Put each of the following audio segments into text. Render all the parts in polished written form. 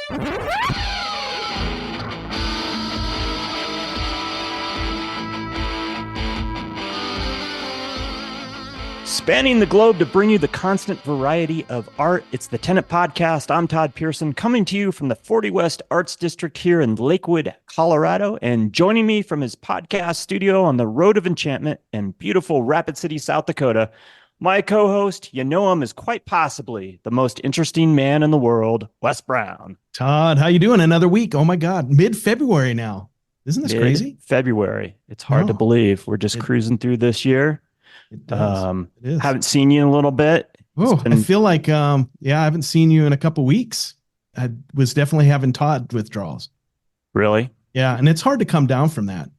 Spanning the globe to bring you the constant variety of art. It's the Tenet Podcast. I'm Todd Pearson, coming to you from the 40 West Arts District here in Lakewood, Colorado. And joining me from his podcast studio on the Road of Enchantment in beautiful Rapid City, South Dakota, my co-host, you know him as quite possibly the most interesting man in the world, Wes Brown. Todd, how you doing? Another week. Oh my God. Mid-February now. Isn't this crazy? February. It's hard to believe. We're just cruising through this year. It does. It is. Haven't seen you in a little bit. I feel like, I haven't seen you in a couple weeks. I was definitely having Todd withdrawals. Really? Yeah. And it's hard to come down from that.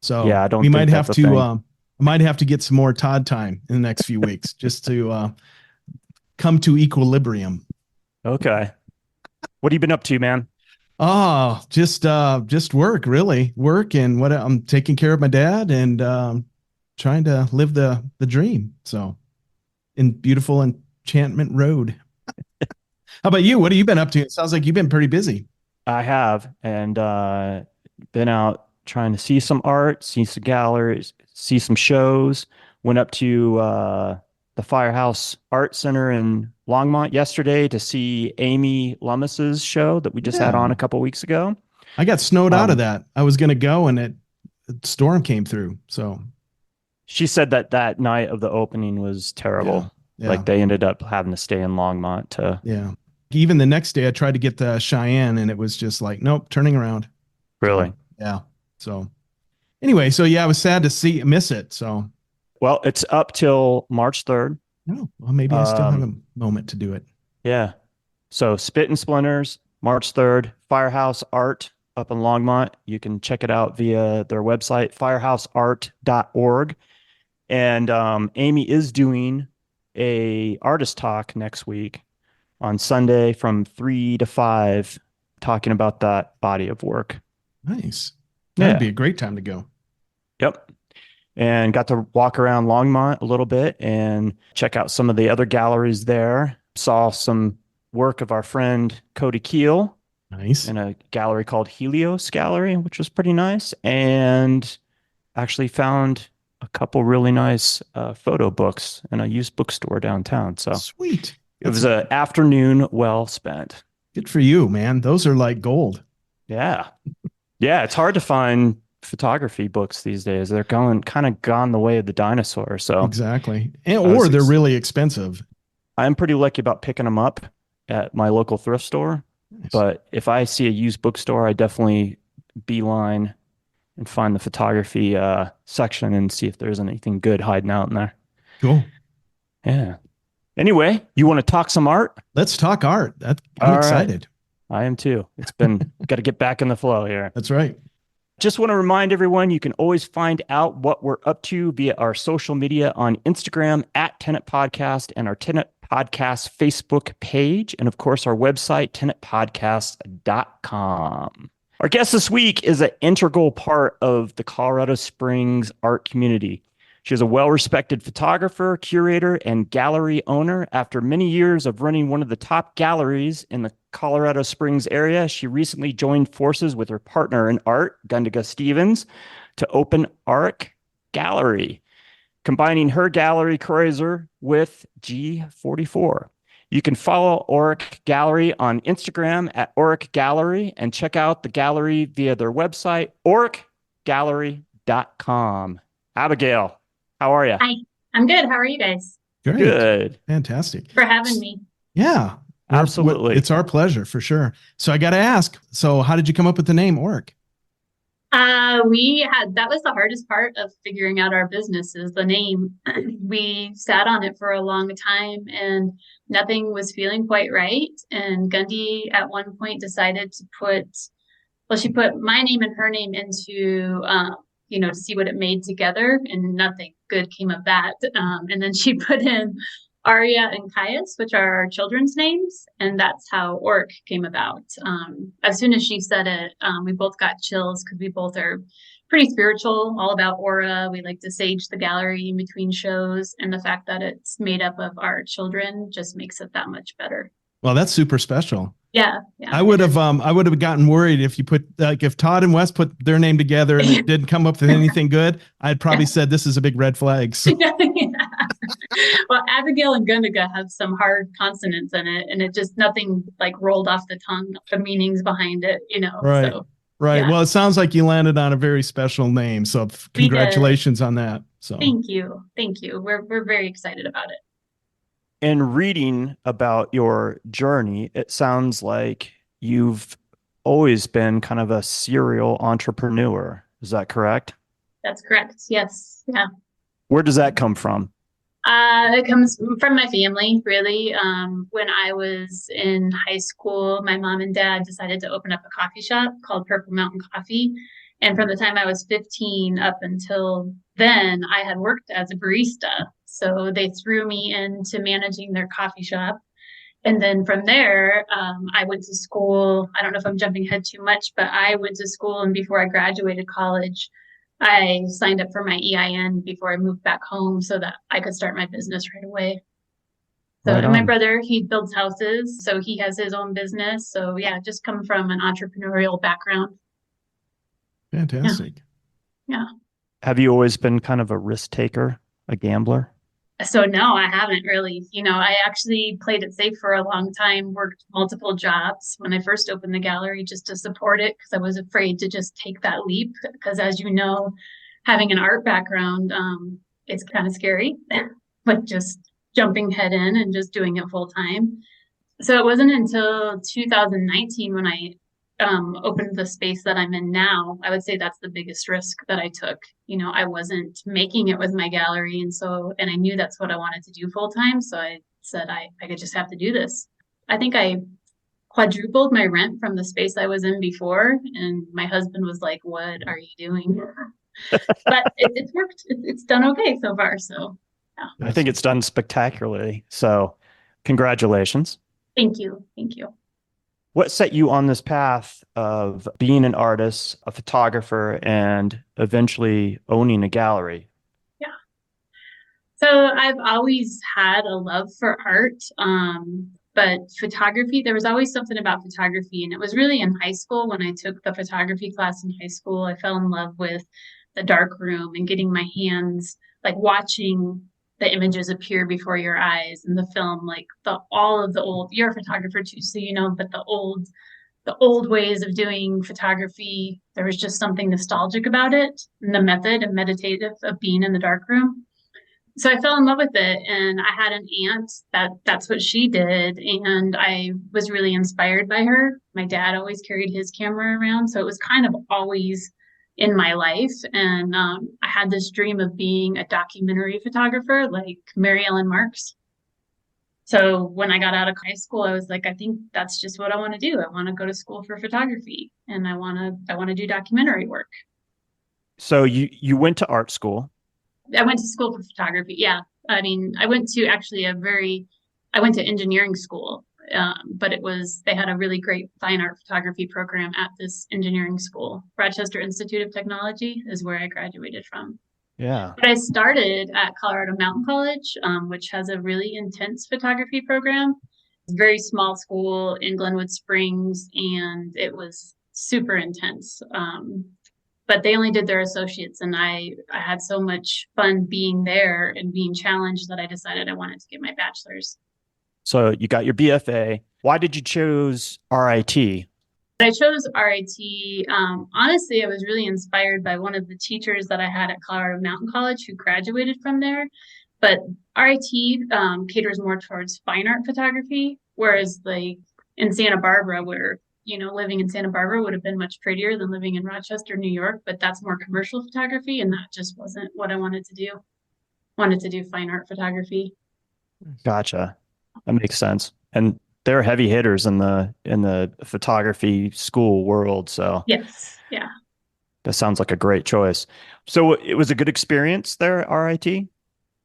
So yeah, I don't we think might have that's to, I might have to get some more Todd time in the next few weeks just to come to equilibrium. Okay. What have you been up to, man? Oh, just work, really. Work and what I'm taking care of my dad and trying to live the dream. So in beautiful Enchantment Road. How about you? What have you been up to? It sounds like you've been pretty busy. I have, and been out trying to see some art, see some galleries, see some shows. Went up to the Firehouse Art Center in Longmont yesterday to see Amy Lummis's show that we just had on a couple weeks ago. I got snowed out of that. I was going to go and a storm came through. So she said that night of the opening was terrible. Yeah. Like they ended up having to stay in Longmont to. Yeah. Even the next day I tried to get to Cheyenne and it was just like, nope, turning around. Really? Yeah. So anyway, I was sad to miss it. So. Well, it's up till March 3rd. Oh, well, maybe I still have a moment to do it. Yeah. So Spit and Splinters, March 3rd, Firehouse Art up in Longmont. You can check it out via their website, firehouseart.org. And Amy is doing a artist talk next week on Sunday from 3 to 5, talking about that body of work. Nice. That'd be a great time to go. Yep. And got to walk around Longmont a little bit and check out some of the other galleries there. Saw some work of our friend Cody Keel. Nice. In a gallery called Helios Gallery, which was pretty nice. And actually found a couple really nice photo books in a used bookstore downtown. So sweet. It was an afternoon well spent. Good for you, man. Those are like gold. Yeah. Yeah. It's hard to find photography books these days. They're kind of gone the way of the dinosaur. So exactly. Or they're really expensive. I'm pretty lucky about picking them up at my local thrift store. Nice. But if I see a used bookstore, I definitely beeline and find the photography section and see if there's anything good hiding out in there. Cool. Yeah. Anyway, you want to talk some art? Let's talk art. I'm excited. I am too. It's been got to get back in the flow here. That's right. Just want to remind everyone, you can always find out what we're up to via our social media on Instagram at Tenet Podcast and our Tenet Podcast Facebook page. And of course, our website, tenetpodcast.com. Our guest this week is an integral part of the Colorado Springs art community. She is a well-respected photographer, curator, and gallery owner. After many years of running one of the top galleries in the Colorado Springs area, she recently joined forces with her partner in art, Gundega Stevens, to open Auric Gallery, combining her gallery Kreuser with G44. You can follow Auric Gallery on Instagram at Auric Gallery and check out the gallery via their website, auricgallery.com. Abigail, how are you? Hi, I'm good. How are you guys? Great. Good. Fantastic. For having me. Yeah. Absolutely. It's our pleasure for sure. So I got to ask, so how did you come up with the name Auric? That was the hardest part of figuring out our business is the name. We sat on it for a long time and nothing was feeling quite right. And Gundy at one point decided to she put my name and her name into, to see what it made together, and nothing good came of that. And then she put in Arya and Caius, which are our children's names, and that's how Auric came about. As soon as she said it, we both got chills because we both are pretty spiritual, all about aura. We like to sage the gallery in between shows, and the fact that it's made up of our children just makes it that much better. Well, that's super special. Yeah, I yeah. would have gotten worried if you put like if Todd and Wes put their name together and it didn't come up with anything good. I'd probably Yeah. said this is a big red flag. So Yeah. Well, Abigail and Gundega have some hard consonants in it, and it just nothing like rolled off the tongue, the meanings behind it, you know. right, So right. yeah, Well, it sounds like you landed on a very special name. So we did. congratulations on that. So Thank you. Thank you. We're very excited about it. In reading about your journey, it sounds like you've always been kind of a serial entrepreneur. Is that correct? That's correct. Yes. Yeah. Where does that come from? It comes from my family, really. When I was in high school, my mom and dad decided to open up a coffee shop called Purple Mountain Coffee. And from the time I was 15 up until then, I had worked as a barista. So they threw me into managing their coffee shop. And then from there, I went to school. I don't know if I'm jumping ahead too much, but I went to school, and before I graduated college, I signed up for my EIN before I moved back home so that I could start my business right away. So, Right and my on. brother, he builds houses, so he has his own business. So, yeah, just come from an entrepreneurial background. Yeah, fantastic. yeah. Have you always been kind of a risk taker, a gambler? So no, I haven't really. I actually played it safe for a long time, worked multiple jobs when I first opened the gallery just to support it because I was afraid to just take that leap. Because as you know, having an art background, it's kind of scary, but just jumping head in and just doing it full time. So it wasn't until 2019 when I opened the space that I'm in now. I would say that's the biggest risk that I took. I wasn't making it with my gallery. And I knew that's what I wanted to do full time. So I said, I could just have to do this. I think I quadrupled my rent from the space I was in before. And my husband was like, "What are you doing?" But it's worked. It's done okay so far. So yeah, I think it's done spectacularly. So, congratulations. thank you. Thank you. What set you on this path of being an artist, a photographer, and eventually owning a gallery? Yeah. So I've always had a love for art, but photography, there was always something about photography. And it was really in high school when I took the photography class in high school. I fell in love with the dark room and getting my hands, like watching the images appear before your eyes and the film, like all of the old, you're a photographer too, so but the old ways of doing photography, there was just something nostalgic about it and the method and meditative of being in the dark room. So I fell in love with it, and I had an aunt that's what she did, and I was really inspired by her. My dad always carried his camera around, so it was kind of always in my life. And I had this dream of being a documentary photographer like Mary Ellen Marks. So when I got out of high school, I was like, I think that's just what I want to do. I want to go to school for photography, and I want to do documentary work. So you went to art school. I went to school for photography. Yeah. I mean, I went to engineering school, but they had a really great fine art photography program at this engineering school. Rochester Institute of Technology is where I graduated from. Yeah. But I started at Colorado Mountain College, which has a really intense photography program. It's a very small school in Glenwood Springs, and it was super intense. But they only did their associates, and I had so much fun being there and being challenged that I decided I wanted to get my bachelor's. So you got your B.F.A. Why did you choose RIT? I chose RIT. Honestly, I was really inspired by one of the teachers that I had at Colorado Mountain College who graduated from there. But RIT caters more towards fine art photography, whereas like in Santa Barbara, where living in Santa Barbara would have been much prettier than living in Rochester, New York, but that's more commercial photography, and that just wasn't what I wanted to do. Wanted to do fine art photography. Gotcha. That makes sense. And they're heavy hitters in the photography school world. So Yes. Yeah. that sounds like a great choice. So it was a good experience there at RIT?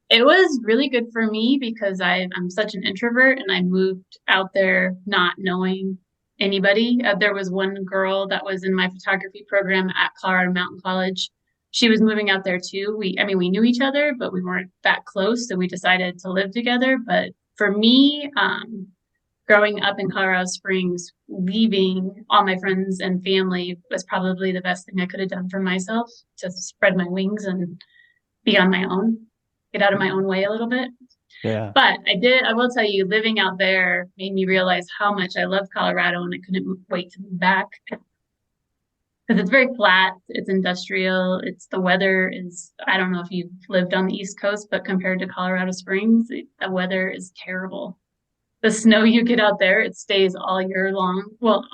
It was really good for me because I'm such an introvert, and I moved out there not knowing anybody. There was one girl that was in my photography program at Colorado Mountain College. She was moving out there too. We knew each other, but we weren't that close, so we decided to live together. But for me, growing up in Colorado Springs, leaving all my friends and family was probably the best thing I could have done for myself, to spread my wings and be on my own, get out of my own way a little bit. Yeah. But I will tell you, living out there made me realize how much I love Colorado, and I couldn't wait to move back. Because it's very flat, it's industrial, the weather is, I don't know if you've lived on the East Coast, but compared to Colorado Springs, the weather is terrible. The snow you get out there, it stays all year long, well,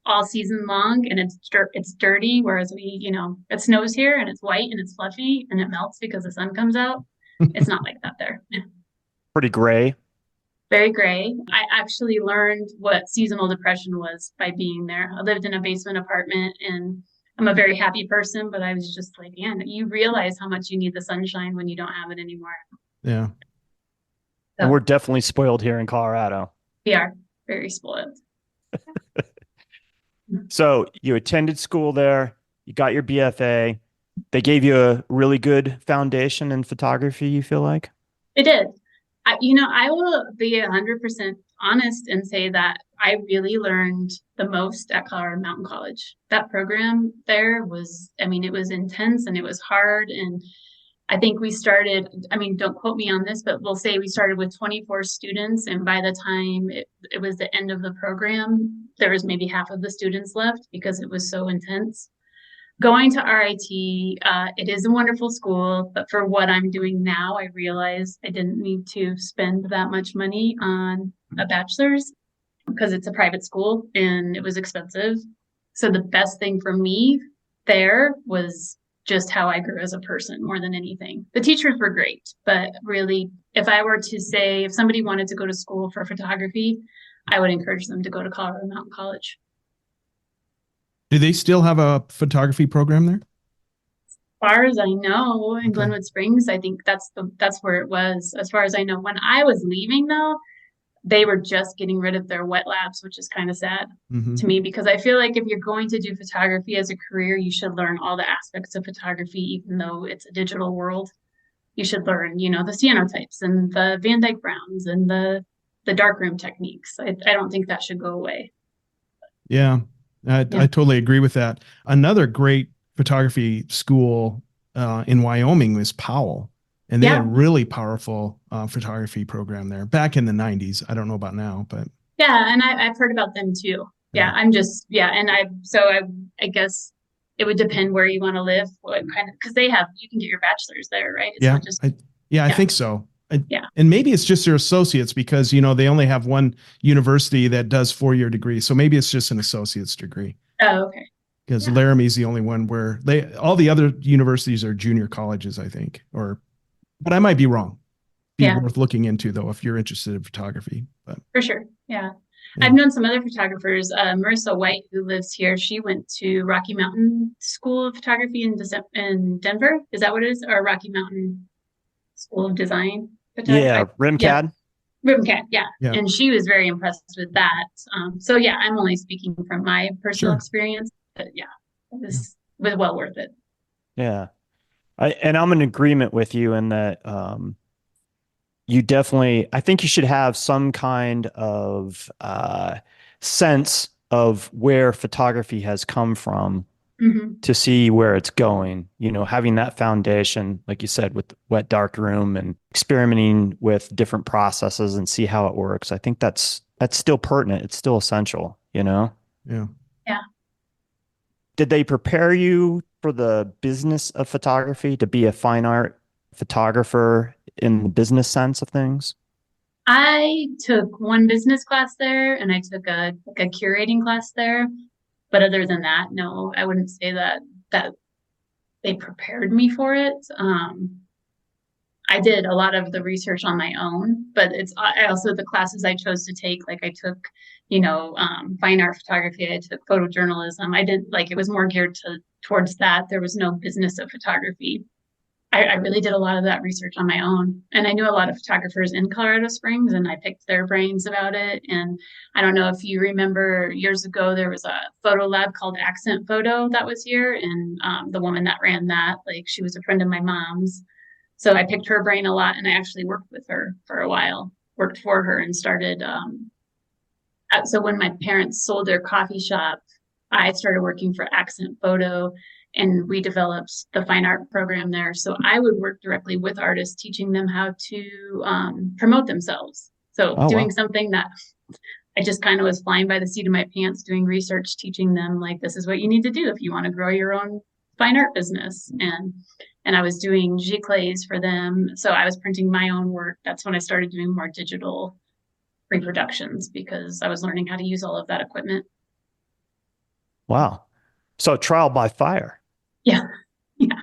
all season long, and it's dirty, whereas it snows here and it's white and it's fluffy and it melts because the sun comes out. It's not like that there. Pretty gray. Very gray. I actually learned what seasonal depression was by being there. I lived in a basement apartment, and I'm a very happy person, but I was just like, man, you realize how much you need the sunshine when you don't have it anymore. Yeah. So, And we're definitely spoiled here in Colorado. we are very spoiled. So you attended school there, you got your B.F.A. They gave you a really good foundation in photography, you feel like? It did. I will be 100% honest and say that I really learned the most at Colorado Mountain College. That program there was, it was intense and it was hard. And I think we started, don't quote me on this, but we'll say we started with 24 students. And by the time it was the end of the program, there was maybe half of the students left because it was so intense. Going to RIT, it is a wonderful school, but for what I'm doing now, I realize I didn't need to spend that much money on a bachelor's because it's a private school and it was expensive. So the best thing for me there was just how I grew as a person more than anything. The teachers were great, but really, if I were to say, if somebody wanted to go to school for photography, I would encourage them to go to Colorado Mountain College. Do they still have a photography program there? As far as I know, in Okay. Glenwood Springs, I think that's where it was. As far as I know, when I was leaving, though, they were just getting rid of their wet labs, which is kind of sad to me, because I feel like if you're going to do photography as a career, you should learn all the aspects of photography, even though it's a digital world. You should learn, the cyanotypes and the Van Dyke Browns and the darkroom techniques. I don't think that should go away. Yeah. I totally agree with that. Another great photography school in Wyoming was Powell, and they had a really powerful photography program there back in the 90s. I don't know about now, but yeah, and I've heard about them too. Yeah, and I guess it would depend where you want to live, what kind of, because you can get your bachelor's there, right? It's not just, I think so. Yeah. And maybe it's just their associates because, they only have one university that does 4-year degrees. So maybe it's just an associate's degree. Oh, okay. Because Laramie's the only one where all the other universities are junior colleges, I think, but I might be wrong. Worth looking into though, if you're interested in photography. But for sure. Yeah. I've known some other photographers. Marissa White, who lives here, she went to Rocky Mountain School of Photography in Denver. Is that what it is? Or Rocky Mountain School of Design? Yeah, RimCAD. RimCAD, yeah. And she was very impressed with that. I'm only speaking from my personal experience, but this was well worth it. Yeah. I'm in agreement with you in that you definitely, I think you should have some kind of sense of where photography has come from to see where it's going, having that foundation, like you said, with wet dark room and experimenting with different processes and see how it works. I think that's still pertinent. It's still essential, Yeah. Yeah. Did they prepare you for the business of photography to be a fine art photographer in the business sense of things? I took one business class there and I took a curating class there. But other than that, no, I wouldn't say that they prepared me for it. I did a lot of the research on my own, but I also, the classes I chose to take, like I took, fine art photography, I took photojournalism. I didn't it was more geared towards that. There was no business of photography. I really did a lot of that research on my own. And I knew a lot of photographers in Colorado Springs and I picked their brains about it. And I don't know if you remember years ago, there was a photo lab called Accent Photo that was here. And the woman that ran that, she was a friend of my mom's. So I picked her brain a lot and I actually worked with her for a while, worked for her and started So when my parents sold their coffee shop, I started working for Accent Photo, and we developed the fine art program there. So I would work directly with artists, teaching them how to promote themselves. So Oh, doing wow. something that I just kind of was flying by the seat of my pants, doing research, teaching them like, this is what you need to do if you want to grow your own fine art business. And I was doing giclées for them. So I was printing my own work. That's when I started doing more digital reproductions because I was learning how to use all of that equipment. Wow. So trial by fire. Yeah. Yeah.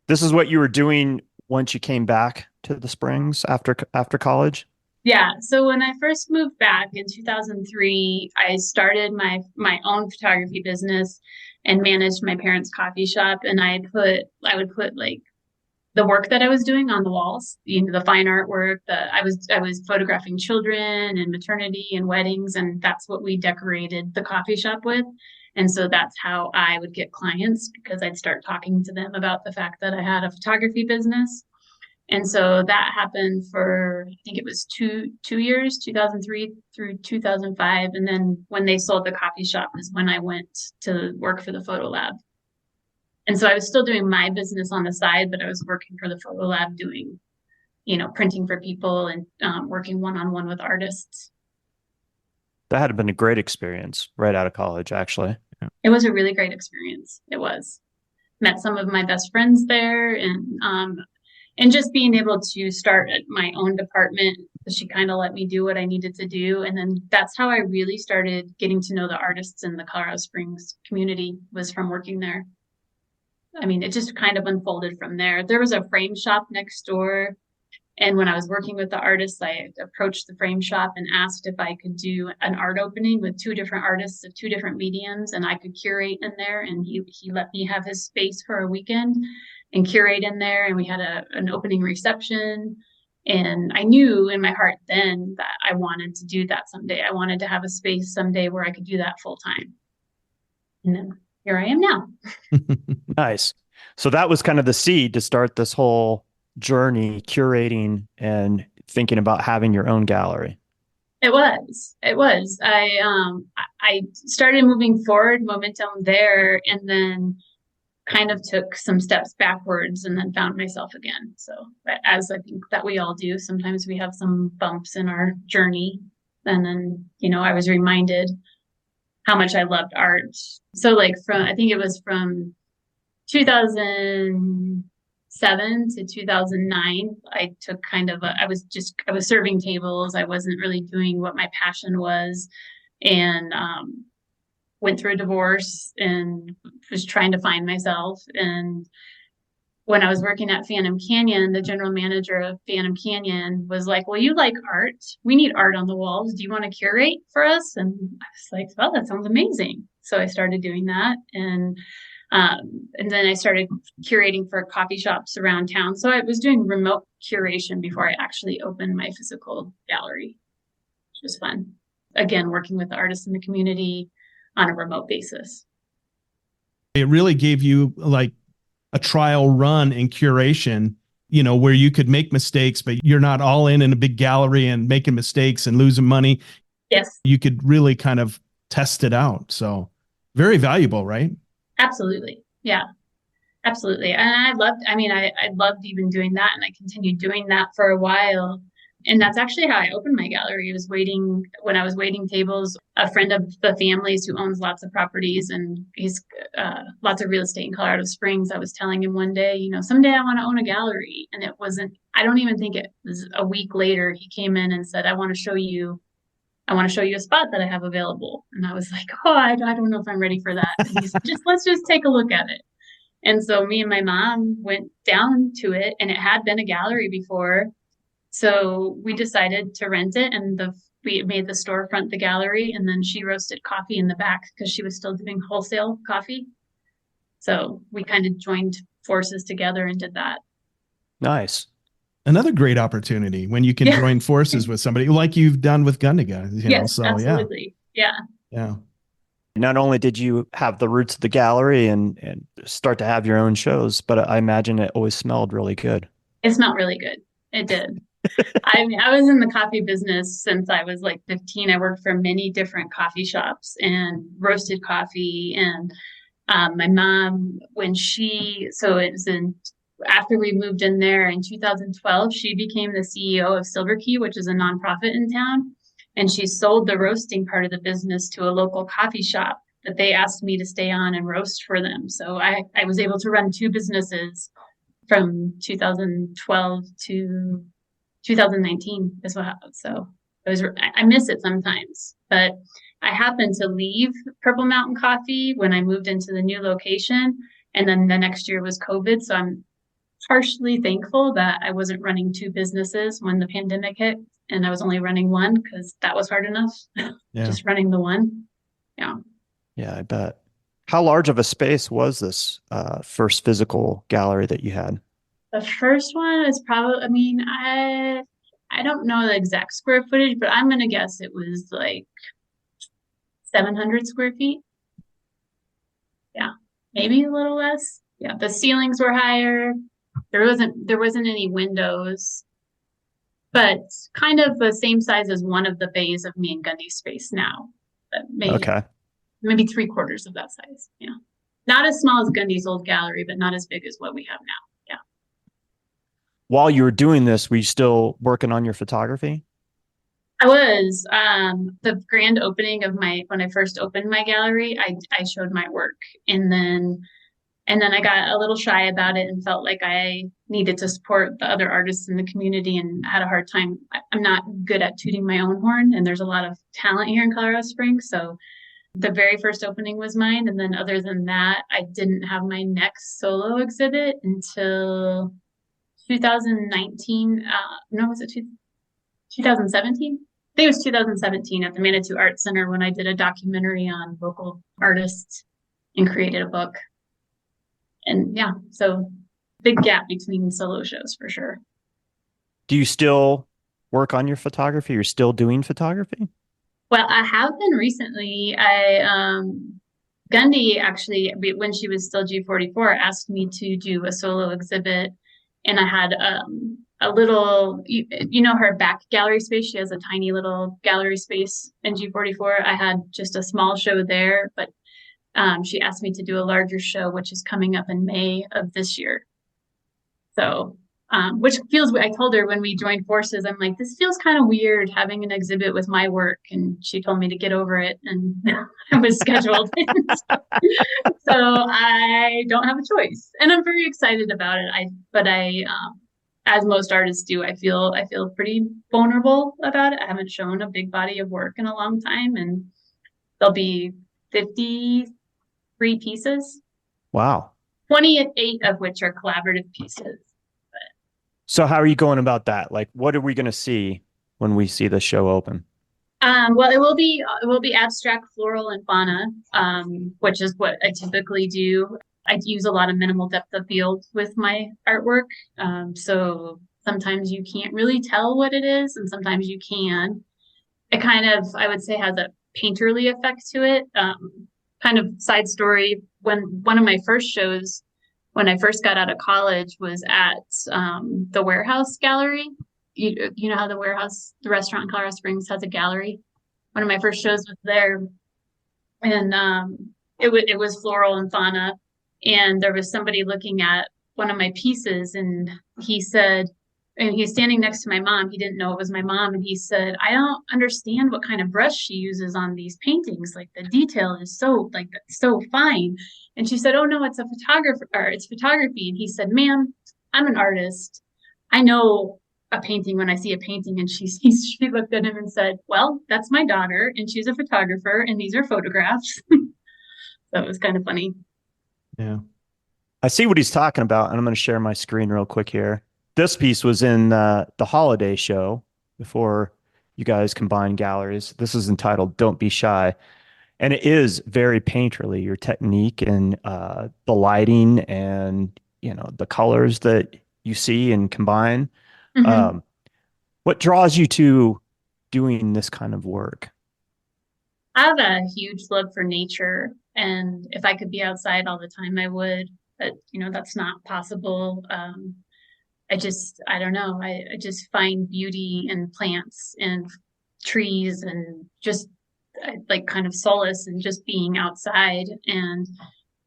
This is what you were doing once you came back to the Springs after college? Yeah. So when I first moved back in 2003, I started my own photography business and managed my parents' coffee shop. And I would put like the work that I was doing on the walls, the fine artwork. I was photographing children and maternity and weddings, and that's what we decorated the coffee shop with. And so that's how I would get clients, because I'd start talking to them about the fact that I had a photography business. And so that happened for, I think it was two years, 2003 through 2005. And then when they sold the coffee shop is when I went to work for the photo lab. And so I was still doing my business on the side, but I was working for the photo lab doing, printing for people and working one-on-one with artists. That had been a great experience right out of college, actually. Yeah. It was a really great experience. It was. Met some of my best friends there, and just being able to start at my own department, she kind of let me do what I needed to do. And then that's how I really started getting to know the artists in the Colorado Springs community, was from working there. I mean, it just kind of unfolded from there. There was a frame shop next door. And when I was working with the artists, I approached the frame shop and asked if I could do an art opening with two different artists of two different mediums, and I could curate in there. And he let me have his space for a weekend and curate in there. And we had an opening reception. And I knew in my heart then that I wanted to do that someday. I wanted to have a space someday where I could do that full time. And then here I am now. Nice. So that was kind of the seed to start this whole journey, curating and thinking about having your own gallery. It was. I started moving forward, momentum there, and then kind of took some steps backwards and then found myself again. So as I think that we all do, sometimes we have some bumps in our journey. And then, I was reminded how much I loved art. So I think it was from 2007 to 2009, I took I was serving tables. I wasn't really doing what my passion was, and went through a divorce and was trying to find myself. And when I was working at Phantom Canyon, the general manager of Phantom Canyon was like, well, you like art. We need art on the walls. Do you want to curate for us? And I was like, well, that sounds amazing. So I started doing that. And then I started curating for coffee shops around town. So I was doing remote curation before I actually opened my physical gallery, which was fun. Again, working with the artists in the community on a remote basis. It really gave you like a trial run in curation, where you could make mistakes, but you're not all in a big gallery and making mistakes and losing money. Yes. You could really kind of test it out. So very valuable, right? Absolutely. Yeah, absolutely. And I loved even doing that. And I continued doing that for a while. And that's actually how I opened my gallery. When I was waiting tables, a friend of the family's who owns lots of properties and he's lots of real estate in Colorado Springs. I was telling him one day, someday I want to own a gallery. And I don't even think it was a week later, he came in and said, I want to show you a spot that I have available. And I was like, oh, I don't know if I'm ready for that. And he said, let's just take a look at it. And so me and my mom went down to it, and it had been a gallery before. So we decided to rent it, and we made the storefront the gallery, and then she roasted coffee in the back because she was still doing wholesale coffee. So we kind of joined forces together and did that. Nice. Another great opportunity when you can join forces with somebody like you've done with Gundega. Yes, so, absolutely. Yeah. Not only did you have the roots of the gallery and start to have your own shows, but I imagine it always smelled really good. It smelled really good. It did. I mean, I was in the coffee business since I was like 15. I worked for many different coffee shops and roasted coffee. And my mom, so it was after we moved in there in 2012, she became the CEO of Silver Key, which is a nonprofit in town. And she sold the roasting part of the business to a local coffee shop that they asked me to stay on and roast for them. So I was able to run two businesses from 2012 to 2019 as well. So I miss it sometimes, but I happened to leave Purple Mountain Coffee when I moved into the new location. And then the next year was COVID. So I'm partially thankful that I wasn't running two businesses when the pandemic hit and I was only running one because that was hard enough. Yeah. Just running the one. Yeah. Yeah, I bet. How large of a space was this first physical gallery that you had? The first one is probably, I mean, I don't know the exact square footage, but I'm going to guess it was like 700 square feet. Yeah, maybe a little less. Yeah, the ceilings were higher. There wasn't any windows, but kind of the same size as one of the bays of me and Gundy's space now. But maybe 3/4 of that size. Yeah, not as small as Gundy's old gallery, but not as big as what we have now. Yeah. While you were doing this, were you still working on your photography? I was the grand opening of when I first opened my gallery, I showed my work and then I got a little shy about it and felt like I needed to support the other artists in the community and had a hard time. I'm not good at tooting my own horn, and there's a lot of talent here in Colorado Springs. So the very first opening was mine. And then other than that, I didn't have my next solo exhibit until 2019. No, was it 2017? I think it was 2017 at the Manitou Art Center when I did a documentary on local artists and created a book. And yeah, so big gap between solo shows for sure. Do you still work on your photography? You're still doing photography? Well, I have been recently. Gundy actually, when she was still G44, asked me to do a solo exhibit, and I had a little, you know, her back gallery space. She has a tiny little gallery space in G44. I had just a small show there, but she asked me to do a larger show, which is coming up in May of this year. So, which feels, I told her when we joined forces, I'm like, this feels kind of weird having an exhibit with my work. And she told me to get over it, and I was scheduled. So I don't have a choice, and I'm very excited about it. But as most artists do, I feel pretty vulnerable about it. I haven't shown a big body of work in a long time, and there'll be 53 pieces. Wow. 28 of which are collaborative pieces. So how are you going about that? Like, what are we going to see when we see the show open? Well, it will be abstract floral and fauna, which is what I typically do. I use a lot of minimal depth of field with my artwork. So sometimes you can't really tell what it is, and sometimes you can. It kind of, I would say, has a painterly effect to it. Kind of side story, when one of my first shows, when I first got out of college, was at the Warehouse Gallery. You know how the Warehouse, the restaurant in Colorado Springs, has a gallery. One of my first shows was there, and it was floral and fauna. And there was somebody looking at one of my pieces, and he said, and he's standing next to my mom. He didn't know it was my mom, and he said, "I don't understand what kind of brush she uses on these paintings. Like the detail is so fine." And she said, "Oh no, it's a photographer, or it's photography." And he said, "Ma'am, I'm an artist. I know a painting when I see a painting." And she looked at him and said, "Well, that's my daughter, and she's a photographer, and these are photographs." So it was kind of funny. Yeah. I see what he's talking about, and I'm going to share my screen real quick here. This piece was in the holiday show before you guys combined galleries. This is entitled "Don't Be Shy." And it is very painterly, your technique and the lighting and, you know, the colors that you see and combine. Mm-hmm. What draws you to doing this kind of work? I have a huge love for nature, and if I could be outside all the time, I would. But you know, that's not possible. I don't know. I just find beauty in plants and trees and just like kind of solace and just being outside. And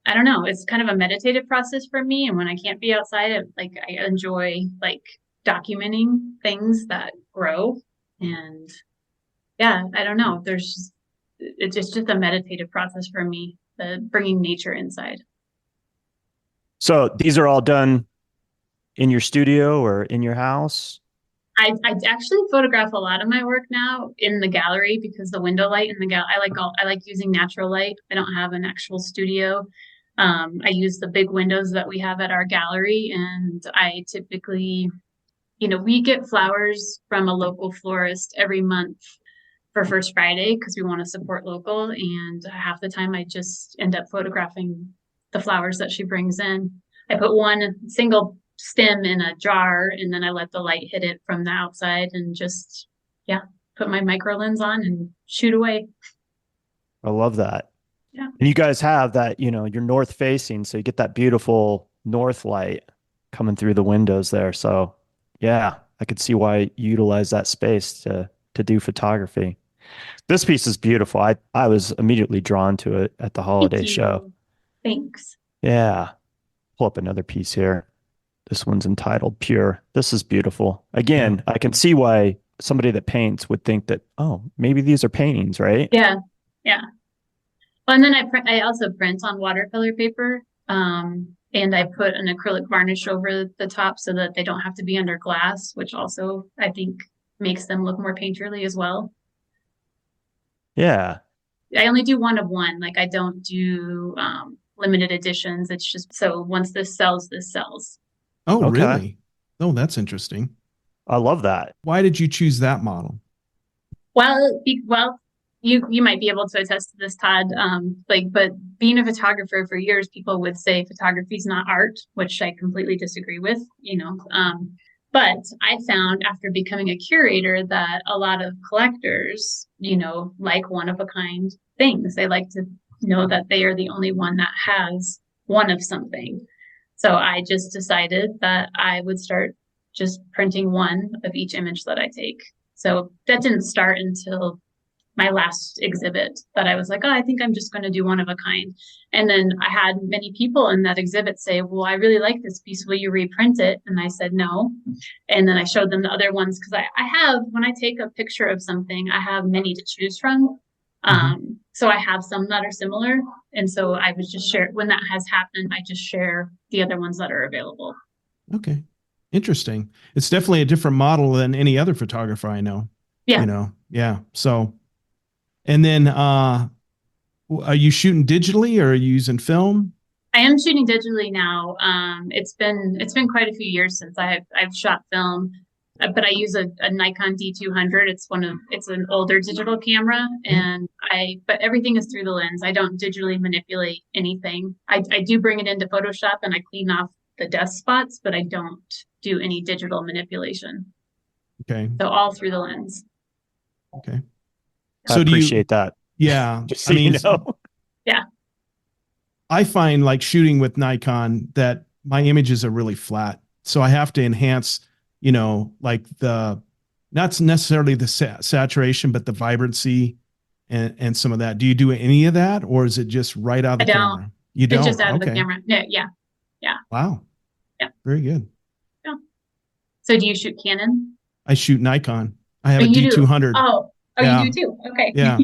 I don't know, it's kind of a meditative process for me. And when I can't be outside, I enjoy like documenting things that grow. And yeah, I don't know. It's just a meditative process for me, bringing nature inside. So these are all done in your studio or in your house? I actually photograph a lot of my work now in the gallery because the window light in the I like using natural light. I don't have an actual studio. I use the big windows that we have at our gallery, and I typically, we get flowers from a local florist every month for First Friday because we want to support local. And half the time I just end up photographing the flowers that she brings in. I put one single stem in a jar and then I let the light hit it from the outside and just, yeah, put my micro lens on and shoot away. I love that. Yeah. And you guys have that, you're north facing, so you get that beautiful north light coming through the windows there. So yeah, I could see why you utilize that space to do photography. This piece is beautiful. I was immediately drawn to it at the holiday show. Thanks. Yeah. Pull up another piece here. This one's entitled Pure. This is beautiful. Again, I can see why somebody that paints would think that, oh, maybe these are paintings, right? Yeah. Yeah. Well, and then I also print on watercolor paper. And I put an acrylic varnish over the top so that they don't have to be under glass, which also I think makes them look more painterly as well. Yeah. I only do one of one. Like I don't do limited editions. It's just so once this sells, this sells. Oh, Okay. really? Oh, that's interesting. I love that. Why did you choose that model? Well, you might be able to attest to this, Todd. But being a photographer for years, people would say photography is not art, which I completely disagree with. But I found after becoming a curator that a lot of collectors, like one of a kind things. They like to know that they are the only one that has one of something. So I just decided that I would start just printing one of each image that I take. So that didn't start until my last exhibit that I was like, oh, I think I'm just going to do one of a kind. And then I had many people in that exhibit say, well, I really like this piece. Will you reprint it? And I said, no. And then I showed them the other ones because I have, when I take a picture of something, I have many to choose from. So I have some that are similar. And so I was just when that has happened, I just share the other ones that are available. Okay. Interesting. It's definitely a different model than any other photographer I know. Yeah. Yeah. So, and then, are you shooting digitally or are you using film? I am shooting digitally now. It's been quite a few years since I've shot film, but I use a Nikon D200. It's an older digital camera, but everything is through the lens. I don't digitally manipulate anything. I do bring it into Photoshop and I clean off the dust spots, but I don't do any digital manipulation. Okay. So all through the lens. Okay. I appreciate that. Yeah. Just so you know. Yeah. I find like shooting with Nikon that my images are really flat. So I have to enhance, like not necessarily the saturation, but the vibrancy and some of that. Do you do any of that or is it just right out of the camera? You don't? It's just out of the camera. Yeah. Wow. Yeah. Very good. Yeah. So do you shoot Canon? I shoot Nikon. I have a D200. You do too. Okay. Yeah.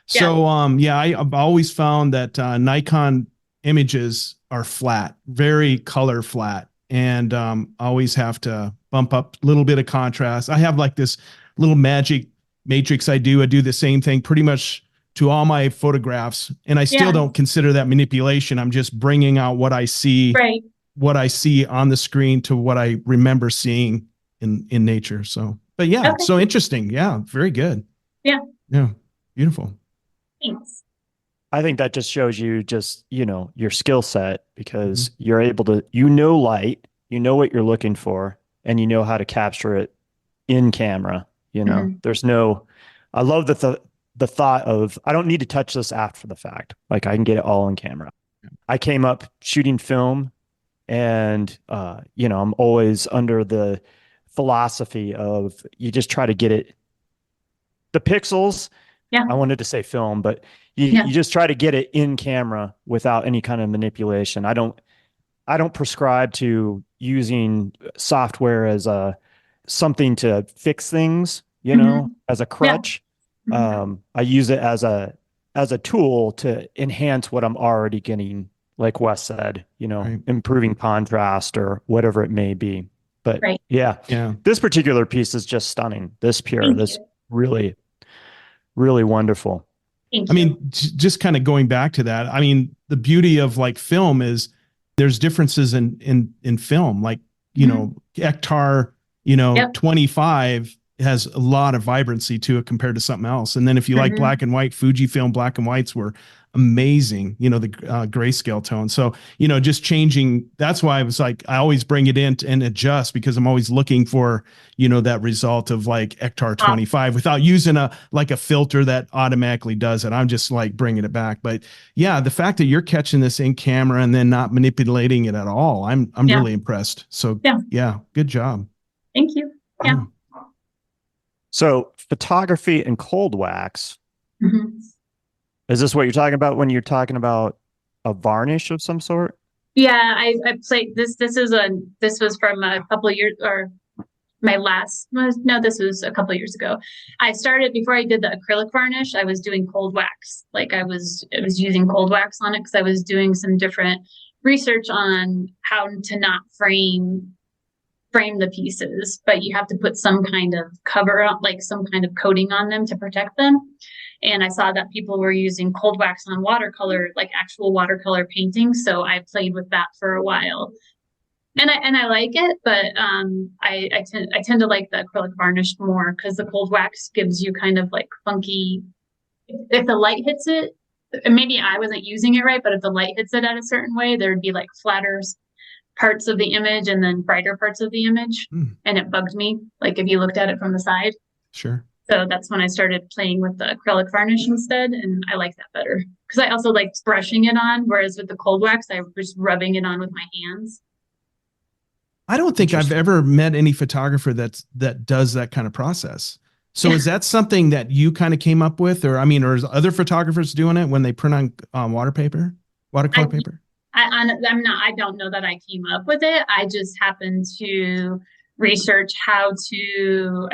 So, I've always found that Nikon images are flat, very color flat, and always have to bump up a little bit of contrast. I have like this little magic matrix I do the same thing pretty much to all my photographs, and I still don't consider that manipulation. I'm just bringing out what I see, what I see on the screen to what I remember seeing in nature. So, but so interesting. Yeah, very good. Yeah, beautiful. Thanks. I think that just shows you your skill set because you're able to, light, what you're looking for, and you know how to capture it in camera. There's I love the thought of, I don't need to touch this after the fact. Like I can get it all in camera. I came up shooting film And, I'm always under the philosophy of you just try to get the pixels. Yeah. I wanted to say film, but you just try to get it in camera without any kind of manipulation. I don't prescribe to using software as something to fix things, as a crutch. I use it as a tool to enhance what I'm already getting, like Wes said, Right. improving contrast or whatever it may be. But Right. Yeah. this particular piece is just stunning. This really, really wonderful. Thank I you. mean, just kind of going back to that. I mean, the beauty of like film is there's differences in film, like, Ektar, Yep. 25 has a lot of vibrancy to it compared to something else. And then if you like black and white, Fujifilm black and whites were amazing, the grayscale tone. So, just changing. That's why I was like, I always bring it in and adjust, because I'm always looking for, that result of like Ektar 25 without using a filter that automatically does it. I'm just like bringing it back. But yeah, the fact that you're catching this in camera and then not manipulating it at all, I'm really impressed. So yeah, good job. Thank you. Yeah. So photography and cold wax. Is this what you're talking about when you're talking about a varnish of some sort? Yeah, I played this. This was from a couple of years, or this was a couple of years ago. I started, before I did the acrylic varnish, I was doing cold wax. Like I was using cold wax on it because I was doing some different research on how to not frame the pieces, but you have to put some kind of cover up, like some kind of coating on them to protect them. And I saw that people were using cold wax on watercolor, like actual watercolor painting. So I played with that for a while, and I like it, but I tend to like the acrylic varnish more, because the cold wax gives you kind of like funky. If the light hits it, and maybe I wasn't using it right, but if the light hits it at a certain way, there'd be like flatter parts of the image and then brighter parts of the image. And it bugged me, like if you looked at it from the side. Sure. So that's when I started playing with the acrylic varnish instead, and I like that better, because I also liked brushing it on, whereas with the cold wax I was rubbing it on with my hands. I don't think I've ever met any photographer that does that kind of process. So is that something that you kind of came up with, or is other photographers doing it when they print on watercolor paper? I don't know that I came up with it. I just happened to research how to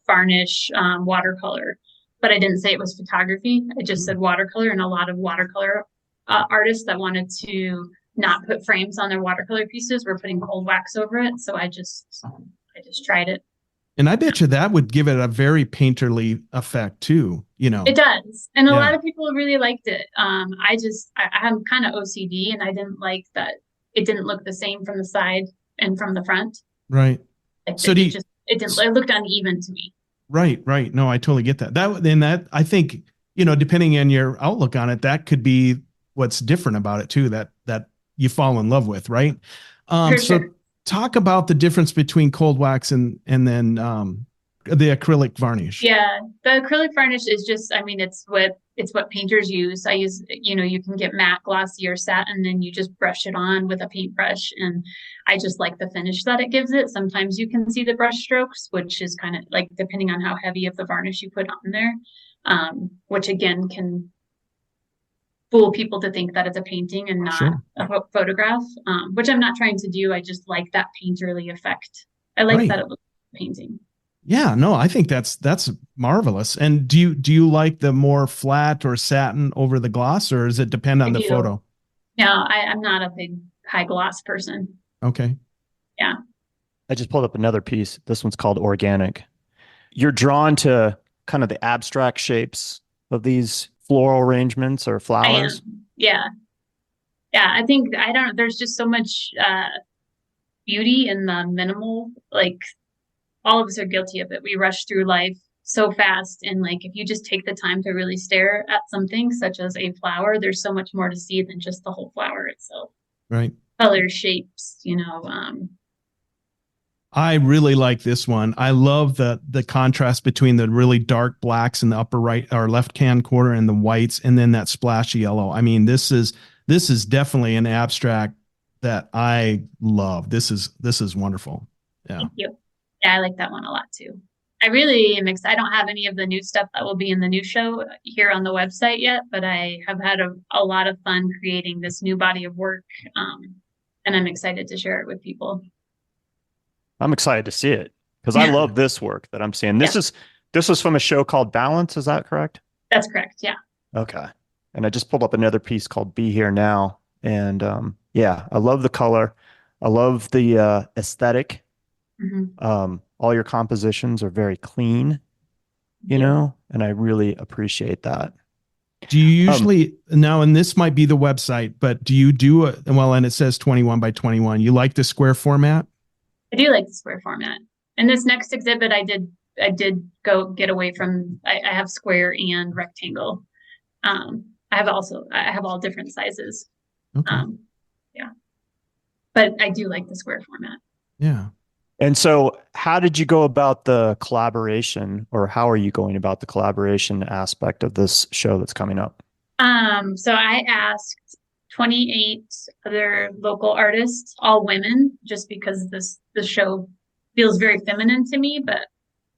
varnish watercolor, but I didn't say it was photography. I just said watercolor, and a lot of watercolor artists that wanted to not put frames on their watercolor pieces were putting cold wax over it. So I just tried it. And I bet you that would give it a very painterly effect too, It does. And a lot of people really liked it. I'm kind of OCD, and I didn't like that it didn't look the same from the side and from the front. Right. It looked uneven to me. Right. No, I totally get that. That I think, depending on your outlook on it, that could be what's different about it too, that you fall in love with, right? Sure. Talk about the difference between cold wax and then the acrylic varnish. Yeah, the acrylic varnish is just, it's what painters use. I use, you can get matte, glossy, or satin, and then you just brush it on with a paintbrush. And I just like the finish that it gives it. Sometimes you can see the brush strokes, which is kind of like depending on how heavy of the varnish you put on there, which again can fool people to think that it's a painting and not a photograph, which I'm not trying to do. I just like that painterly effect. I like that it looks like a painting. Yeah, no, I think that's marvelous. And do you like the more flat or satin over the gloss, or does it depend on the photo? No, I'm not a big high gloss person. Okay. Yeah. I just pulled up another piece. This one's called Organic. You're drawn to kind of the abstract shapes of these floral arrangements or flowers. Yeah. I think, there's just so much beauty in the minimal, like all of us are guilty of it. We rush through life so fast. And like, if you just take the time to really stare at something such as a flower, there's so much more to see than just the whole flower itself. Right. Colors, shapes, I really like this one. I love the contrast between the really dark blacks in the upper right or left hand corner and the whites, and then that splashy yellow. This is definitely an abstract that I love. This is wonderful. Yeah. Thank you. Yeah, I like that one a lot too. I really am excited. I don't have any of the new stuff that will be in the new show here on the website yet, but I have had a lot of fun creating this new body of work. And I'm excited to share it with people. I'm excited to see it because I love this work that I'm seeing. This is from a show called Balance. Is that correct? That's correct. Yeah. Okay. And I just pulled up another piece called Be Here Now. And yeah, I love the color. I love the aesthetic. All your compositions are very clean, you know, and I really appreciate that. Do you usually now, and this might be the website, but do you do and it says 21 by 21. You like the square format? I do like the square format. And this next exhibit, I did go get away from, I have square and rectangle. I have all different sizes. Okay. Yeah. But I do like the square format. Yeah. And so how did you go about the collaboration, or how are you going about the collaboration aspect of this show that's coming up? So I asked 28 other local artists, all women, just because this show feels very feminine to me, but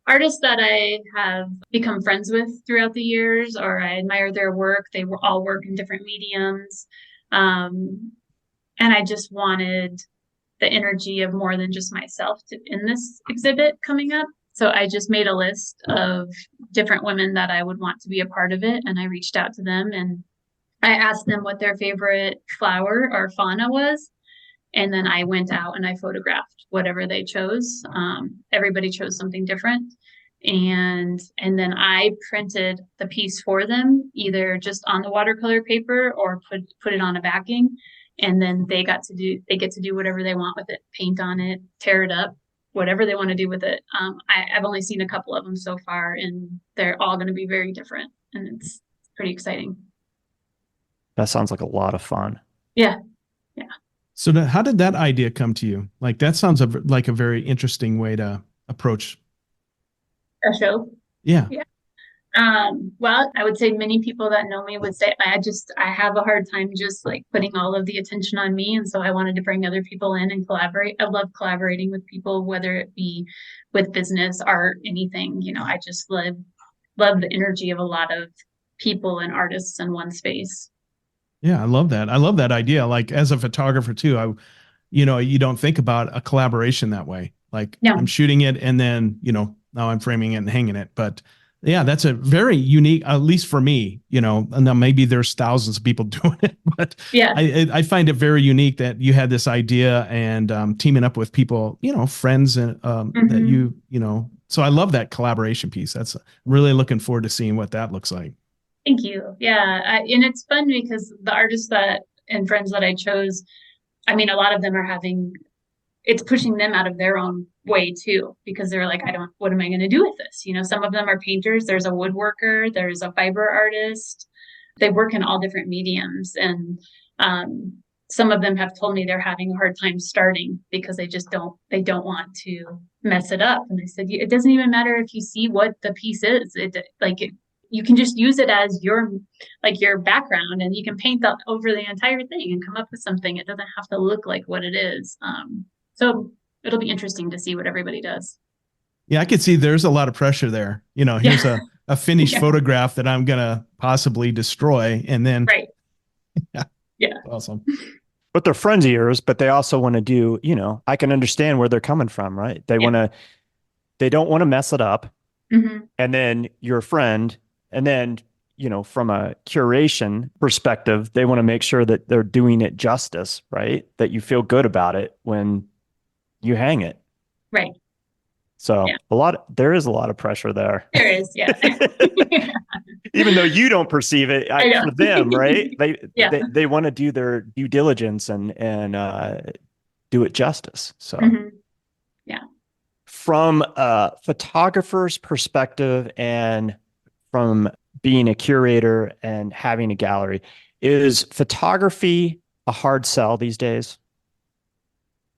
artists that I have become friends with throughout the years, or I admire their work. They all work in different mediums. And I just wanted the energy of more than just myself in this exhibit coming up. So I just made a list of different women that I would want to be a part of it. And I reached out to them and I asked them what their favorite flower or fauna was. And then I went out and I photographed whatever they chose. Everybody chose something different. And then I printed the piece for them, either just on the watercolor paper or put it on a backing. And then they get to do whatever they want with it, paint on it, tear it up, whatever they want to do with it. I've only seen a couple of them so far, and they're all going to be very different. And it's pretty exciting. That sounds like a lot of fun. Yeah. Yeah. So how did that idea come to you? Like, that sounds like a very interesting way to approach a show. Yeah. Yeah. Well, I would say many people that know me would say I have a hard time just like putting all of the attention on me. And so I wanted to bring other people in and collaborate. I love collaborating with people, whether it be with business, art, anything. You know, I just love the energy of a lot of people and artists in one space. Yeah, I love that. I love that idea. Like, as a photographer too, you don't think about a collaboration that way. Like, no. I'm shooting it and then, now I'm framing it and hanging it. But yeah, that's a very unique, at least for me, and now maybe there's thousands of people doing it, but yeah, I find it very unique that you had this idea and teaming up with people, friends and that so I love that collaboration piece. That's really looking forward to seeing what that looks like. Thank you. Yeah. And it's fun because the artists and friends that I chose, I mean, a lot of them it's pushing them out of their own way too, because they're like, what am I going to do with this? Some of them are painters. There's a woodworker, there's a fiber artist. They work in all different mediums. And some of them have told me they're having a hard time starting because they don't want to mess it up. And I said, it doesn't even matter if you see what the piece is. You can just use it as your background, and you can paint that over the entire thing and come up with something. It doesn't have to look like what it is. So it'll be interesting to see what everybody does. Yeah, I could see there's a lot of pressure there. Here's a finished photograph that I'm going to possibly destroy. And then, right. Yeah. Awesome. But they're friends of yours, but they also want to do, I can understand where they're coming from, right? They don't want to mess it up. Mm-hmm. And then you're a friend. And then, from a curation perspective, they want to make sure that they're doing it justice, right? That you feel good about it when you hang it. Right. So there is a lot of pressure there. There is, yeah. Even though you don't perceive it for them, right? They want to do their due diligence and do it justice. So yeah. From a photographer's perspective and from being a curator and having a gallery, is photography a hard sell these days?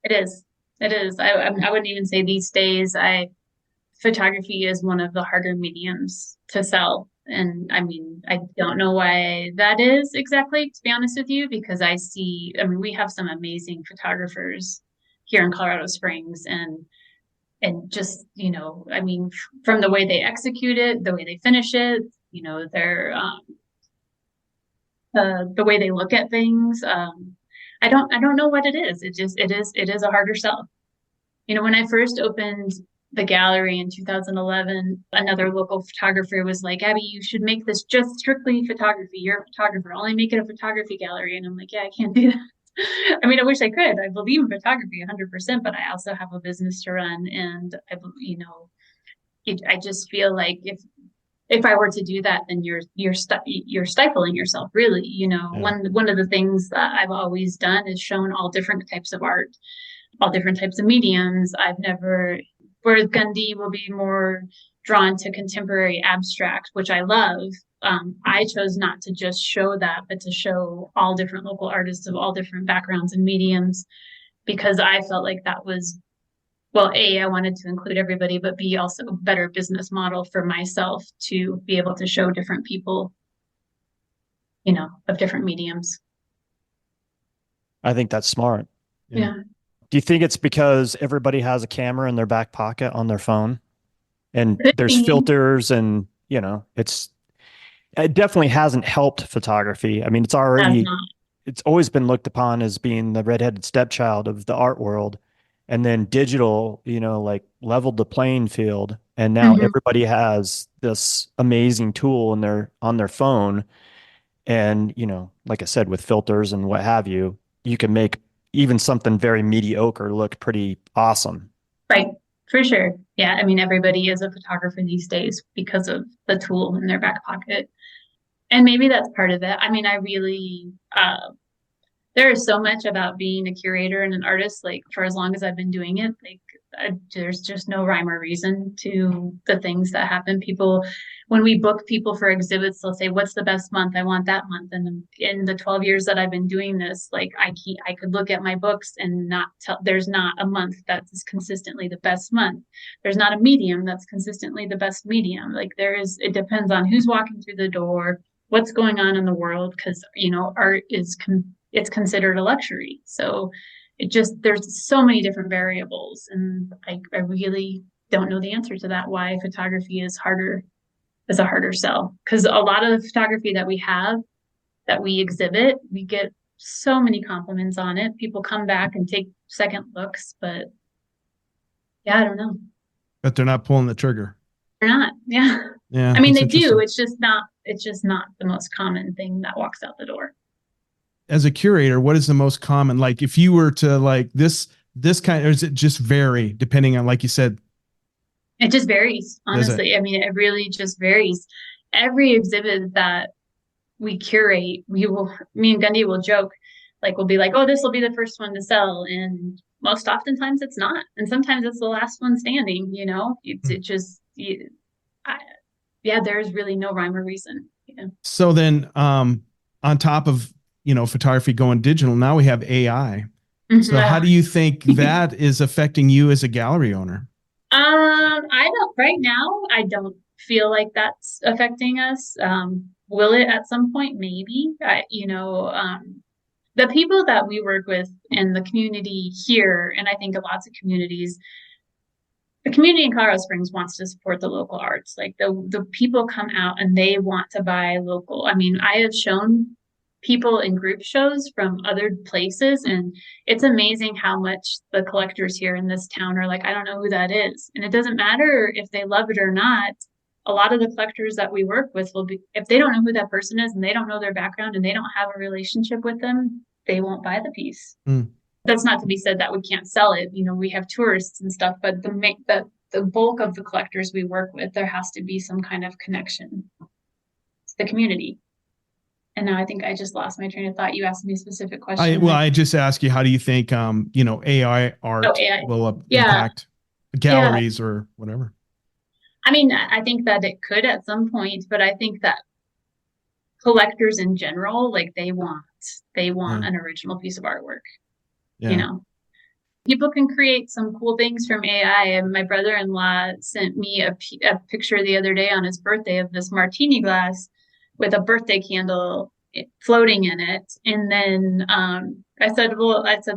It is. It is. I wouldn't even say these days. Photography is one of the harder mediums to sell. And I mean, I don't know why that is exactly, to be honest with you, because I mean, we have some amazing photographers here in Colorado Springs, and just, I mean, from the way they execute it, the way they finish it, their the way they look at things. I don't know what it is. It is a harder sell. When I first opened the gallery in 2011, another local photographer was like, Abby, you should make this just strictly photography. You're a photographer, only make it a photography gallery. And I'm like, yeah, I can't do that. I mean, I wish I could. I believe in photography 100%, but I also have a business to run. And I just feel like if I were to do that, then you're stifling yourself, really. Yeah. One of the things that I've always done is shown all different types of art, all different types of mediums. Whereas Gundy will be more drawn to contemporary abstract, which I love. I chose not to just show that, but to show all different local artists of all different backgrounds and mediums, because I felt like that was, well, A, I wanted to include everybody, but B, also a better business model for myself to be able to show different people, of different mediums. I think that's smart. Yeah. Do you think it's because everybody has a camera in their back pocket on their phone and Could there's be. filters and, it definitely hasn't helped photography. I mean, That's not. it's always been looked upon as being the redheaded stepchild of the art world. And then digital, like leveled the playing field. And now Mhm. everybody has this amazing tool on their phone. And, like I said, with filters and what have you, you can make even something very mediocre look pretty awesome. Right, for sure. Yeah, I mean, everybody is a photographer these days because of the tool in their back pocket. And maybe that's part of it. I mean, I really, there is so much about being a curator and an artist, like for as long as I've been doing it, like there's just no rhyme or reason to the things that happen. When we book people for exhibits, they'll say, what's the best month? I want that month. And in the 12 years that I've been doing this, like I could look at my books and not tell, there's not a month that's consistently the best month. There's not a medium that's consistently the best medium. Like it depends on who's walking through the door, what's going on in the world, because, art it's considered a luxury. So there's so many different variables. And I really don't know the answer to that, why photography is a harder sell. Because a lot of the photography that we have, that we exhibit, we get so many compliments on it. People come back and take second looks, but yeah, I don't know. But they're not pulling the trigger. They're not. Yeah. Yeah. I mean, they that's do. interesting. It's just not the most common thing that walks out the door. As a curator, what is the most common? Like if you were to like this kind, or does it just vary depending on, like you said? It just varies, honestly. I mean, it really just varies. Every exhibit that we curate, me and Gundy will joke, like we'll be like, oh, this will be the first one to sell. And most oftentimes it's not. And sometimes it's the last one standing, there's really no rhyme or reason. Yeah. So then on top of, photography going digital, now we have AI. So how do you think that is affecting you as a gallery owner? Right now, I don't feel like that's affecting us. Will it at some point? Maybe. The people that we work with in the community here, and I think lots of communities, the community in Colorado Springs wants to support the local arts. Like the people come out and they want to buy local. I mean, I have shown people in group shows from other places, and it's amazing how much the collectors here in this town are like, I don't know who that is. And it doesn't matter if they love it or not. A lot of the collectors that we work with will be, if they don't know who that person is and they don't know their background and they don't have a relationship with them, they won't buy the piece. That's not to be said that we can't sell it. We have tourists and stuff, but the bulk of the collectors we work with, there has to be some kind of connection to the community. And now I think I just lost my train of thought. You asked me a specific question. I just asked you, how do you think, AI art will impact galleries or whatever? I mean, I think that it could at some point, but I think that collectors in general, like they want an original piece of artwork. people can create some cool things from AI. And my brother-in-law sent me a picture the other day on his birthday of this martini glass with a birthday candle floating in it. And then I said,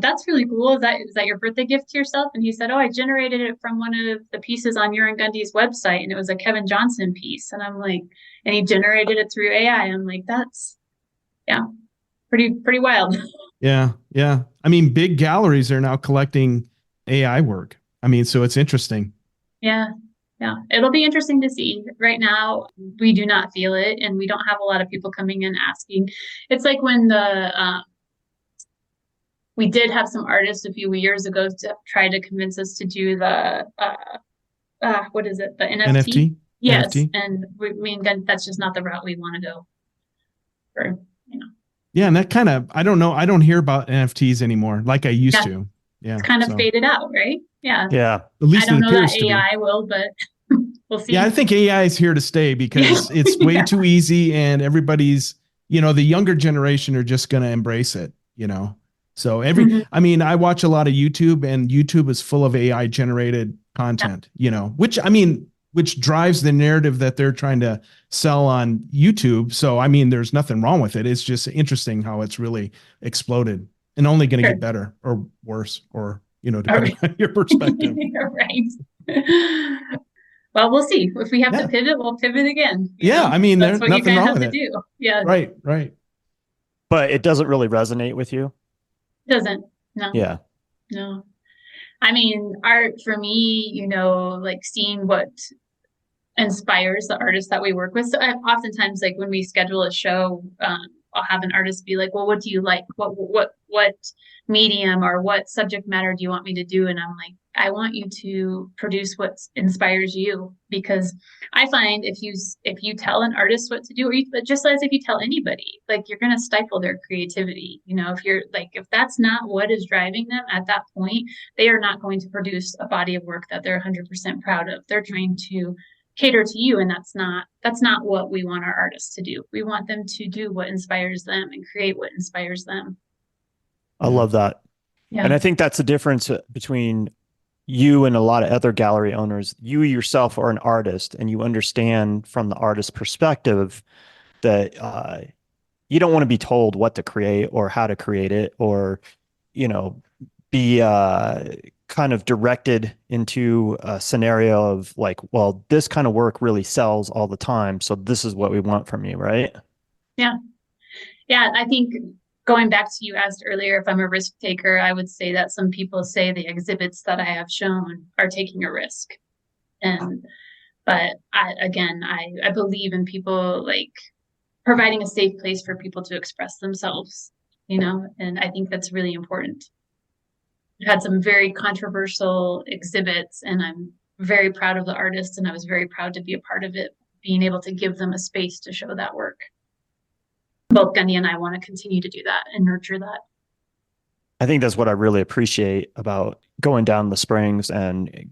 that's really cool. Is that your birthday gift to yourself? And he said, oh, I generated it from one of the pieces on your and Gundy's website, and it was a Kevin Johnson piece. And I'm like, and he generated it through AI. I'm like, that's, yeah, pretty wild. Yeah. Yeah. I mean, big galleries are now collecting AI work. I mean, so it's interesting. Yeah. Yeah. It'll be interesting to see. Right now, we do not feel it, and we don't have a lot of people coming in asking. It's like when we did have some artists a few years ago to try to convince us to do the what is it? The NFT? NFT? Yes. NFT? And again, that's just not the route we want to go for, Yeah, and that kind of, I don't know, I don't hear about NFTs anymore like I used to. Yeah. It's kind of faded out, right? Yeah. Yeah. At least I don't it know that appears to be. AI will, but we'll see. Yeah, I think AI is here to stay because it's way Yeah. too easy, and everybody's, the younger generation are just going to embrace it, So I mean, I watch a lot of YouTube, and YouTube is full of AI generated content, which drives the narrative that they're trying to sell on YouTube. So, I mean, there's nothing wrong with it. It's just interesting how it's really exploded and only going to get better or worse, or, depending on your perspective. Right. Well, we'll see. If we have to pivot, we'll pivot again. I mean, that's there's what you nothing kind of wrong have with to it. do. Yeah. Right. But it doesn't really resonate with you. Doesn't. No. Yeah. No. I mean, art for me, like seeing what inspires the artists that we work with. So oftentimes, like when we schedule a show, I'll have an artist be like, well, what do you like? What medium or what subject matter do you want me to do? And I'm like, I want you to produce what inspires you, because I find if you tell an artist what to do, or just as if you tell anybody, like, you're going to stifle their creativity. If that's not what is driving them at that point, they are not going to produce a body of work that they're 100% proud of. They're trying to cater to you, and that's not what we want our artists to do. We want them to do what inspires them and create what inspires them. I love that. Yeah. And I think that's the difference between you and a lot of other gallery owners. You yourself are an artist, and you understand from the artist's perspective that you don't want to be told what to create or how to create it, or be kind of directed into a scenario of like, well, this kind of work really sells all the time, so this is what we want from you, right? Yeah. I think going back to, you asked earlier if I'm a risk taker, I would say that some people say the exhibits that I have shown are taking a risk. But I believe in people like providing a safe place for people to express themselves, and I think that's really important. I've had some very controversial exhibits, and I'm very proud of the artists, and I was very proud to be a part of it, being able to give them a space to show that work. Both Gundy and I want to continue to do that and nurture that. I think that's what I really appreciate about going down the Springs and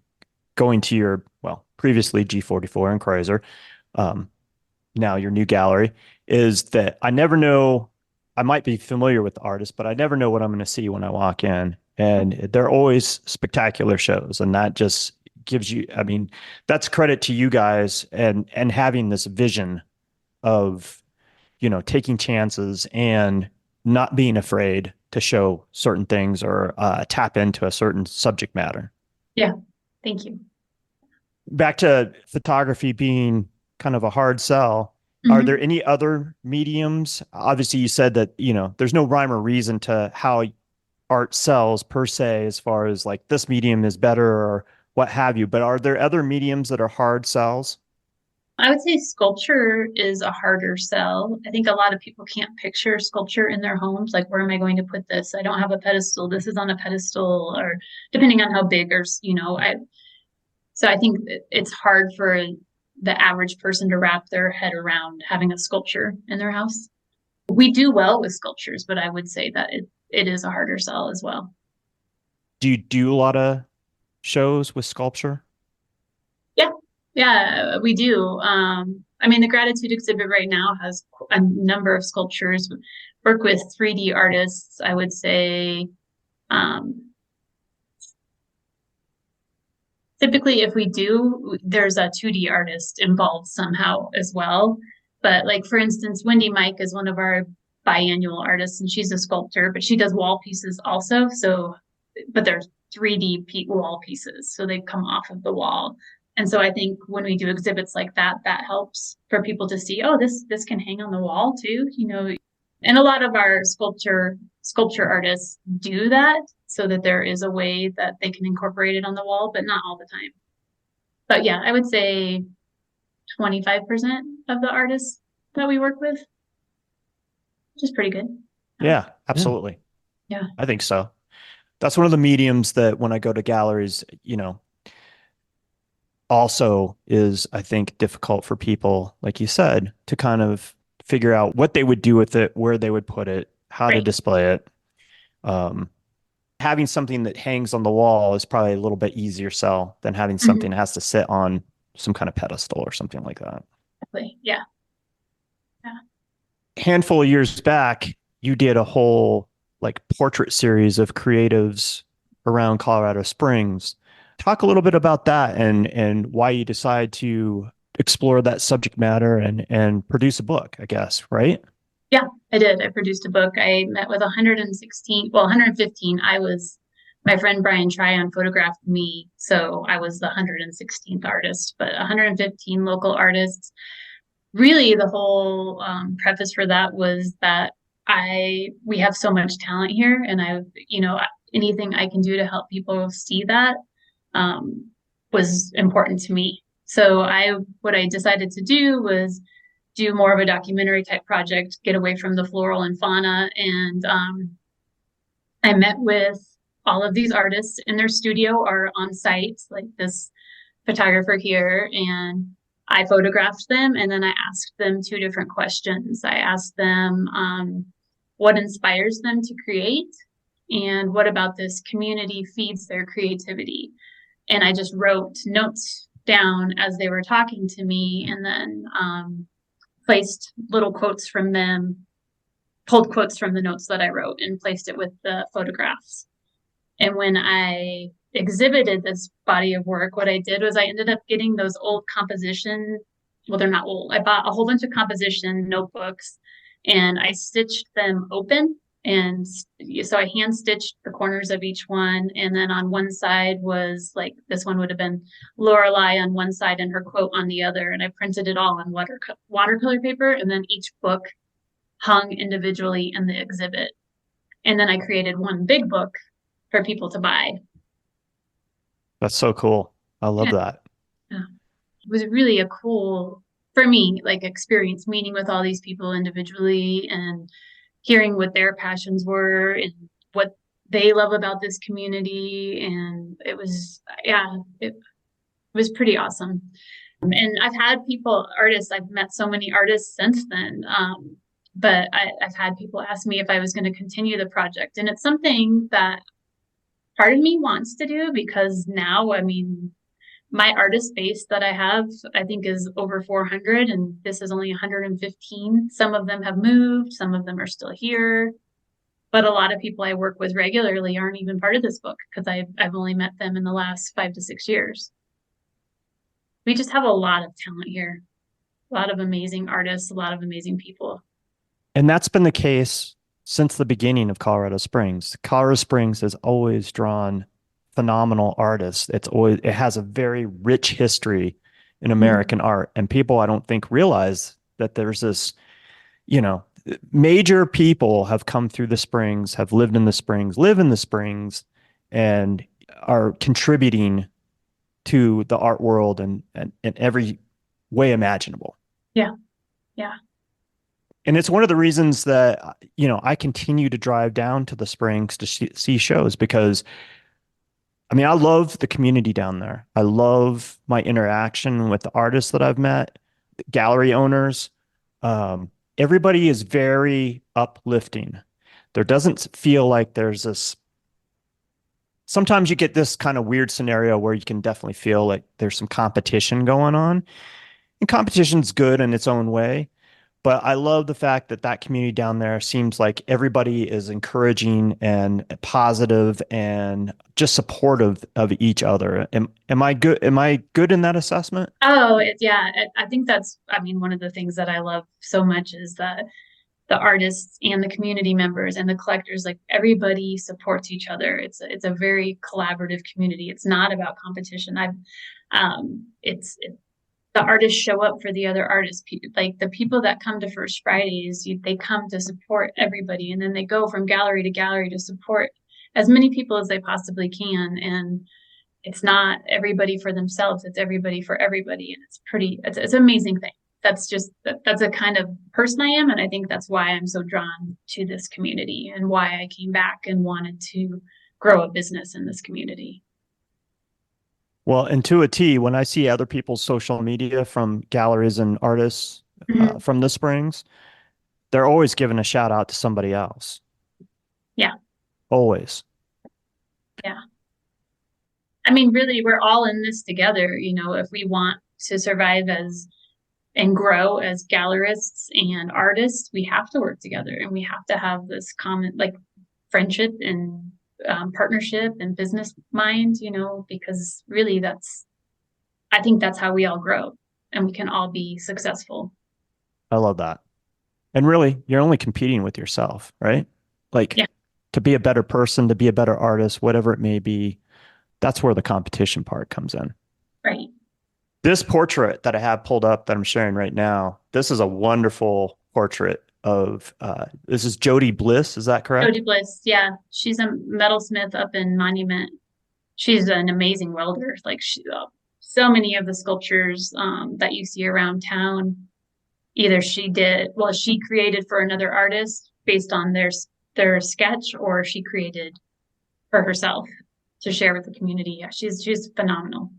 going to your, previously G44 and Kreuser, now your new gallery, is that I never know, I might be familiar with the artist, but I never know what I'm going to see when I walk in. And they're always spectacular shows. And that just gives you, I mean, that's credit to you guys and having this vision of, taking chances and not being afraid to show certain things or tap into a certain subject matter. Yeah. Thank you. Back to photography being kind of a hard sell. Mm-hmm. Are there any other mediums? Obviously you said that, there's no rhyme or reason to how art sells per se, as far as like this medium is better or what have you, but are there other mediums that are hard sells? I would say sculpture is a harder sell. I think a lot of people can't picture sculpture in their homes. Like, where am I going to put this? I don't have a pedestal. This is on a pedestal, or depending on how big, or, so I think it's hard for the average person to wrap their head around having a sculpture in their house. We do well with sculptures, but I would say that it is a harder sell as well. Do you do a lot of shows with sculpture? Yeah, we do. I mean, the Gratitude exhibit right now has a number of sculptures. Work with 3D artists, I would say Typically, if we do, there's a 2D artist involved somehow as well. But like for instance, Wendy Mike is one of our biannual artists, and she's a sculptor, but she does wall pieces also. So, but they're 3D wall pieces, so they come off of the wall. And so I think when we do exhibits like that, that helps for people to see, oh, this can hang on the wall too, you know. And a lot of our sculpture artists do that so that there is a way that they can incorporate it on the wall, but not all the time. But yeah, I would say 25% of the artists that we work with, which is pretty good. Yeah, absolutely. Yeah. I think so. That's one of the mediums that when I go to galleries, you know, also is, I think, difficult for people, like you said, to kind of figure out what they would do with it, where they would put it, how to display it. Having something that hangs on the wall is probably a little bit easier sell than having something that has to sit on some kind of pedestal or something like that. Exactly. Yeah. Handful of years back, you did a whole like portrait series of creatives around Colorado Springs. Talk a little bit about that and why you decide to explore that subject matter and produce a book, I guess, right? Yeah, I did. I produced a book. I met with 115. My friend Brian Tryon photographed me, so I was the 116th artist, but 115 local artists. Really, the whole preface for that was that we have so much talent here, and anything I can do to help people see that was important to me. So what I decided to do was do more of a documentary type project, get away from the floral and fauna. And I met with all of these artists in their studio or on site, like this photographer here, and I photographed them. And then I asked them two different questions. I asked them what inspires them to create, and what about this community feeds their creativity. And I just wrote notes down as they were talking to me, and then placed little quotes from them, pulled quotes from the notes that I wrote and placed it with the photographs. And when I exhibited this body of work, what I did was I ended up getting those old composition, well, they're not old. I bought a whole bunch of composition notebooks and I stitched them open. And so I hand stitched the corners of each one. And then on one side was like, this one would have been Lorelei on one side and her quote on the other. And I printed it all on watercolor paper. And then each book hung individually in the exhibit. And then I created one big book for people to buy. That's so cool. I love that. Yeah. It was really a cool, for me, like experience meeting with all these people individually and hearing what their passions were and what they love about this community. And it was pretty awesome. And I've had I've met so many artists since then. But I've had people ask me if I was going to continue the project. And it's something that part of me wants to do because now, I mean, my artist base that I have, I think is over 400 and this is only 115. Some of them have moved, some of them are still here. But a lot of people I work with regularly aren't even part of this book because I've only met them in the last 5 to 6 years. We just have a lot of talent here, a lot of amazing artists, a lot of amazing people. And that's been the case since the beginning of Colorado Springs. Colorado Springs has always drawn phenomenal artists. It has a very rich history in American art. And people, I don't think, realize that there's this, major people have come through the Springs, have lived in the Springs, live in the Springs, and are contributing to the art world in every way imaginable. Yeah. Yeah. And it's one of the reasons that, I continue to drive down to the Springs to see shows because, I love the community down there. I love my interaction with the artists that I've met, the gallery owners. Everybody is very uplifting. There doesn't feel like there's this. Sometimes you get this kind of weird scenario where you can definitely feel like there's some competition going on. And competition's good in its own way. But I love the fact that that community down there seems like everybody is encouraging and positive and just supportive of each other. Am I good? Am I good in that assessment? Oh, yeah, I think that's, I mean, one of the things that I love so much is that the artists and the community members and the collectors, like everybody supports each other. It's a very collaborative community. It's not about competition. The artists show up for the other artists. Like the people that come to First Fridays, they come to support everybody, and then they go from gallery to gallery to support as many people as they possibly can. And it's not everybody for themselves; it's everybody for everybody, and it's an amazing thing. That's a kind of person I am, and I think that's why I'm so drawn to this community and why I came back and wanted to grow a business in this community. Well, and to a T, when I see other people's social media from galleries and artists Mhm. from the Springs, they're always giving a shout out to somebody else. Yeah, Always. yeah. I mean, really, we're all in this together. If we want to survive as and grow as gallerists and artists, we have to work together and we have to have this common, like, friendship and partnership and business mind, because really I think that's how we all grow and we can all be successful. I love that. And really, you're only competing with yourself, right? Like Yeah, to be a better person, to be a better artist, whatever it may be, that's where the competition part comes in. right. This portrait that I have pulled up that I'm sharing right now, this is a wonderful portrait of this is Jody Bliss, is that correct? Jody Bliss, yeah, she's a metalsmith up in Monument. She's an amazing welder. Like so many of the sculptures that you see around town, either she created for another artist based on their sketch, or she created for herself to share with the community. Yeah, she's phenomenal.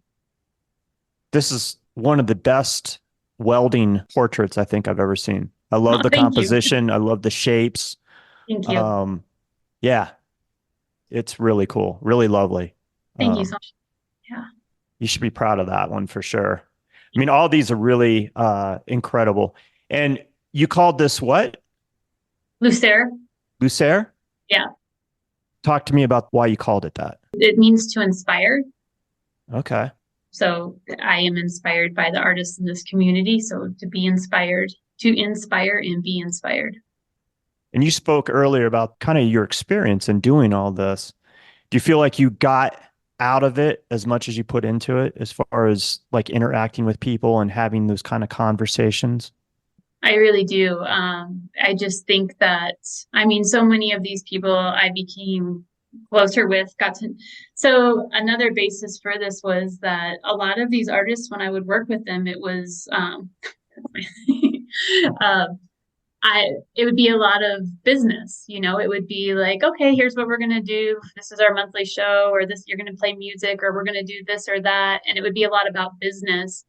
This is one of the best welding portraits I think I've ever seen. I love Oh, the thank you. composition. I love the shapes. Thank you. Um, yeah, it's really cool, really lovely. Thank you so Um, much. Yeah. you should be proud of that one for sure. I mean, all these are really incredible. And you called this what? Lucere. Lucere? Yeah. Talk to me about why you called it that. It means to inspire. Okay. So I am inspired by the artists in this community. So to be inspired, to inspire and be inspired. And you spoke earlier about kind of your experience in doing all this. Do you feel like you got out of it as much as you put into it as far as like interacting with people and having those kind of conversations? I really do. I just think that, I mean, so many of these people I became closer with, so another basis for this was that a lot of these artists, when I would work with them, it was, um, it would be a lot of business, it would be like, okay, here's what we're going to do. This is our monthly show, or this, you're going to play music, or we're going to do this or that. And it would be a lot about business.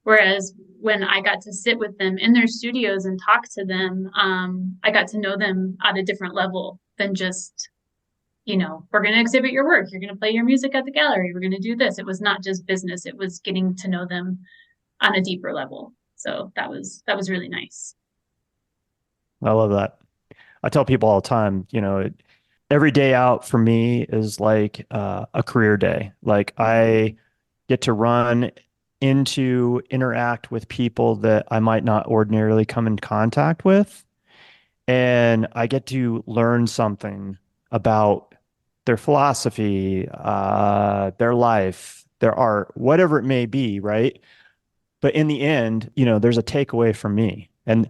Whereas when I got to sit with them in their studios and talk to them, I got to know them at a different level than just, we're going to exhibit your work. You're going to play your music at the gallery. We're going to do this. It was not just business. It was getting to know them on a deeper level. So that was really nice. I love that. I tell people all the time, every day out for me is like a career day. Like I get to run into interact with people that I might not ordinarily come in contact with. And I get to learn something about their philosophy, their life, their art, whatever it may be, right? But in the end, there's a takeaway from me. And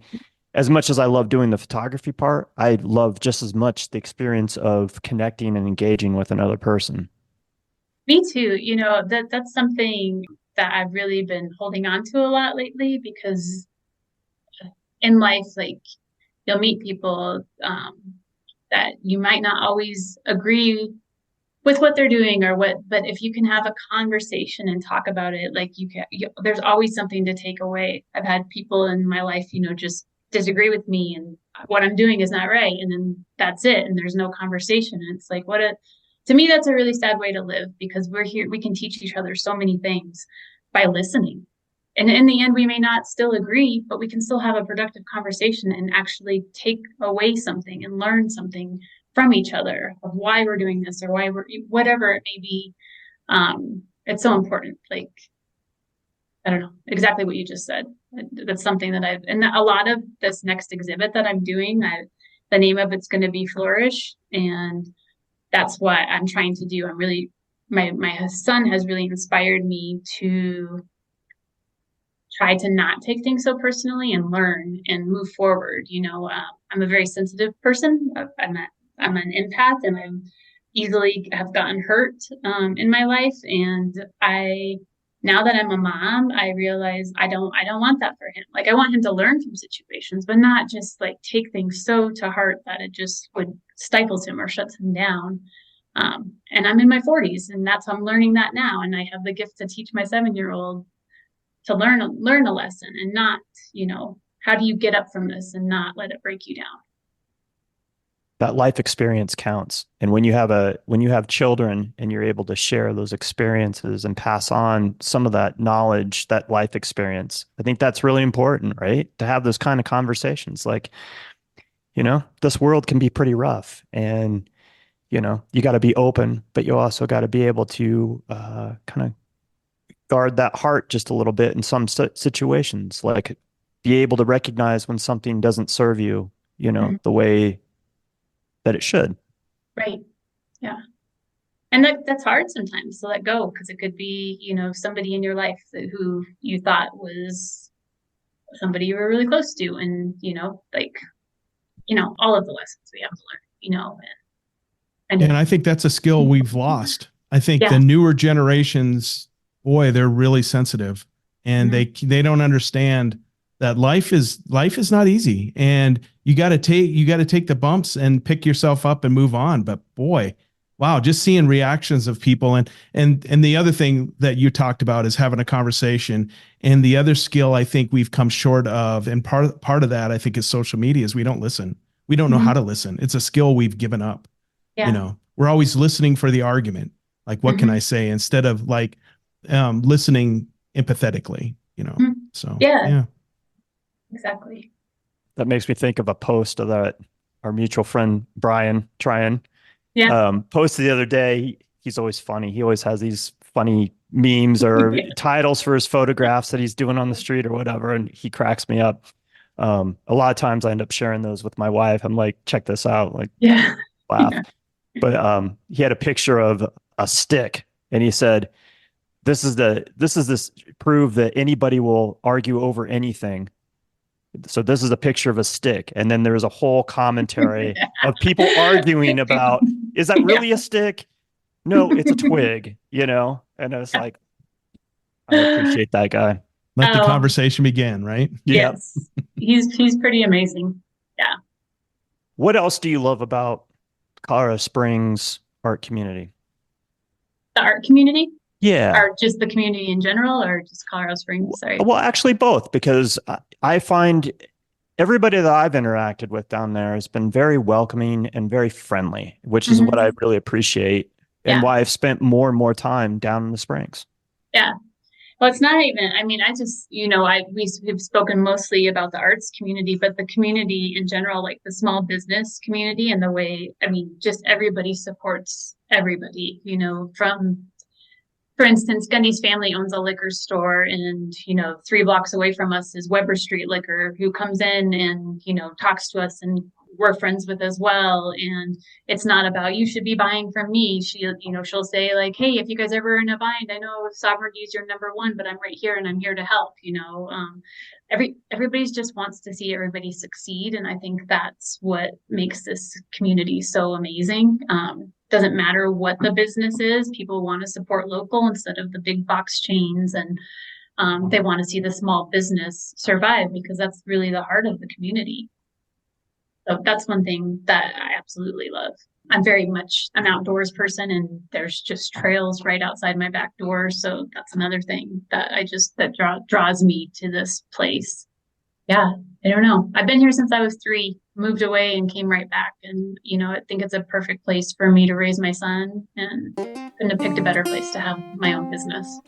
as much as I love doing the photography part, I love just as much the experience of connecting and engaging with another person. Me too. That's something that I've really been holding on to a lot lately, because in life, like, you'll meet people that you might not always agree with what they're doing or but if you can have a conversation and talk about it, like there's always something to take away. I've had people in my life, just disagree with me and what I'm doing is not right. And then that's it. And there's no conversation. And it's like, to me, that's a really sad way to live, because we're here, we can teach each other so many things by listening. And in the end, we may not still agree, but we can still have a productive conversation and actually take away something and learn something from each other of why we're doing this or why we're, whatever it may be. It's so important. Like, I don't know, exactly what you just said. That's something that and a lot of this next exhibit that I'm doing, the name of it's going to be Flourish. And that's what I'm trying to do. I'm really, my son has really inspired me to try to not take things so personally and learn and move forward. I'm a very sensitive person. I'm an empath, and I easily have gotten hurt in my life. And now that I'm a mom, I realize I don't want that for him. Like, I want him to learn from situations, but not just like take things so to heart that it just would stifles him or shuts him down. And I'm in my 40s, and I'm learning that now. And I have the gift to teach my 7-year-old to learn a lesson, and not, how do you get up from this and not let it break you down? That life experience counts. And when you have children and you're able to share those experiences and pass on some of that knowledge, that life experience, I think that's really important, right? To have those kind of conversations. Like, this world can be pretty rough, and, you got to be open, but you also got to be able to kind of guard that heart just a little bit in some situations, like be able to recognize when something doesn't serve you, the way that it should. Right. Yeah. And that's hard sometimes to let go, because it could be, somebody in your life who you thought was somebody you were really close to, and, all of the lessons we have to learn, and I think that's a skill we've lost. I think the newer generations, boy, they're really sensitive, and they don't understand that life is not easy, and you got to take the bumps and pick yourself up and move on. But boy, wow, just seeing reactions of people, and the other thing that you talked about is having a conversation. And the other skill I think we've come short of, and part of that I think is social media, is we don't listen. We don't know how to listen. It's a skill we've given up. Yeah. We're always listening for the argument. Like, what can I say, instead of like listening empathetically, So yeah. Exactly. That makes me think of a post of our mutual friend, Brian Tryon, posted the other day. He's always funny. He always has these funny memes or titles for his photographs that he's doing on the street or whatever. And he cracks me up. A lot of times I end up sharing those with my wife. I'm like, check this out. Like, laugh. Yeah. But he had a picture of a stick, and he said, this is prove that anybody will argue over anything. So this is a picture of a stick. And then there's a whole commentary of people arguing about, is that really a stick? No, it's a twig, And I was like, I appreciate that guy. Let the conversation begin, right? Yes. He's pretty amazing. Yeah. What else do you love about Colorado Springs art community? The art community? Yeah. Or just the community in general, or just Colorado Springs? Sorry. Well, actually both, because I find everybody that I've interacted with down there has been very welcoming and very friendly, which is what I really appreciate, and why I've spent more and more time down in the Springs. Yeah. Well, it's not even, we've spoken mostly about the arts community, but the community in general, like the small business community, and the way, just everybody supports everybody, for instance, Gundy's family owns a liquor store, and, 3 blocks away from us is Weber Street Liquor, who comes in and, talks to us, and we're friends with as well. And it's not about, you should be buying from me. She'll say like, hey, if you guys ever are in a bind, I know sovereignty is your number one, but I'm right here and I'm here to help. Everybody's just wants to see everybody succeed. And I think that's what makes this community so amazing. Doesn't matter what the business is, people want to support local instead of the big box chains, and they want to see the small business survive, because that's really the heart of the community. So that's one thing that I absolutely love. I'm very much an outdoors person, and there's just trails right outside my back door. So that's another thing that draws me to this place. Yeah, I don't know. I've been here since I was 3, moved away and came right back. And, I think it's a perfect place for me to raise my son, and couldn't have picked a better place to have my own business.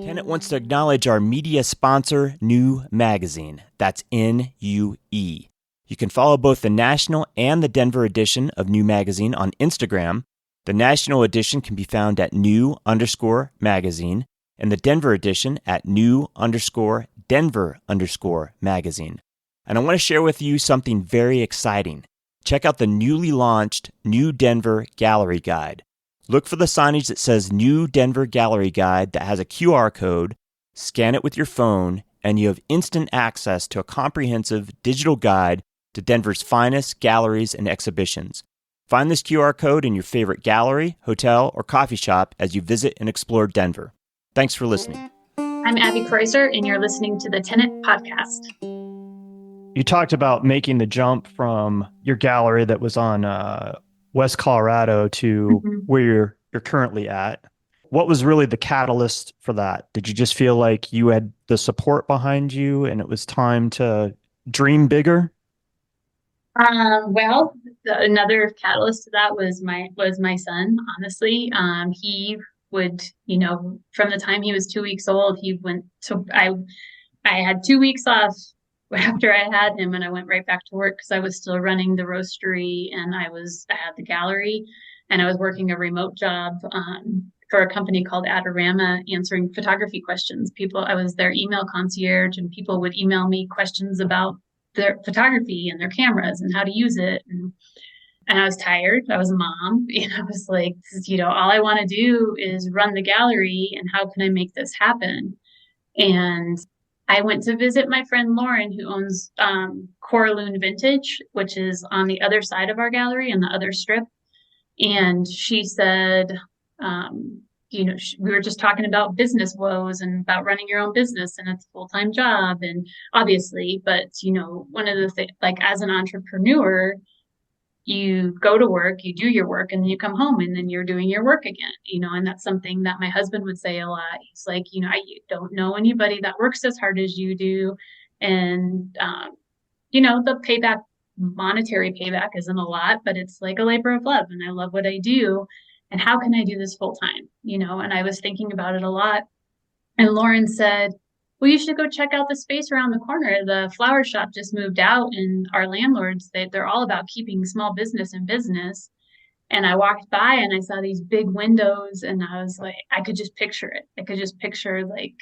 Tenant wants to acknowledge our media sponsor, New Magazine. That's N-U-E. You can follow both the national and the Denver edition of New Magazine on Instagram. The national edition can be found at new_magazine and the Denver edition at new_Denver_magazine. And I want to share with you something very exciting. Check out the newly launched New Denver Gallery Guide. Look for the signage that says New Denver Gallery Guide that has a QR code. Scan it with your phone, and you have instant access to a comprehensive digital guide to Denver's finest galleries and exhibitions. Find this QR code in your favorite gallery, hotel, or coffee shop as you visit and explore Denver. Thanks for listening. I'm Abby Kreuser, and you're listening to the Tenant Podcast. You talked about making the jump from your gallery that was on West Colorado to where you're currently at. What was really the catalyst for that? Did you just feel like you had the support behind you and it was time to dream bigger? Well, another catalyst to that was my son, honestly. He would, from the time he was 2 weeks old, I had 2 weeks off after I had him, and I went right back to work because I was still running the roastery, and I had the gallery, and I was working a remote job for a company called Adorama, answering photography questions. I was their email concierge, and people would email me questions about their photography and their cameras and how to use it. And I was tired. I was a mom, and I was like, all I want to do is run the gallery, and how can I make this happen? And I went to visit my friend Lauren, who owns Coraloon Vintage, which is on the other side of our gallery in the other strip. And she said, we were just talking about business woes and about running your own business, and it's a full-time job, and obviously, but one of the things, like as an entrepreneur, you go to work, you do your work, and then you come home, and then you're doing your work again, and that's something that my husband would say a lot. He's like, I don't know anybody that works as hard as you do. And, the monetary payback isn't a lot, but it's like a labor of love. And I love what I do. And how can I do this full time? And I was thinking about it a lot. And Lauren said, well, you should go check out the space around the corner. The flower shop just moved out, and our landlords, they're all about keeping small business in business. And I walked by and I saw these big windows, and I was like, I could just picture it. I could just picture like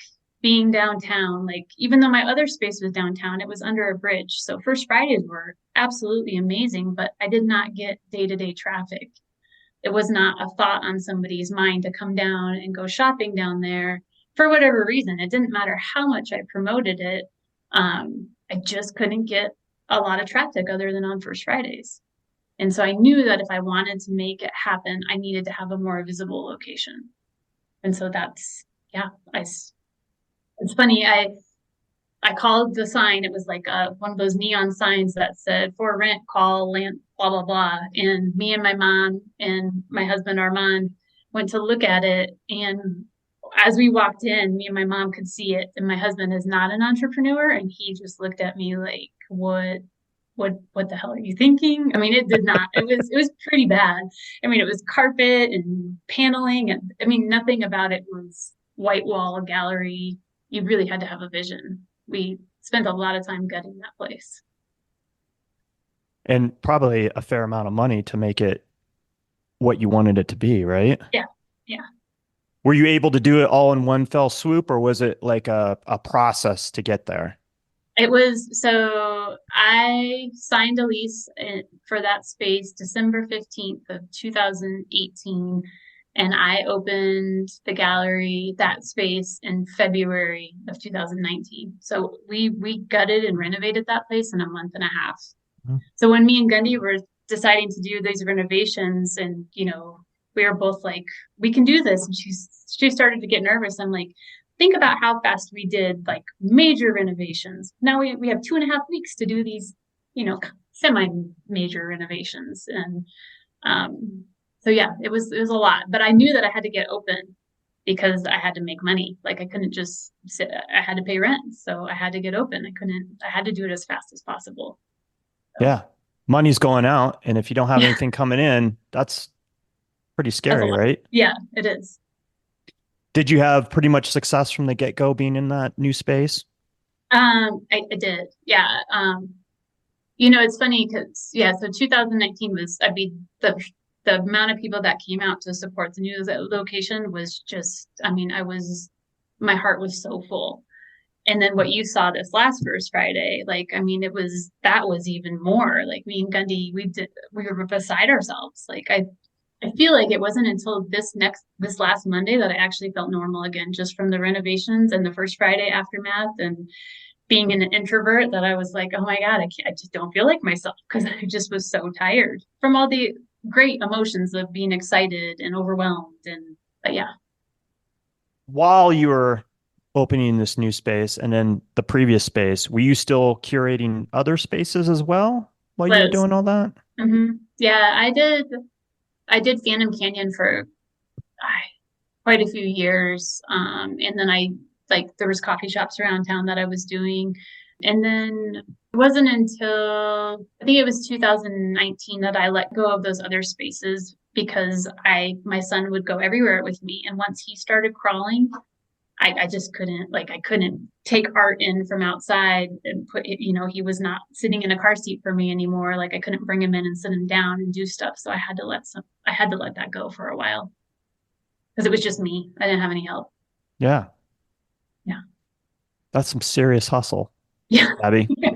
being downtown. Like, even though my other space was downtown, it was under a bridge. So First Fridays were absolutely amazing, but I did not get day-to-day traffic. It was not a thought on somebody's mind to come down and go shopping down there. For whatever reason, it didn't matter how much I promoted it. I just couldn't get a lot of traffic other than on First Fridays. And so I knew that if I wanted to make it happen, I needed to have a more visible location. And so it's funny. I called the sign. It was like one of those neon signs that said, for rent, call, land, blah, blah, blah. And me and my mom and my husband, Armand, went to look at it. And as we walked in, me and my mom could see it. And my husband is not an entrepreneur. And he just looked at me like, what the hell are you thinking? I mean, it did not, it was pretty bad. I mean, it was carpet and paneling. And I mean, nothing about it was white wall gallery. You really had to have a vision. We spent a lot of time gutting that place. And probably a fair amount of money to make it what you wanted it to be, right? Yeah. Were you able to do it all in one fell swoop, or was it like a process to get there? It was, so I signed a lease for that space December 15th of 2018. And I opened the gallery, that space, in February of 2019. So we gutted and renovated that place in a month and a half. Mm-hmm. So when me and Gundy were deciding to do these renovations, and we were both like, we can do this. And she started to get nervous. I'm like, think about how fast we did like major renovations. Now we have 2.5 weeks to do these, semi-major renovations. And so yeah, it was a lot, but I knew that I had to get open because I had to make money. Like, I couldn't just sit, I had to pay rent. So I had to get open. I had to do it as fast as possible. So. Yeah. Money's going out. And if you don't have anything coming in, that's pretty scary, right? Yeah, it is. Did you have pretty much success from the get-go being in that new space? I did. Yeah. It's funny because, yeah, so 2019 was, I mean, the amount of people that came out to support the new location was just, I mean, my heart was so full. And then what you saw this last First Friday, like, I mean, that was even more. Like me and Gundy, we were beside ourselves. Like I feel like it wasn't until this last Monday that I actually felt normal again, just from the renovations and the First Friday aftermath and being an introvert, that I was like, oh my God, I just don't feel like myself, because I just was so tired from all the great emotions of being excited and overwhelmed. But yeah. While you were opening this new space and then the previous space, were you still curating other spaces as well while you were Was doing all that? Yeah, I did Phantom Canyon for quite a few years. And then there was coffee shops around town that I was doing. And then it wasn't until I think it was 2019 that I let go of those other spaces, because my son would go everywhere with me. And once he started crawling, I just couldn't, I couldn't take art in from outside and put it, he was not sitting in a car seat for me anymore. Like I couldn't bring him in and sit him down and do stuff. So I had to let that go for a while, because it was just me. I didn't have any help. Yeah. Yeah. That's some serious hustle, Yeah. Abby. Yeah.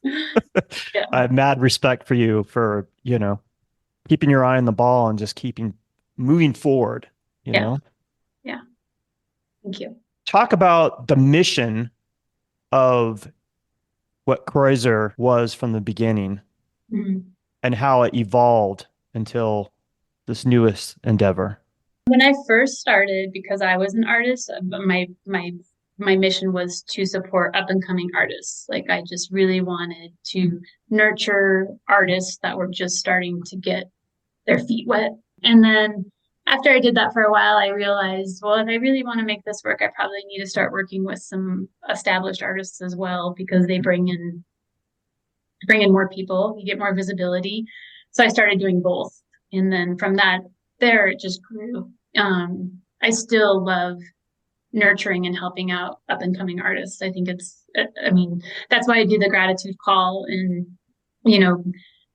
Yeah. I have mad respect for you for, keeping your eye on the ball and just keeping moving forward, Yeah. know? Yeah. Thank you. Talk about the mission of what Kreuser was from the beginning and how it evolved until this newest endeavor. When I first started, because I was an artist, my mission was to support up and coming artists. Like I just really wanted to nurture artists that were just starting to get their feet wet. And then after I did that for a while, I realized, well, if I really want to make this work, I probably need to start working with some established artists as well, because they bring in more people, you get more visibility. So I started doing both. And then from there, it just grew. I still love nurturing and helping out up and coming artists. I think that's why I do the gratitude call. And,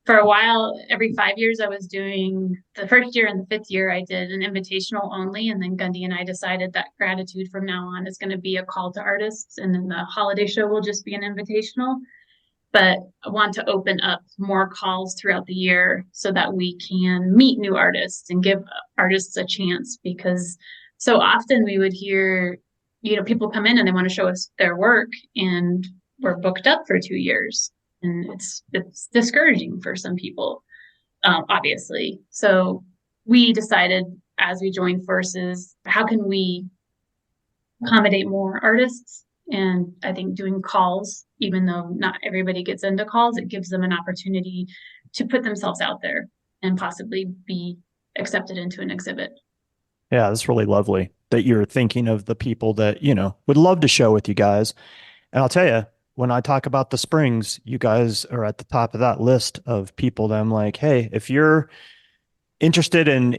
for a while, every 5 years, I was doing the first year and the fifth year, I did an invitational only. And then Gundy and I decided that gratitude from now on is going to be a call to artists. And then the holiday show will just be an invitational. But I want to open up more calls throughout the year so that we can meet new artists and give artists a chance, because so often we would hear, people come in and they want to show us their work and we're booked up for 2 years. And it's discouraging for some people, obviously. So we decided, as we joined forces, how can we accommodate more artists? And I think doing calls, even though not everybody gets into calls, it gives them an opportunity to put themselves out there and possibly be accepted into an exhibit. Yeah, that's really lovely that you're thinking of the people that, would love to show with you guys. And I'll tell you, when I talk about the Springs, you guys are at the top of that list of people that I'm like, hey, if you're interested in,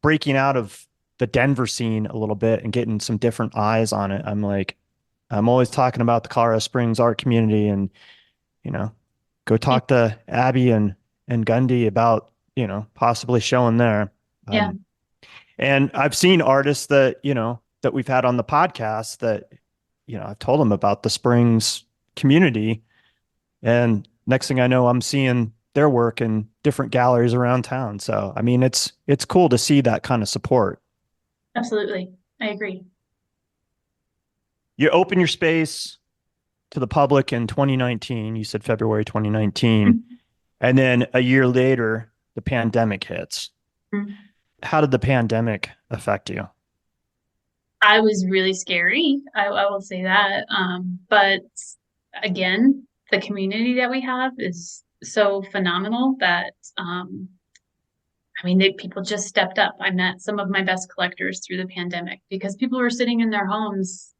breaking out of the Denver scene a little bit and getting some different eyes on it, I'm always talking about the Colorado Springs art community, and, go talk to Abby and Gundy about, possibly showing there. Yeah. And I've seen artists that, that we've had on the podcast that, I've told them about the Springs community, and next thing I know, I'm seeing their work in different galleries around town. So, it's cool to see that kind of support. Absolutely. I agree. You open your space to the public in 2019. You said February 2019. And then a year later, the pandemic hits. How did the pandemic affect you? I was really scary. I will say that. But again, the community that we have is so phenomenal that, people just stepped up. I met some of my best collectors through the pandemic, because people were sitting in their homes,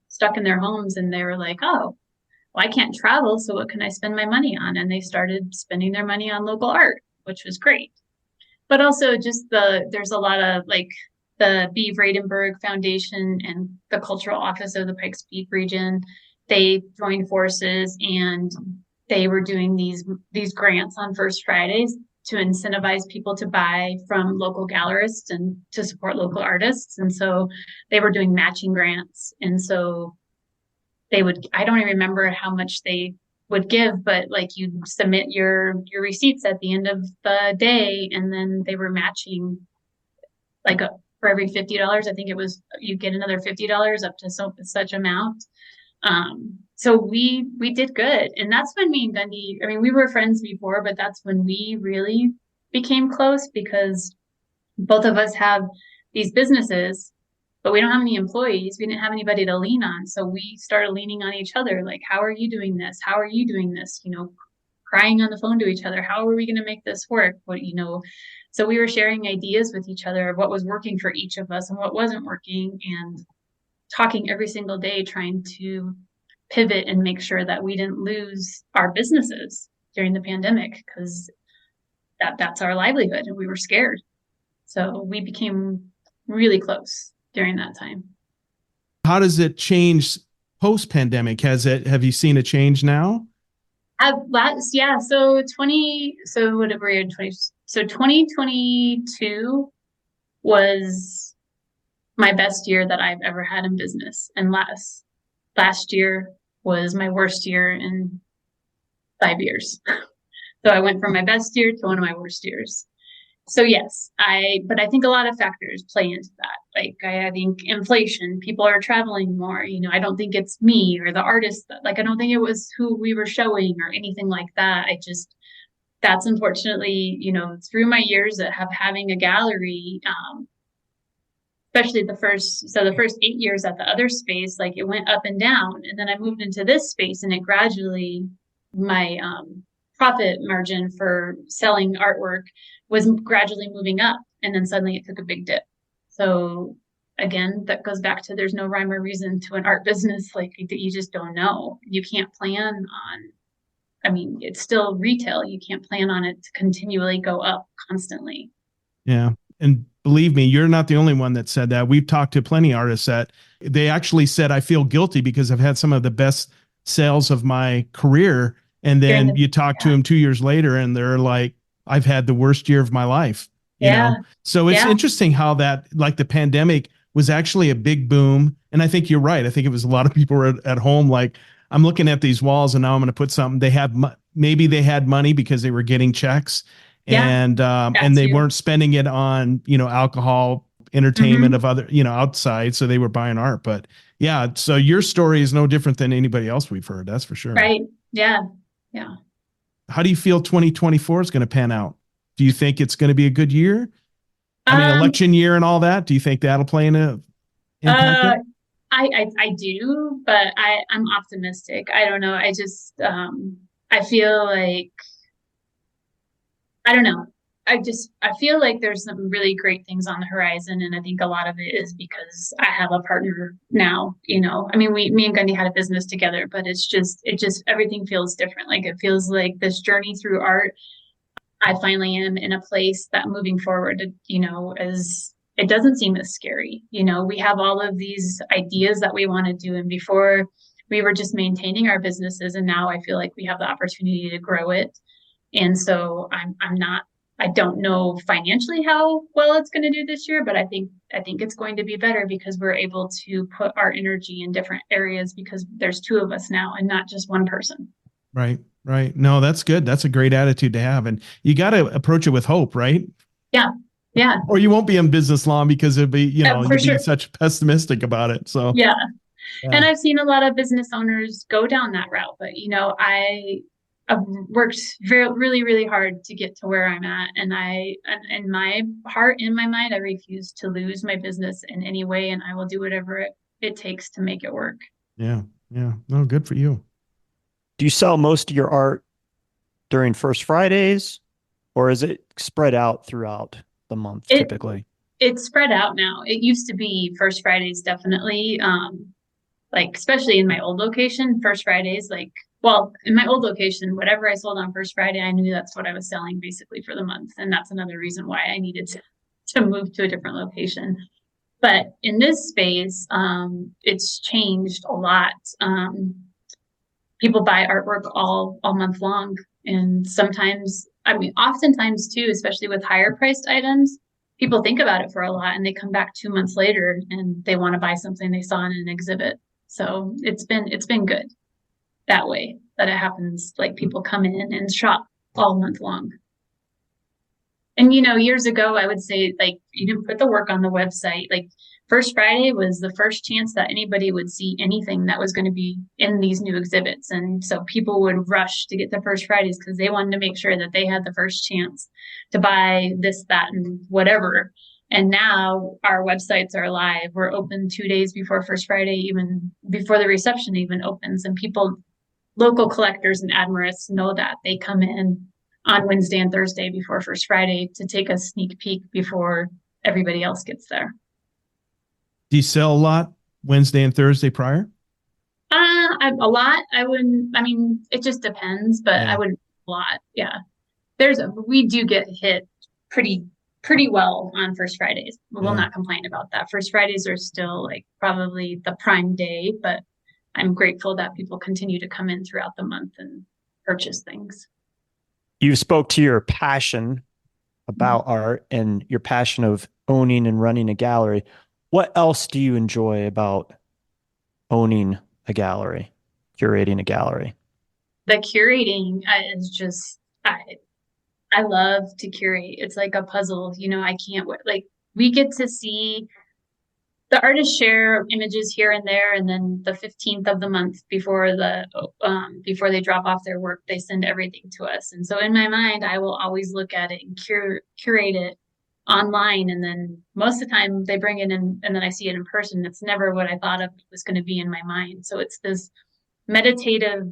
stuck in their homes, and they were like, oh, well, I can't travel, so what can I spend my money on? And they started spending their money on local art, which was great. But also just there's a lot of the B. Vradenberg Foundation and the Cultural Office of the Pikes Peak region, they joined forces, and they were doing these grants on First Fridays to incentivize people to buy from local gallerists and to support local artists. And so they were doing matching grants. And so they would, I don't even remember how much they would give, but like you submit your receipts at the end of the day, and then they were matching like for every $50, I think it was, you get another $50 up to such amount. So we did good. And that's when me and Gundy, I mean, we were friends before, but that's when we really became close, because both of us have these businesses, but we don't have any employees. We didn't have anybody to lean on. So we started leaning on each other. Like, how are you doing this? How are you doing this? You know, crying on the phone to each other. How are we going to make this work? What, you know, so we were sharing ideas with each other of what was working for each of us and what wasn't working, and talking every single day, trying to pivot and make sure that we didn't lose our businesses during the pandemic, because that's our livelihood, and we were scared. So we became really close during that time. How does it change post-pandemic? Have you seen a change now? Yeah. So 2022 was my best year that I've ever had in business. And last year was my worst year in 5 years. So I went from my best year to one of my worst years. So yes, but I think a lot of factors play into that. Like I think inflation, people are traveling more. You know, I don't think it's me or the artist I don't think it was who we were showing or anything like that. That's unfortunately, you know, through my years of having a gallery, especially the first 8 years at the other space, like it went up and down. And then I moved into this space, and it gradually, my profit margin for selling artwork was gradually moving up, and then suddenly it took a big dip. So again, that goes back to, there's no rhyme or reason to an art business. Like you just don't know. You can't plan on, I mean, it's still retail. You can't plan on it to continually go up constantly. Yeah. And believe me, you're not the only one that said that. We've talked to plenty of artists that they actually said, I feel guilty because I've had some of the best sales of my career. And then you talk to them 2 years later and they're like, I've had the worst year of my life. You know? So it's interesting how that, like the pandemic was actually a big boom. And I think you're right. I think it was a lot of people were at home. Like, I'm looking at these walls and now I'm going to put something. Maybe they had money because they were getting checks, and they weren't spending it on, you know, alcohol, entertainment of other, you know, outside. So they were buying art. But yeah, so your story is no different than anybody else we've heard. That's for sure. Right. Yeah. Yeah. How do you feel 2024 is going to pan out? Do you think it's going to be a good year? I mean, election year and all that. Do you think that'll play in a impact? I do, but I'm optimistic. I don't know. I just I feel like, I don't know. I feel like there's some really great things on the horizon, and I think a lot of it is because I have a partner now. You know, I mean, me and Gundy had a business together, but it just everything feels different. Like it feels like this journey through art, I finally am in a place that moving forward, you know, as it doesn't seem as scary. You know, we have all of these ideas that we want to do, and before we were just maintaining our businesses, and now I feel like we have the opportunity to grow it. And so I don't know financially how well it's going to do this year, but I think it's going to be better because we're able to put our energy in different areas because there's two of us now and not just one person. Right. Right. No, that's good. That's a great attitude to have. And you got to approach it with hope, right? Yeah. Yeah. Or you won't be in business long because it'd be, you know, you'd be such pessimistic about it. So yeah. And I've seen a lot of business owners go down that route, but you know, I've worked really, really hard to get to where I'm at. And in my heart, in my mind, I refuse to lose my business in any way. And I will do whatever it takes to make it work. Yeah. Yeah. No, good for you. Do you sell most of your art during First Fridays, or is it spread out throughout the month typically? It's spread out now. It used to be First Fridays, definitely. Like, especially in my old location, First Fridays, like, well, in my old location, whatever I sold on First Friday, I knew that's what I was selling basically for the month. And that's another reason why I needed to move to a different location. But in this space, it's changed a lot. People buy artwork all month long. And sometimes, I mean, oftentimes too, especially with higher priced items, people think about it for a lot and they come back 2 months later and they want to buy something they saw in an exhibit. So it's been good that way, that it happens. Like people come in and shop all month long. And years ago, I would say, like, you didn't put the work on the website. Like, First Friday was the first chance that anybody would see anything that was going to be in these new exhibits. And so people would rush to get the First Fridays because they wanted to make sure that they had the first chance to buy this, that, and whatever. And now our websites are live. We're open 2 days before First Friday, even before the reception even opens. And people, local collectors and admirists, know that. They come in on Wednesday and Thursday before First Friday to take a sneak peek before everybody else gets there. Do you sell a lot Wednesday and Thursday prior? A lot. I wouldn't. I mean, it just depends, but Yeah. I wouldn't a lot. Yeah, we do get hit pretty well on First Fridays. We will not complain about that. First Fridays are still like probably the prime day, but I'm grateful that people continue to come in throughout the month and purchase things. You spoke to your passion about art and your passion of owning and running a gallery. What else do you enjoy about owning a gallery, curating a gallery? The curating is just, I love to curate. It's like a puzzle. I can't wait. Like, we get to see the artists share images here and there, and then the 15th of the month before they drop off their work, they send everything to us. And so in my mind, I will always look at it and curate it online, and then most of the time they bring it in and then I see it in person. It's never what I thought of it was going to be in my mind. So it's this meditative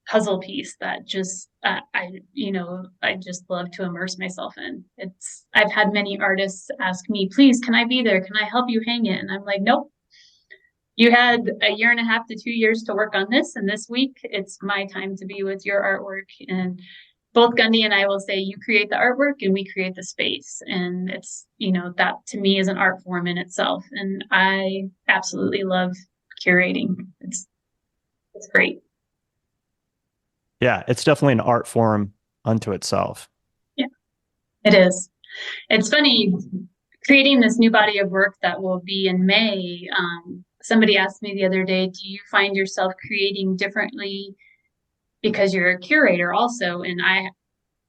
puzzle piece that just I just love to immerse myself in. I've had many artists ask me, please, can I be there? Can I help you hang it? And I'm like, nope. You had a 1.5 to 2 years to work on this, and this week it's my time to be with your artwork. And both Gundy and I will say, you create the artwork and we create the space. And it's, that to me is an art form in itself. And I absolutely love curating. It's great. Yeah, it's definitely an art form unto itself. Yeah, it is. It's funny, creating this new body of work that will be in May. Somebody asked me the other day, do you find yourself creating differently because you're a curator also? And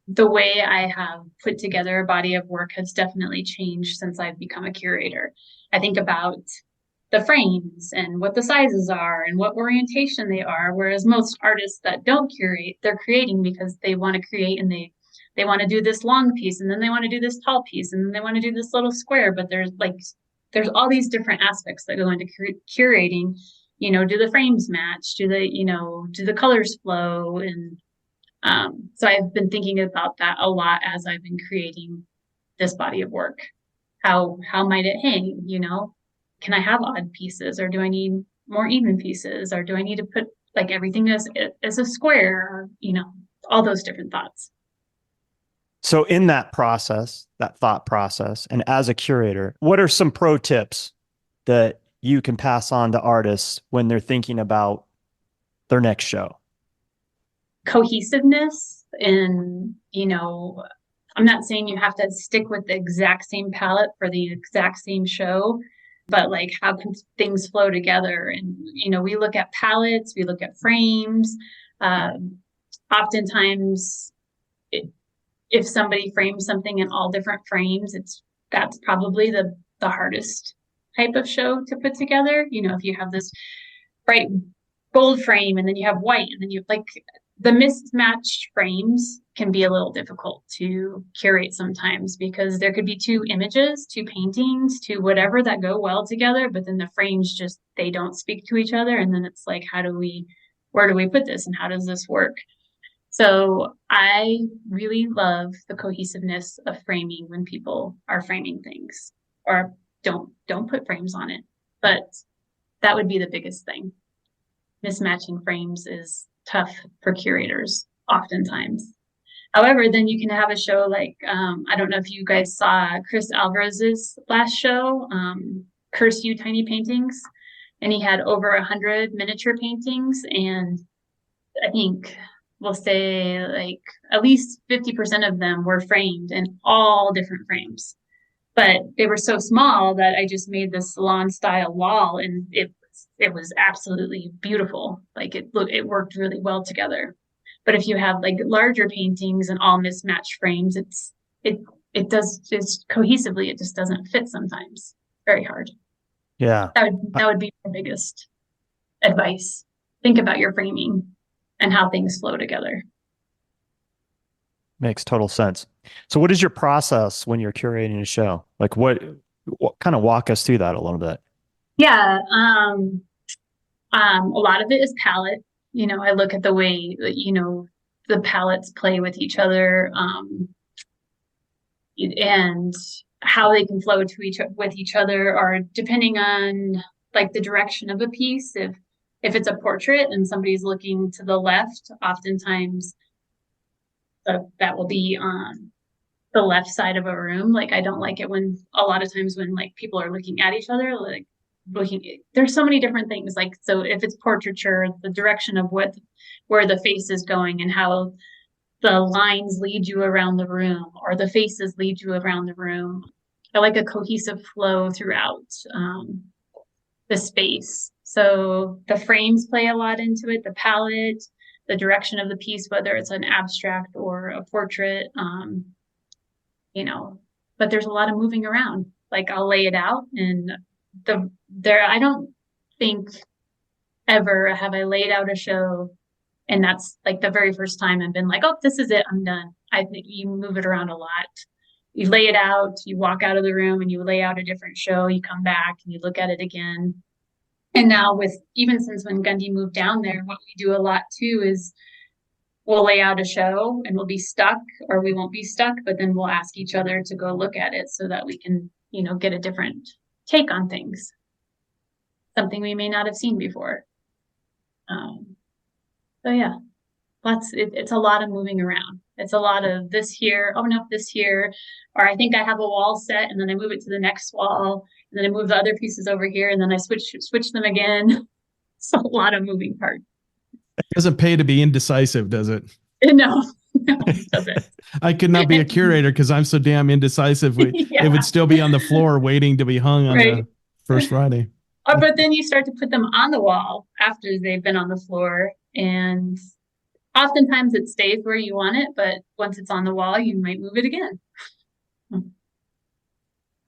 the way I have put together a body of work has definitely changed since I've become a curator. I think about the frames and what the sizes are and what orientation they are. Whereas most artists that don't curate, they're creating because they want to create, and they want to do this long piece, and then they want to do this tall piece, and then they want to do this little square. But there's all these different aspects that go into curating. Do the frames match? Do the colors flow? And so I've been thinking about that a lot as I've been creating this body of work. How might it hang? Can I have odd pieces, or do I need more even pieces, or do I need to put like everything as a square, or all those different thoughts. So in that process, that thought process, and as a curator, what are some pro tips that you can pass on to artists when they're thinking about their next show? Cohesiveness. And I'm not saying you have to stick with the exact same palette for the exact same show, but like, how can things flow together? And we look at palettes, we look at frames. Oftentimes if somebody frames something in all different frames, that's probably the hardest type of show to put together. If you have this bright gold frame and then you have white, and then you have like the mismatched frames can be a little difficult to curate sometimes, because there could be 2 images, 2 paintings, 2 whatever that go well together, but then the frames they don't speak to each other. And then it's like, where do we put this, and how does this work? So I really love the cohesiveness of framing when people are framing things, or don't put frames on it. But that would be the biggest thing. Mismatching frames is tough for curators oftentimes. However, then you can have a show like, I don't know if you guys saw Chris Alvarez's last show. Curse You tiny paintings, and he had over 100 miniature paintings, and I think we'll say like at least 50% of them were framed in all different frames. But they were so small that I just made this salon style wall, and it was absolutely beautiful. Like it worked really well together. But if you have like larger paintings and all mismatched frames, it does just cohesively, it just doesn't fit sometimes. Very hard. Yeah. That would be my biggest advice. Think about your framing and how things flow together. Makes total sense. So what is your process when you're curating a show? Like what kind of walk us through that a little bit? Yeah. A lot of it is palette. I look at the way that, the palettes play with each other, and how they can flow with each other, or depending on like the direction of a piece. If it's a portrait and somebody's looking to the left, oftentimes that will be on the left side of a room. Like I don't like it when a lot of times when like people are looking at each other, like there's so many different things. Like, so if it's portraiture, the direction of where the face is going and how the lines lead you around the room, or the faces lead you around the room. I like a cohesive flow throughout the space. So the frames play a lot into it, the palette, the direction of the piece, whether it's an abstract or a portrait, but there's a lot of moving around. Like I'll lay it out, and I don't think ever have I laid out a show and that's like the very first time I've been like, oh, this is it, I'm done. I think you move it around a lot. You lay it out, you walk out of the room and you lay out a different show, you come back and you look at it again. And now even since when Gundy moved down there, what we do a lot too is we'll lay out a show and we'll be stuck or we won't be stuck, but then we'll ask each other to go look at it so that we can, get a different take on things. Something we may not have seen before. So yeah, it's a lot of moving around. It's a lot of this here, oh no, this here, or I think I have a wall set and then I move it to the next wall and then I move the other pieces over here and then I switch them again. It's a lot of moving parts. It doesn't pay to be indecisive, does it? No, it doesn't. I could not be a curator because I'm so damn indecisive. Yeah. It would still be on the floor waiting to be hung on the first Friday. But then you start to put them on the wall after they've been on the floor, and oftentimes it stays where you want it, but once it's on the wall, you might move it again.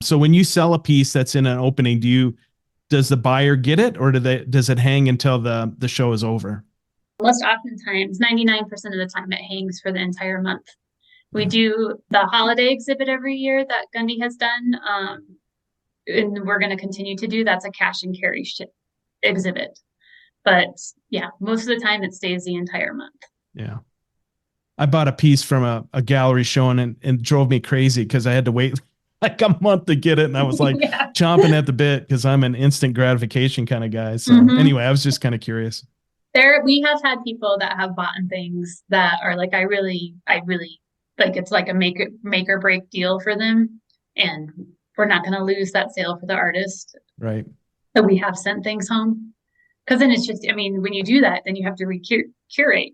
So when you sell a piece that's in an opening, does the buyer get it, or does it hang until the show is over? Most oftentimes, 99% of the time, it hangs for the entire month. We do the holiday exhibit every year that Gundy has done, and we're going to continue to do. That's a cash and carry exhibit. But yeah, most of the time it stays the entire month. Yeah. I bought a piece from a gallery showing and it drove me crazy because I had to wait like a month to get it. And I was like chomping at the bit because I'm an instant gratification kind of guy. So anyway, I was just kind of curious. We have had people that have bought things that are like, I really like, it's like a make or break deal for them. And we're not going to lose that sale for the artist. Right. So we have sent things home. Because then it's just, when you do that, then you have to curate,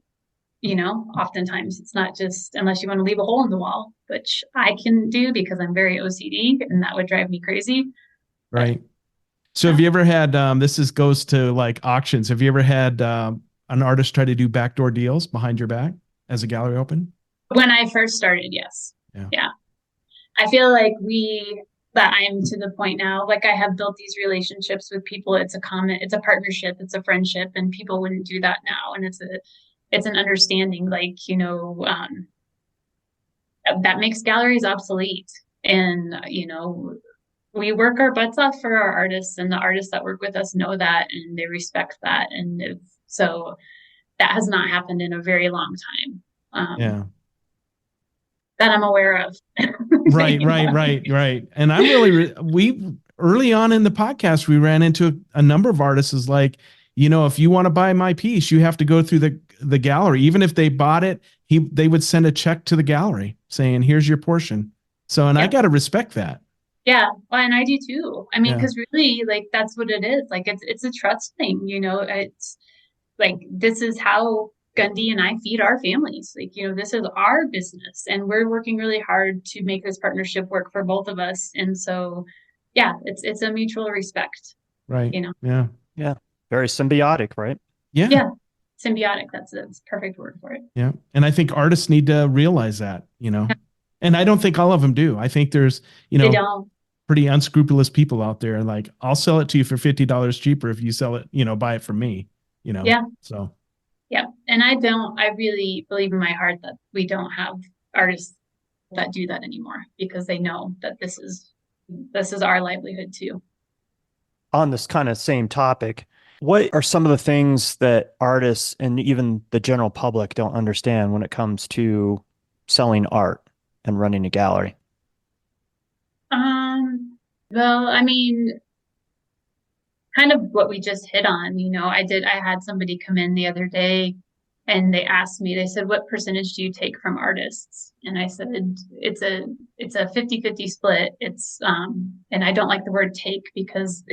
oftentimes it's not just, unless you want to leave a hole in the wall, which I can do because I'm very OCD and that would drive me crazy. Right. So have you ever had, goes to like auctions. Have you ever had an artist try to do backdoor deals behind your back as a gallery open? When I first started, yes. Yeah. I feel like that I'm to the point now, like I have built these relationships with people. It's a partnership, it's a friendship, and people wouldn't do that now. And it's an understanding, like, that makes galleries obsolete. And, we work our butts off for our artists, and the artists that work with us know that and they respect that. And so that has not happened in a very long time. That I'm aware of. Right. And I'm we early on in the podcast, we ran into a number of artists is like, if you want to buy my piece, you have to go through the gallery. Even if they bought it, they would send a check to the gallery saying, here's your portion. So, and I got to respect that. Yeah, well, and I do too. I mean, Yeah. because really, like that's what it is. Like it's a trust thing, you know. It's like this is how Gundy and I feed our families. Like, you know, this is our business and we're working really hard to make this partnership work for both of us. And so yeah, it's a mutual respect, Right. you know. Yeah. Yeah. Very symbiotic, right? Yeah. Yeah, symbiotic. That's a perfect word for it. Yeah. And I think artists need to realize that, you know, and I don't think all of them do. I think there's, you They know, don't. pretty unscrupulous people out there. Like, I'll sell it to you for $50 cheaper if you sell it, you know, buy it from me, you know. Yeah, So yeah. And I really believe in my heart that we don't have artists that do that anymore because they know that this is our livelihood too. On this kind of same topic, what are some of the things that artists and even the general public don't understand when it comes to selling art and running a gallery? Well, I mean, kind of what we just hit on, you know, I had somebody come in the other day and they asked me, they said, what percentage do you take from artists? And I said, it's a 50-50 split. And I don't like the word take because,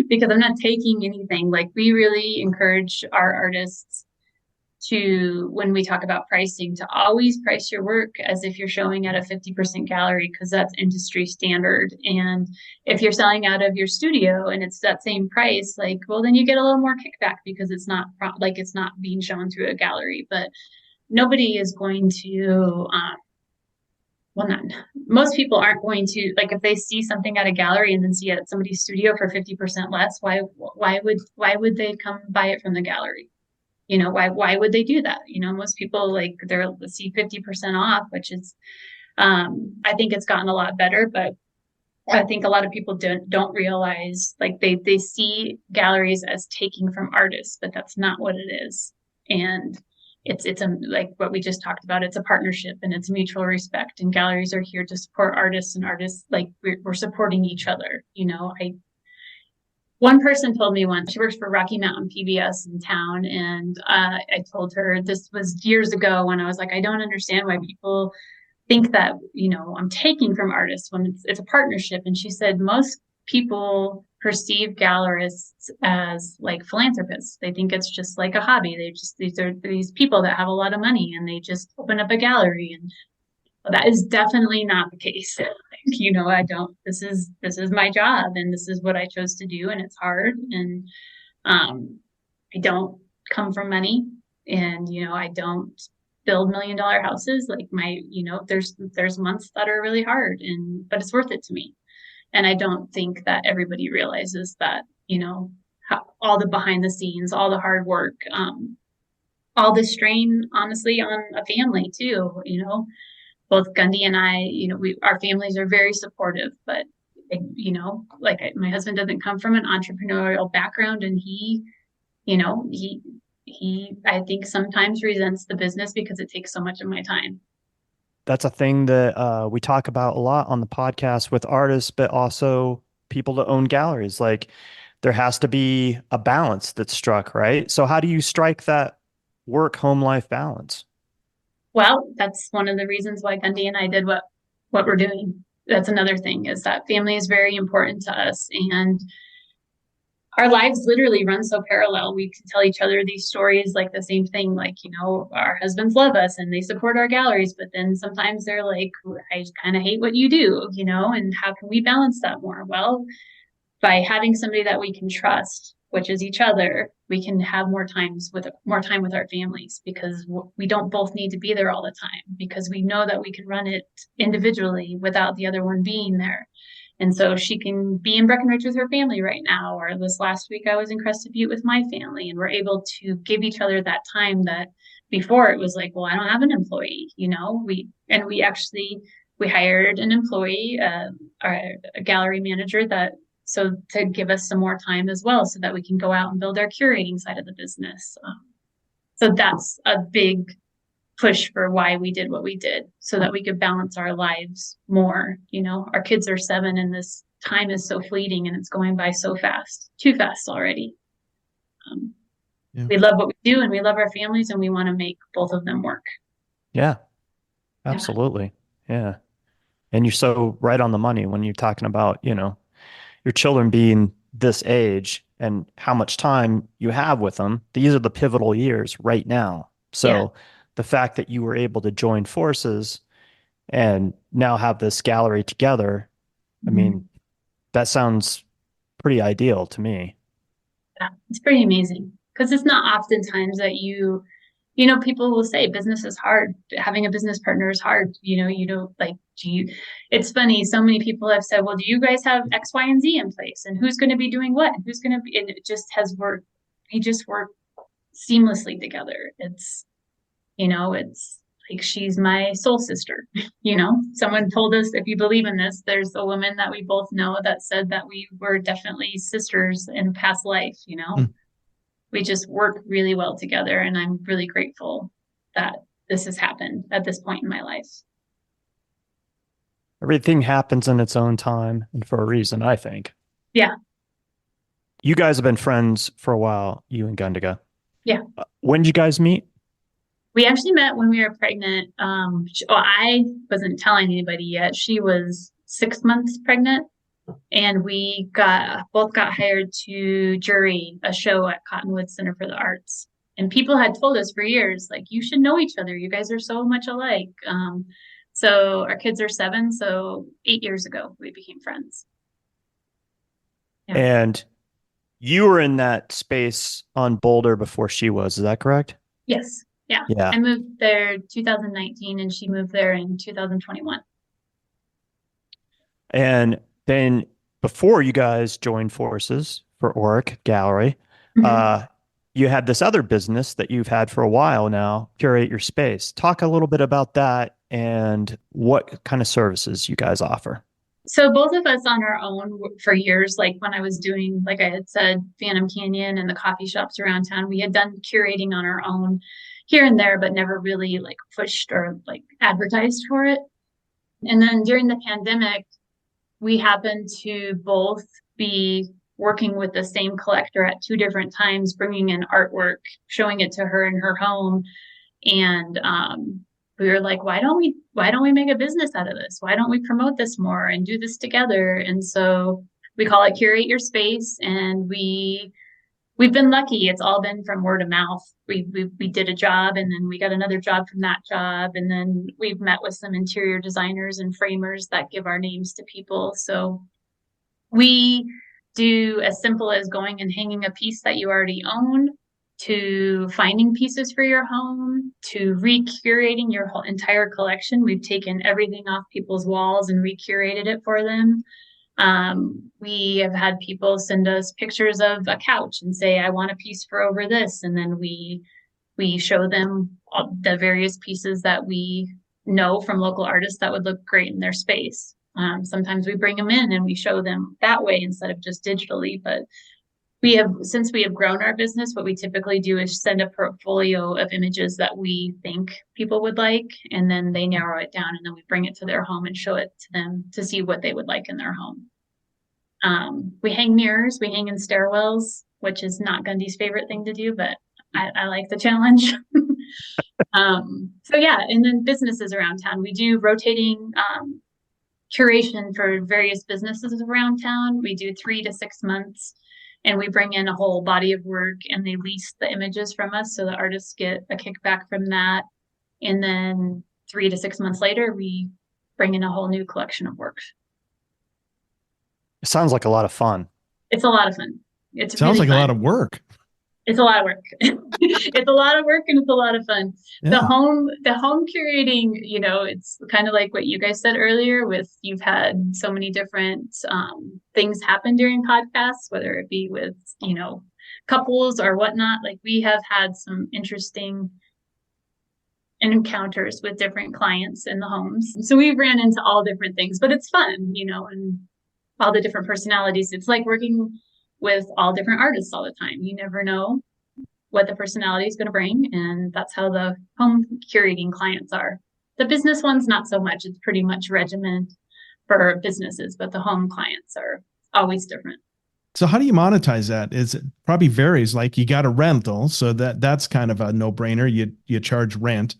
because I'm not taking anything. Like we really encourage our artists to, when we talk about pricing, to always price your work as if you're showing at a 50% gallery because that's industry standard. And if you're selling out of your studio and it's that same price, like, well, then you get a little more kickback because it's not like it's not being shown through a gallery. But nobody is going to, well, not most people aren't going to, like, if they see something at a gallery and then see it at somebody's studio for 50% less, why would they come buy it from the gallery? You know, why would they do that? You know, most people like they're see 50% off, which is I think it's gotten a lot better, but I think a lot of people don't realize like they see galleries as taking from artists, but that's not what it is. And it's a like what we just talked about, it's a partnership and it's mutual respect. And galleries are here to support artists, and artists like we're supporting each other. You know, I one person told me once, she works for Rocky Mountain PBS in town, and I told her this was years ago when I was like, I don't understand why people think that, you know, I'm taking from artists when it's a partnership. And she said most people perceive gallerists as like philanthropists. They think it's just like a hobby. These are these people that have a lot of money and they just open up a gallery, and that is definitely not the case. You know, I don't, this is my job and this is what I chose to do, and it's hard. And I don't come from money, and you know, I don't build $1 million houses. Like my, you know, there's months that are really hard, and but it's worth it to me. And I don't think that everybody realizes that, you know, all the behind the scenes, all the hard work, all the strain, honestly, on a family too. You know, both Gundy and I, you know, our families are very supportive, but you know, like my husband doesn't come from an entrepreneurial background, and he, you know, he I think sometimes resents the business because it takes so much of my time. That's a thing that we talk about a lot on the podcast with artists, but also people that own galleries. Like there has to be a balance that's struck, right? So how do you strike that work home life balance? Well, that's one of the reasons why Gundy and I did what we're doing. That's another thing, is that family is very important to us, and our lives literally run so parallel. We can tell each other these stories like the same thing, like, you know, our husbands love us and they support our galleries, but then sometimes they're like, I kind of hate what you do, you know, and how can we balance that more? Well, by having somebody that we can trust, which is each other, we can have more time with our families, because we don't both need to be there all the time, because we know that we can run it individually without the other one being there. And so she can be in Breckenridge with her family right now, or this last week I was in Crested Butte with my family, and we're able to give each other that time that before it was like, well, I don't have an employee, you know. We hired an employee, a gallery manager, that so to give us some more time as well, so that we can go out and build our curating side of the business. So that's a big push for why we did what we did, so that we could balance our lives more. You know, our kids are 7 and this time is so fleeting and it's going by so fast, too fast already. Yeah. We love what we do and we love our families, and we want to make both of them work. Yeah, Yeah. absolutely. Yeah. And you're so right on the money when you're talking about, your children being this age and how much time you have with them. These are the pivotal years right now. Yeah. So the fact that you were able to join forces and now have this gallery together, I mean, that sounds pretty ideal to me. Yeah, it's pretty amazing because it's not oftentimes that people will say business is hard. Having a business partner is hard. You don't like, it's funny. So many people have said, well, do you guys have X, Y, and Z in place? And who's going to be doing what? And who's going to be, and it just has worked. We just work seamlessly together. It's like she's my soul sister. Someone told us, if you believe in this, there's a woman that we both know that said that we were definitely sisters in past life. We just work really well together, and I'm really grateful that this has happened at this point in my life. Everything happens in its own time and for a reason, I think. Yeah. You guys have been friends for a while, you and Gundega. Yeah. When did you guys meet? We actually met when we were pregnant. I wasn't telling anybody yet. She was 6 months pregnant, and we both got hired to jury a show at Cottonwood Center for the Arts. And people had told us for years, like, you should know each other. You guys are so much alike. So our kids are 7, so 8 years ago we became friends. Yeah. And you were in that space on Boulder before she was, is that correct? Yes. Yeah. I moved there 2019 and she moved there in 2021. And then before you guys joined forces for Auric Gallery, you had this other business that you've had for a while now, Curate Your Space. Talk a little bit about that and what kind of services you guys offer. So both of us on our own for years, like when I was doing, like I had said, Phantom Canyon and the coffee shops around town, we had done curating on our own here and there, but never really like pushed or like advertised for it. And then during the pandemic, we happened to both be working with the same collector at 2 different times, bringing in artwork, showing it to her in her home. And we were like, why don't we make a business out of this? Why don't we promote this more and do this together? And so we call it Curate Your Space, and we've been lucky. It's all been from word of mouth. We did a job, and then we got another job from that job, and then we've met with some interior designers and framers that give our names to people. So we do as simple as going and hanging a piece that you already own, to finding pieces for your home, to recurating your whole entire collection. We've taken everything off people's walls and recurated it for them. We have had people send us pictures of a couch and say, I want a piece for over this. And then we show them all the various pieces that we know from local artists that would look great in their space. Sometimes we bring them in and we show them that way instead of just digitally. But since we have grown our business, what we typically do is send a portfolio of images that we think people would like, and then they narrow it down, and then we bring it to their home and show it to them to see what they would like in their home. We hang mirrors, we hang in stairwells, which is not Gundy's favorite thing to do, but I like the challenge. So yeah, and then businesses around town. We do rotating curation for various businesses around town. We do 3 to 6 months. And we bring in a whole body of work, and they lease the images from us, so the artists get a kickback from that. And then 3 to 6 months later, we bring in a whole new collection of work. It sounds like a lot of fun. It's a lot of fun. It sounds like a lot of work. It's a lot of work. It's a lot of work, and it's a lot of fun. Yeah. The home curating, it's kind of like what you guys said earlier with, you've had so many different things happen during podcasts, whether it be with, couples or whatnot. Like, we have had some interesting encounters with different clients in the homes. So we ran into all different things, but it's fun, and all the different personalities. It's like working with all different artists all the time. You never know what the personality is going to bring, and that's how the home curating clients are. The business ones, not so much. It's pretty much regiment for businesses, but the home clients are always different. So how do you monetize that? It probably varies. Like, you got a rental, so that's kind of a no-brainer. You charge rent.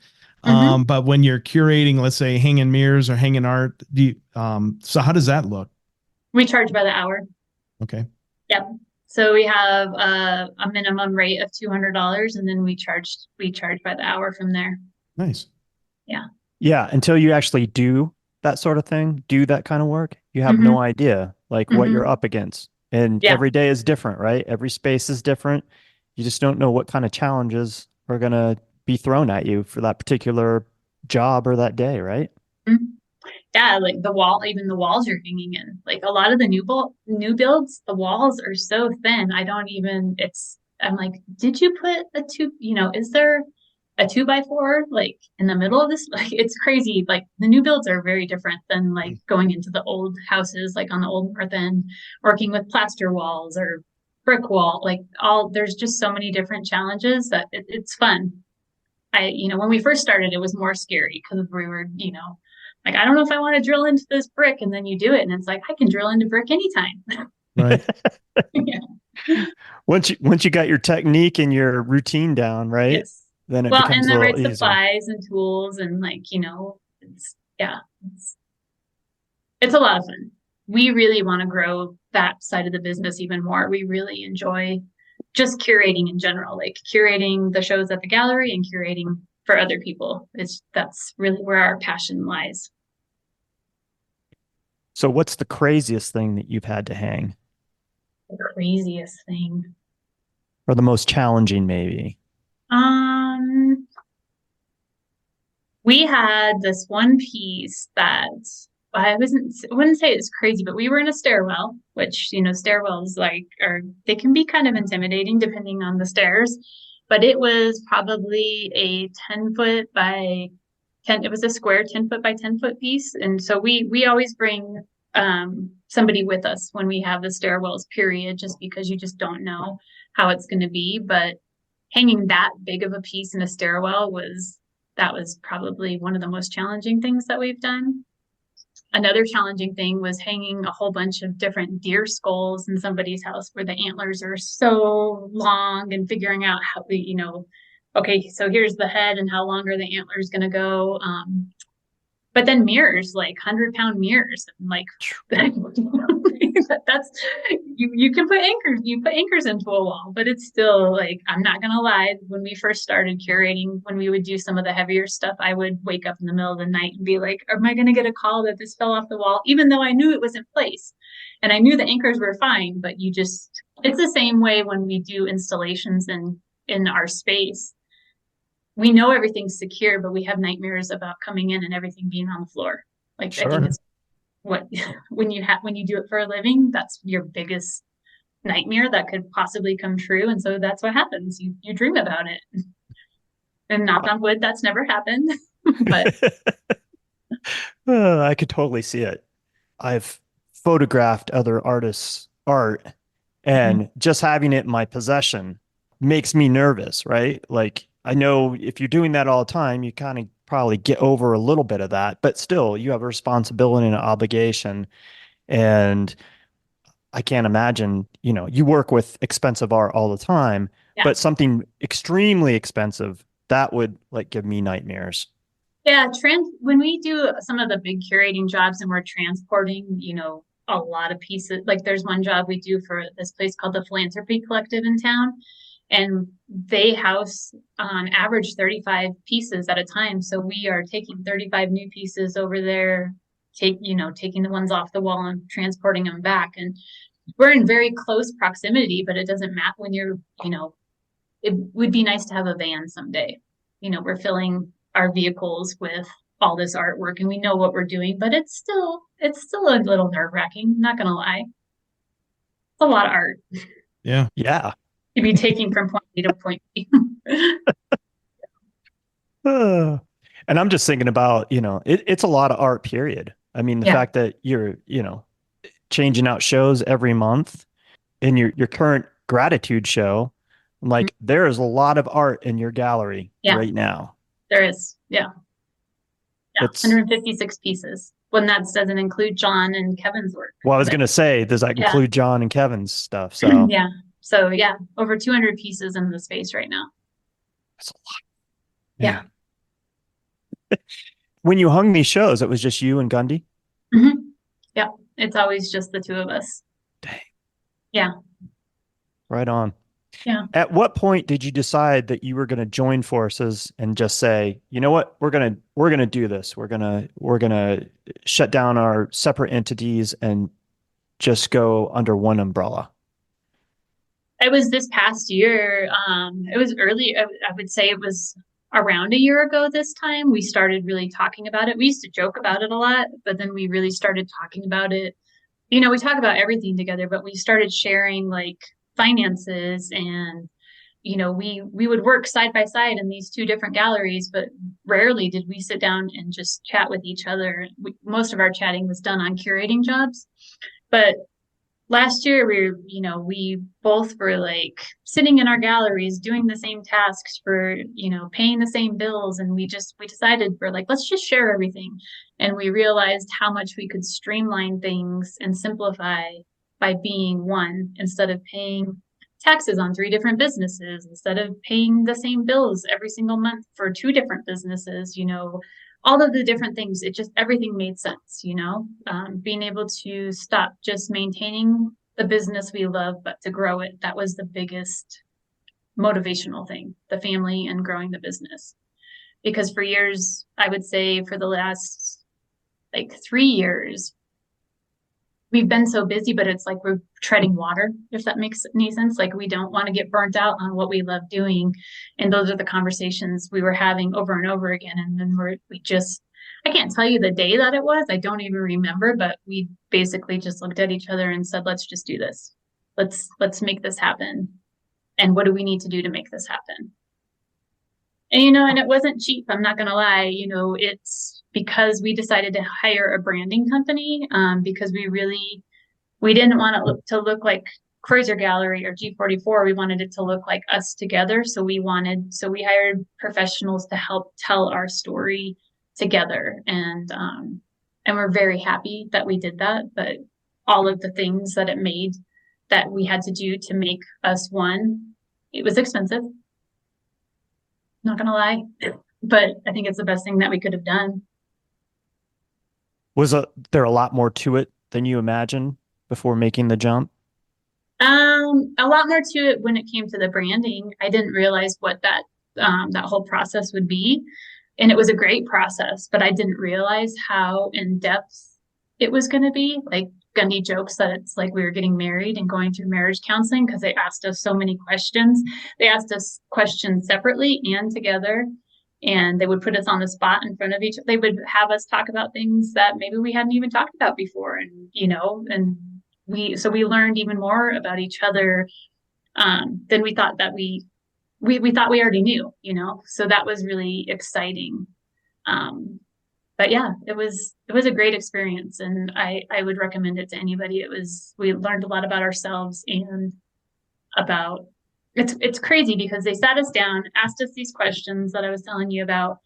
Mhm. But when you're curating, let's say hanging mirrors or hanging art, so how does that look? We charge by the hour. Okay. Yep. So we have a minimum rate of $200, and then we charge by the hour from there. Nice. Yeah. Yeah, until you actually do that sort of thing, do that kind of work, you have no Hmm. idea like what you're Hmm. up against. And Yeah. every day is different, right? Every space is different. You just don't know what kind of challenges are going to be thrown at you for that particular job or that day, right? Mhm. Yeah, like the wall, even the walls you're hanging in. Like a lot of the new builds, the walls are so thin. I don't even, I'm like, did you put is there a 2x4 like in the middle of this? Like it's crazy. Like the new builds are very different than like going into the old houses, like on the old north end, working with plaster walls or brick wall. Like there's just so many different challenges that it's fun. When we first started, it was more scary because we were, like, I don't know if I want to drill into this brick. And then you do it, and it's like, I can drill into brick anytime. Right. Yeah. Once you got your technique and your routine down, right? Yes. Then it Well, becomes and a the little right easier. supplies and tools, and like, yeah, it's a lot of fun. We really want to grow that side of the business even more. We really enjoy just curating in general, like curating the shows at the gallery and curating for other people. That's really where our passion lies. So what's the craziest thing that you've had to hang The craziest thing. or the most challenging maybe? Um, we had this one piece that I wouldn't say it's crazy, but we were in a stairwell, which, stairwells they can be kind of intimidating depending on the stairs, but it was probably a 10 foot by 10, it was a square 10 foot by 10 foot piece. And so we always bring somebody with us when we have the stairwells, period, just because you just don't know how it's going to be. But hanging that big of a piece in a stairwell was probably one of the most challenging things that we've done. Another challenging thing was hanging a whole bunch of different deer skulls in somebody's house where the antlers are so long, and figuring out how okay, so here's the head and how long are the antlers going to go. But then mirrors, like 100-pound mirrors, and like that's you can put anchors into a wall, but it's still like, I'm not gonna lie, when we first started curating, when we would do some of the heavier stuff, I would wake up in the middle of the night and be like, am I gonna get a call that this fell off the wall, even though I knew it was in place and I knew the anchors were fine. But it's the same way when we do installations in our space. We know everything's secure, but we have nightmares about coming in and everything being on the floor. Like, I think Sure. it's what when you do it for a living, that's your biggest nightmare that could possibly come true. And so that's what happens. You dream about it. And knock on wood, that's never happened. But I could totally see it. I've photographed other artists' art, and just having it in my possession makes me nervous, right? Like, I know if you're doing that all the time, you kind of probably get over a little bit of that, but still, you have a responsibility and an obligation. And I can't imagine, you work with expensive art all the time, yeah. but something extremely expensive, that would like give me nightmares. Yeah, when we do some of the big curating jobs and we're transporting, a lot of pieces. Like there's one job we do for this place called the Philanthropy Collective in town, and they house on average 35 pieces at a time. So we are taking 35 new pieces over there, taking the ones off the wall and transporting them back. And we're in very close proximity, but it doesn't matter when it would be nice to have a van someday. We're filling our vehicles with all this artwork and we know what we're doing, but it's still a little nerve-wracking, not gonna lie. It's a lot of art Yeah. Yeah. to be taking from point A to point B. Uh, and I'm just thinking about, it's a lot of art, period. I mean, the Yeah. fact that you're, changing out shows every month in your current gratitude show, like there is a lot of art in your gallery Yeah, right now. there is. Yeah. Yeah. It's 156 pieces. When that doesn't include John and Kevin's work. Well, I was But gonna say, does that yeah. include John and Kevin's stuff? So Yeah. So yeah, over 200 pieces in the space right now. that's Yeah. When you hung these shows, it was just you and Gundy? Mhm. Yeah, it's always just the two of us. Dang. Yeah, Right on. yeah. At what point did you decide that you were going to join forces and just say, you know what, we're gonna do this. We're gonna shut down our separate entities and just go under one umbrella. It was this past year. It was early. I would say it was around a year ago this time. We started really talking about it. We used to joke about it a lot, but then we really started talking about it. We talk about everything together, but we started sharing like finances and we would work side by side in these two different galleries, but rarely did we sit down and just chat with each other. Most of our chatting was done on curating jobs, but last year we both were like sitting in our galleries doing the same tasks for paying the same bills, and we decided we're like, let's just share everything. And we realized how much we could streamline things and simplify by being one, instead of paying taxes on three different businesses, instead of paying the same bills every single month for two different businesses. All of the different things, everything made sense. Being able to stop just maintaining the business we love, but to grow it. That was the biggest motivational thing, the family and growing the business. Because for years, I would say for the last like 3 years, we've been so busy, but it's like we're treading water, if that makes any sense. Like, we don't want to get burnt out on what we love doing. And those are the conversations we were having over and over again. And then I can't tell you the day that it was. I don't even remember, but we basically just looked at each other and said, let's just do this. Let's make this happen. And what do we need to do to make this happen? And it wasn't cheap. I'm not going to lie. It's because we decided to hire a branding company, because we didn't want it to look like Kreuser Gallery or G44. We wanted it to look like us together. So we hired professionals to help tell our story together. And we're very happy that we did that. But all of the things that it made that we had to do to make us one, it was expensive. Not gonna lie, but I think it's the best thing that we could have done. There a lot more to it than you imagined before making the jump? A lot more to it when it came to the branding. I didn't realize what that whole process would be, and it was a great process, but I didn't realize how in depth it was going to be. Like, Gundy jokes that it's like we were getting married and going through marriage counseling, because they asked us so many questions. They asked us questions separately and together, and they would put us on the spot in front of each. They would have us talk about things that maybe we hadn't even talked about before, and we learned even more about each other than we thought that we thought we already knew. So that was really exciting. But yeah, it was a great experience, and I would recommend it to anybody. We learned a lot about ourselves and about it's crazy, because they sat us down, asked us these questions that I was telling you about,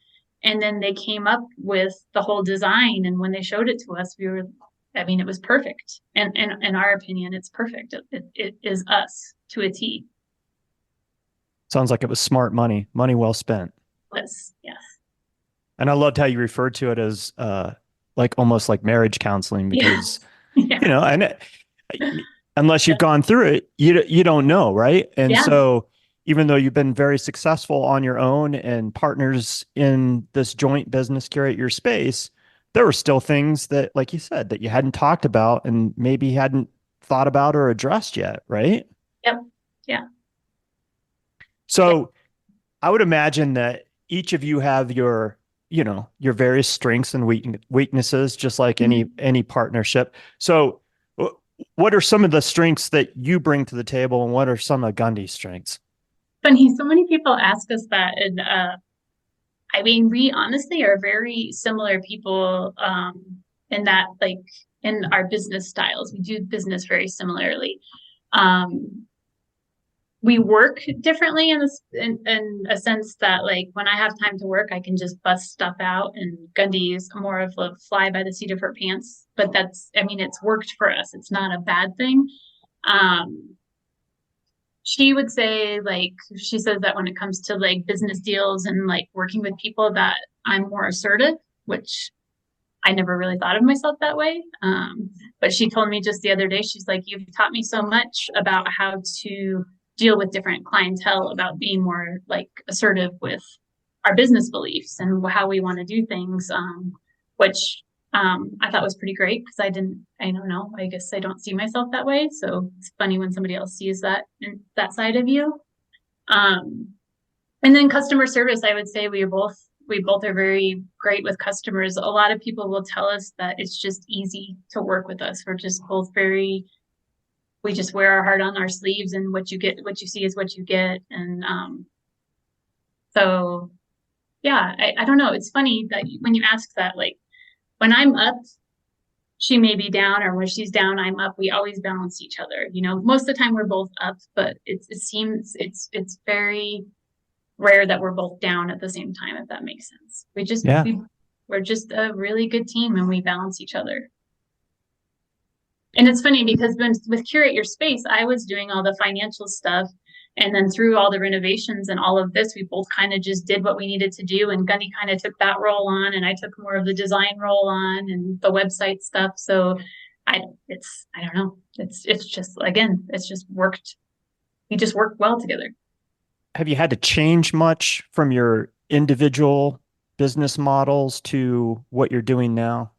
and then they came up with the whole design. And when they showed it to us, it was perfect. And in our opinion, it's perfect. It is us to a T. Sounds like it was smart money well spent. Yes. And I loved how you referred to it as like almost like marriage counseling, because Yeah. and unless you've gone through it, you don't know, right? And so even though you've been very successful on your own and partners in this joint business, Curate Your Space, there were still things that, like you said, that you hadn't talked about and maybe hadn't thought about or addressed yet, right? Yep. Yeah. So I would imagine that each of you have your various strengths and weaknesses, just like any partnership. So what are some of the strengths that you bring to the table, and what are some of Gundy's strengths? Funny, so many people ask us that. And we honestly are very similar people, in that, like, in our business styles. We do business very similarly. We work differently in a sense that, like, when I have time to work, I can just bust stuff out, and Gundy is more of a fly by the seat of her pants. But it's worked for us. It's not a bad thing. She would say, like, she says that when it comes to like business deals and like working with people, that I'm more assertive, which I never really thought of myself that way. But she told me just the other day, she's like, you've taught me so much about how to deal with different clientele, about being more like assertive with our business beliefs and how we want to do things, which I thought was pretty great because I don't know, I guess I don't see myself that way. So it's funny when somebody else sees that side of you. And then customer service, I would say we both are very great with customers. A lot of people will tell us that it's just easy to work with us. We're just both we just wear our heart on our sleeves, and what you see is what you get. And so yeah, I don't know. It's funny that when you ask that, like when I'm up, she may be down, or when she's down, I'm up. We always balance each other. Most of the time we're both up, but it seems it's very rare that we're both down at the same time, if that makes sense. We're just a really good team, and we balance each other. And it's funny because with Curate Your Space, I was doing all the financial stuff, and then through all the renovations and all of this, we both kind of just did what we needed to do, and Gundy kind of took that role on, and I took more of the design role on and the website stuff. So I don't know. It's just, again, it's just worked. We just worked well together. Have you had to change much from your individual business models to what you're doing now?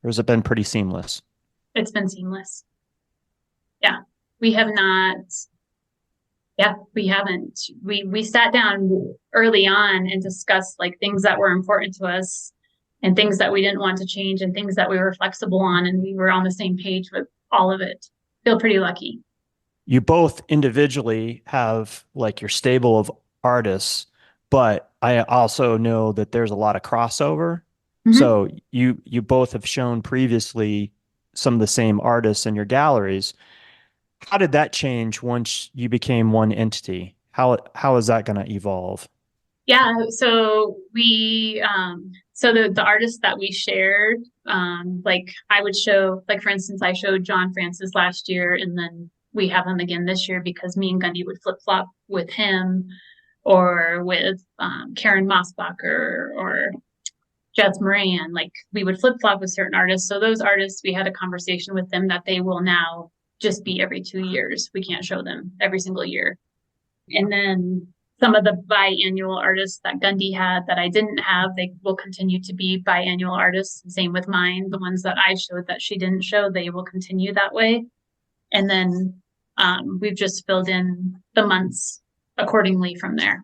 Or has it been pretty seamless? It's been seamless. Yeah, we have not. Yeah, we haven't. We sat down early on and discussed like things that were important to us and things that we didn't want to change and things that we were flexible on. And we were on the same page with all of it. Feel pretty lucky. You both individually have like your stable of artists, but I also know that there's a lot of crossover. Mm-hmm. So you both have shown previously some of the same artists in your galleries. How did that change once you became one entity? How is that going to evolve? Yeah, so the artists that we shared, like I would show, like for instance, I showed John Francis last year, and then we have him again this year because me and Gundy would flip flop with him, or with Karen Mossbacher or Jess Moran. Like we would flip flop with certain artists. So those artists, we had a conversation with them that they will now just be every 2 years. We can't show them every single year. And then some of the biannual artists that Gundy had that I didn't have, they will continue to be biannual artists. Same with mine. The ones that I showed that she didn't show, they will continue that way. And then we've just filled in the months accordingly from there.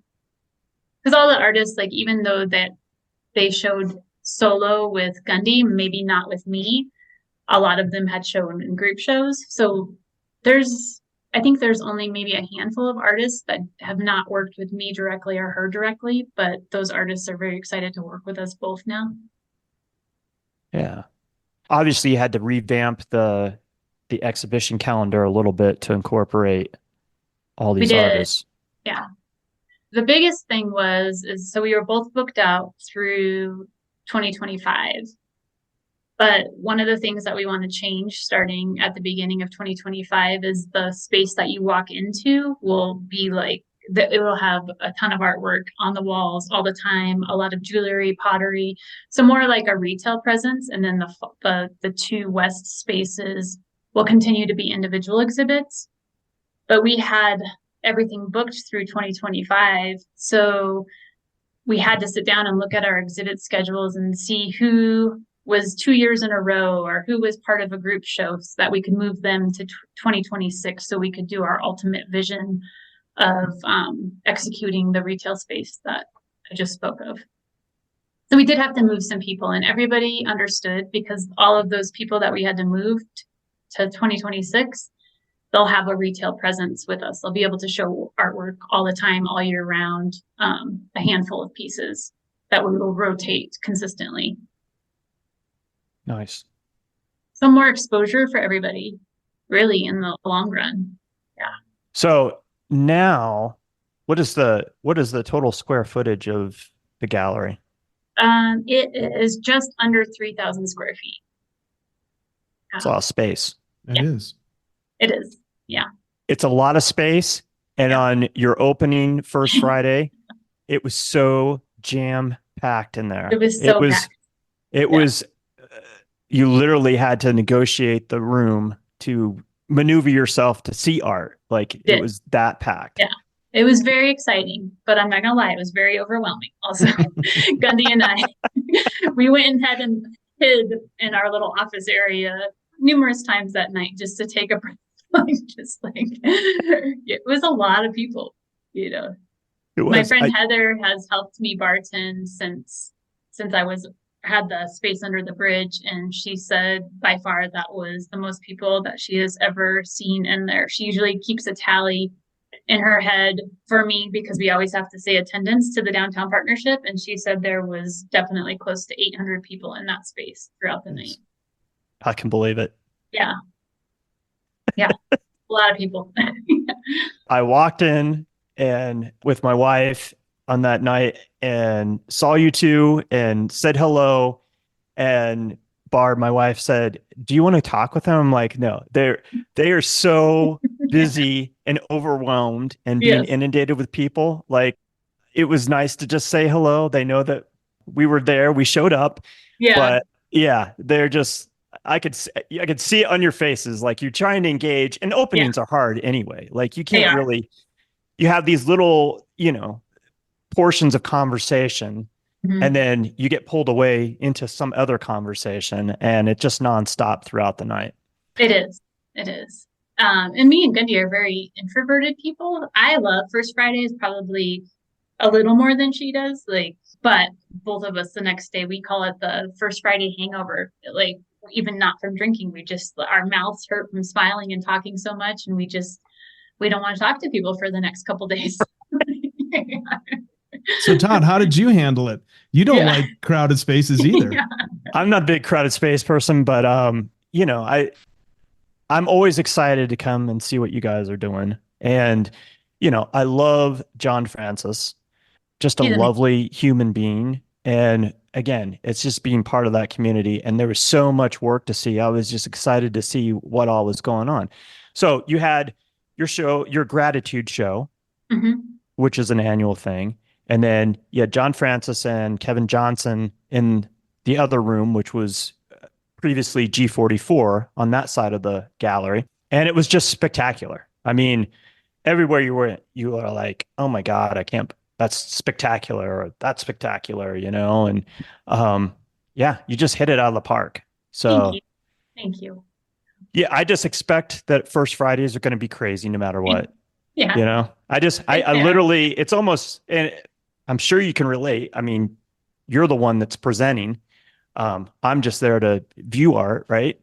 Because all the artists, like even though that they showed solo with Gundy, maybe not with me, a lot of them had shown in group shows. So I think there's only maybe a handful of artists that have not worked with me directly or her directly, but those artists are very excited to work with us both now. Yeah. Obviously you had to revamp the exhibition calendar a little bit to incorporate all these artists. Yeah. The biggest thing so we were both booked out through 2025. But one of the things that we want to change starting at the beginning of 2025 is the space that you walk into will be like, it will have a ton of artwork on the walls all the time, a lot of jewelry, pottery, so more like a retail presence. And then the two west spaces will continue to be individual exhibits. But we had everything booked through 2025. So we had to sit down and look at our exhibit schedules and see who was 2 years in a row or who was part of a group show so that we could move them to 2026 so we could do our ultimate vision of executing the retail space that I just spoke of. So we did have to move some people, and everybody understood because all of those people that we had to move to 2026, they'll have a retail presence with us. They'll be able to show artwork all the time, all year round, a handful of pieces that we will rotate consistently. Nice. Some more exposure for everybody, really, in the long run. Yeah. So now, what is the total square footage of the gallery? It is just under 3,000 square feet. It's a lot of space. It is. It is. Yeah. It's a lot of space. And on your opening first Friday, it was so jam packed in It there. was It so was, packed. it Yeah. was, you literally had to negotiate the room to maneuver yourself to see art. Like it Did. was that packed. Yeah. It was very exciting, but I'm not gonna lie, it was very overwhelming. Also, Gundy and I, we went and had and hid in our little office area numerous times that night just to take a breath. Like, just like it was a lot of people, you know. It My was. friend Heather has helped me bartend since I was had the space under the bridge, and she said by far that was the most people that she has ever seen in there. She usually keeps a tally in her head for me because we always have to say attendance to the downtown partnership, and she said there was definitely close to 800 people in that space throughout the night. I can believe it. Yeah. Yeah. A lot of people. I walked in and with my wife on that night and saw you two and said hello. And Barb, my wife, said, "Do you want to talk with them?" I'm like, "No, they are so busy and overwhelmed and being Yes. inundated with people. Like it was nice to just say hello. They know that we were there, we showed up, Yeah. but yeah, they're just I could see it on your faces. Like you're trying to engage, and Yeah. openings are hard anyway. Like you They can't are. really, you have these little, portions of conversation and Mhm. then you get pulled away into some other conversation and it just nonstop throughout the night. It is. It is. And me and Gundy are very introverted people. I love First Fridays probably a little more than she does. Like, but both of us the next day we call it the First Friday hangover. Like, even not from drinking, we just our mouths hurt from smiling and talking so much, and we don't want to talk to people for the next couple days. So Todd, how did you handle it? You don't Yeah. like crowded spaces either. Yeah. I'm not a big crowded space person, but I'm always excited to come and see what you guys are doing. And I love John Francis, just a He's amazing. lovely human being. And again, it's just being part of that community. And there was so much work to see. I was just excited to see what all was going on. So you had your show, your gratitude show, Mhm. which is an annual thing. And then you had John Francis and Kevin Johnson in the other room, which was previously G44 on that side of the gallery. And it was just spectacular. I mean, everywhere you were, you were like, oh my God, I can't, that's spectacular, or that's spectacular, and yeah, you just hit it out of the park. Thank So you. Thank you. yeah, I just expect that first Fridays are going to be crazy no matter what. Yeah. I literally, it's almost, and I'm sure you can relate. I mean, you're the one that's presenting. I'm just there to view art, right?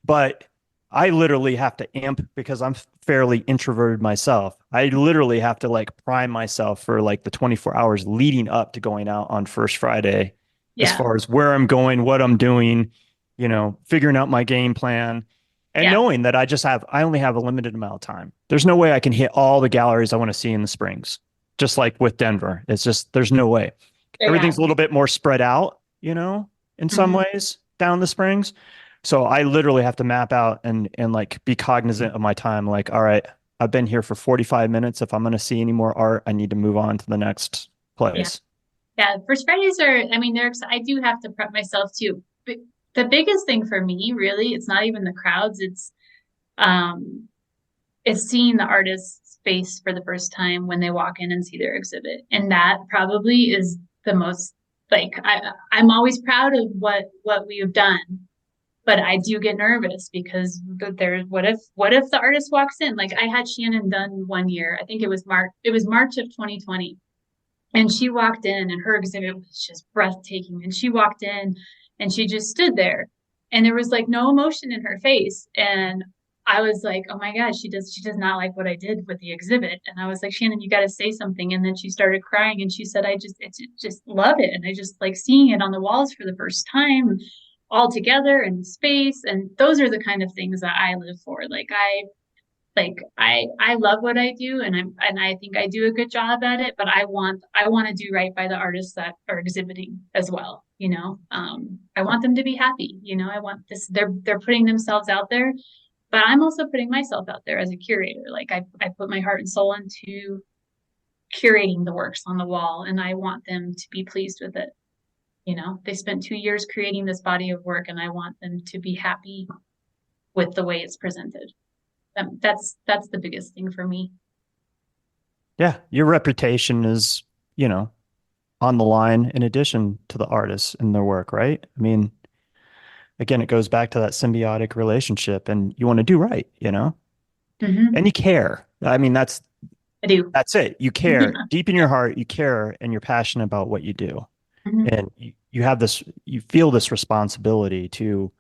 But I literally have to amp because I'm fairly introverted myself. I literally have to like prime myself for like the 24 hours leading up to going out on First Friday, as Yeah. far as where I'm going, what I'm doing, figuring out my game plan and Yeah. knowing that I only have a limited amount of time. There's no way I can hit all the galleries I want to see in the Springs, just like with Denver. It's just, there's no way. Yeah. Everything's a little bit more spread out, in some Mhm. ways down the Springs. So I literally have to map out and like be cognizant of my time. Like, all right, I've been here for 45 minutes. If I'm going to see any more art, I need to move on to the next Yeah. place. Yeah. First Fridays are, I mean, I do have to prep myself too. But the biggest thing for me, really, it's not even the crowds. Um, it's seeing the artist's face for the first time when they walk in and see their exhibit. And that probably is the most, like, I'm always proud of what we have done, but I do get nervous because what if the artist walks in? Like I had Shannon done one year. I think it was March of 2020. And she walked in and her exhibit was just breathtaking. And she walked in and she just stood there and there was like no emotion in her face. And I was like, oh my God, she does not like what I did with the exhibit. And I was like, Shannon, you got to say something. And then she started crying and she said, I just love it. And I just like seeing it on the walls for the first time all together in space. And those are the kind of things that I live for. I love what I do and I think I do a good job at it, but I want to do right by the artists that are exhibiting as well. I want them to be happy. I want this, they're putting themselves out there, but I'm also putting myself out there as a curator. Like I put my heart and soul into curating the works on the wall, and I want them to be pleased with it. They spent 2 years creating this body of work, and I want them to be happy with the way it's presented. That's the biggest thing for me. Yeah, your reputation is, on the line in addition to the artists and their work, right? I mean, again, it goes back to that symbiotic relationship, and you want to do right, Mm-hmm. and you care. I mean, I do. that's it. You care deep in your heart, you care, and you're passionate about what you do. Mm-hmm. And you feel this responsibility to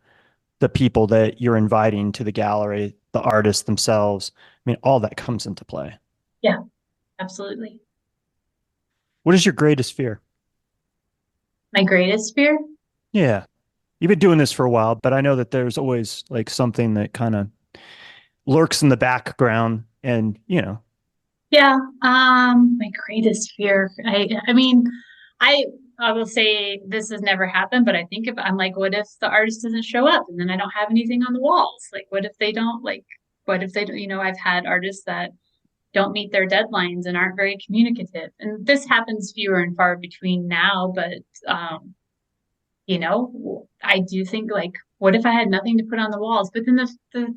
the people that you're inviting to the gallery, the artists themselves. I mean, all that comes into play. Yeah, absolutely. What is your greatest fear? My greatest fear? Yeah. You've been doing this for a while, but I know that there's always like something that kind of lurks in the background and, Yeah, my greatest fear. I mean, I will say this has never happened, but I think I'm like, what if the artist doesn't show up and then I don't have anything on the walls? Like, what if they don't what if they don't, I've had artists that don't meet their deadlines and aren't very communicative. And this happens fewer and far between now, but I do think like, what if I had nothing to put on the walls? But then the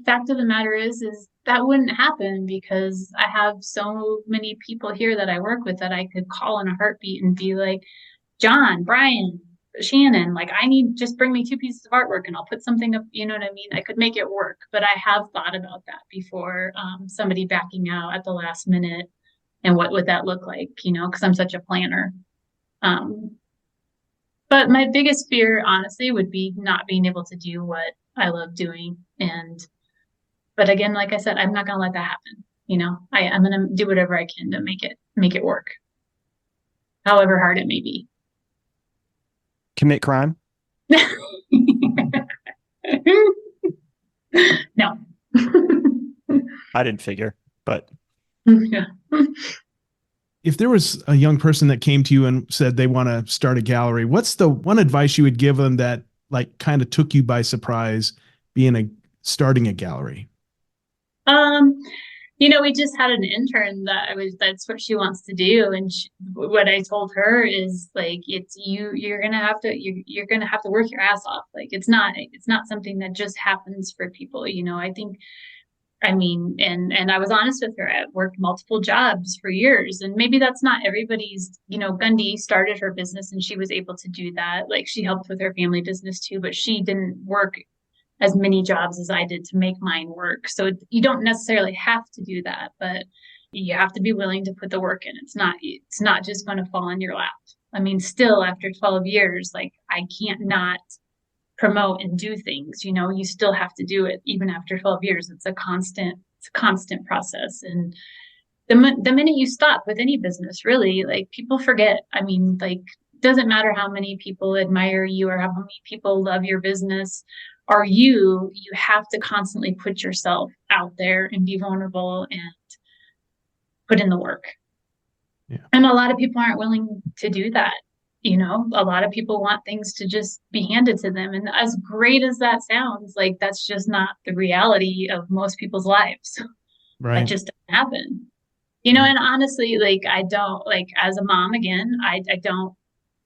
fact of the matter is that wouldn't happen because I have so many people here that I work with that I could call in a heartbeat and be like, John, Brian, Shannon, like I need just bring me 2 pieces of artwork and I'll put something up. You know what I mean? I could make it work, but I have thought about that before. Somebody backing out at the last minute and what would that look like? Because I'm such a planner. But my biggest fear, honestly, would be not being able to do what I love doing. But again, like I said, I'm not going to let that happen. I'm going to do whatever I can to make it work, however hard it may be. Commit crime? No. I didn't figure, but Yeah. If there was a young person that came to you and said they want to start a gallery, what's the one advice you would give them that like kind of took you by surprise starting a gallery? We just had an intern that's what she wants to do. And what I told her is like, you're going to have to work your ass off. Like, it's not something that just happens for people. And I was honest with her. I worked multiple jobs for years, and maybe that's not everybody's, Gundy started her business and she was able to do that. Like she helped with her family business too, but she didn't work as many jobs as I did to make mine work. So you don't necessarily have to do that, but you have to be willing to put the work in. It's not just going to fall in your lap. I mean, still after 12 years, like I can't not promote and do things, you still have to do it even after 12 years. It's a constant process. And the minute you stop with any business, really, like people forget. I mean, like, doesn't matter how many people admire you or how many people love your business or you have to constantly put yourself out there and be vulnerable and put in the work. Yeah. And a lot of people aren't willing to do that. A lot of people want things to just be handed to them. And as great as that sounds, like that's just not the reality of most people's lives. Right. That just doesn't happen. And honestly, like I don't, like as a mom, again,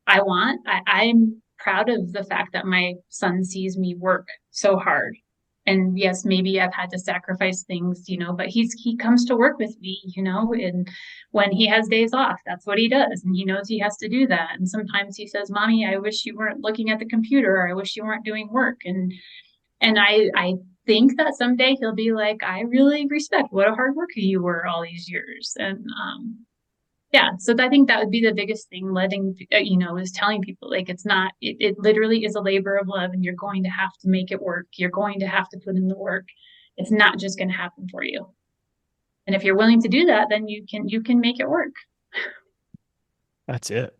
I'm proud of the fact that my son sees me work so hard. And yes, maybe I've had to sacrifice things, but he comes to work with me, and when he has days off, that's what he does. And he knows he has to do that. And sometimes he says, Mommy, I wish you weren't looking at the computer, or I wish you weren't doing work. And I think that someday he'll be like, I really respect what a hard worker you were all these years. And yeah, so I think that would be the biggest thing, is telling people like it literally is a labor of love and you're going to have to make it work. You're going to have to put in the work. It's not just going to happen for you. And if you're willing to do that, then you can make it work. That's it.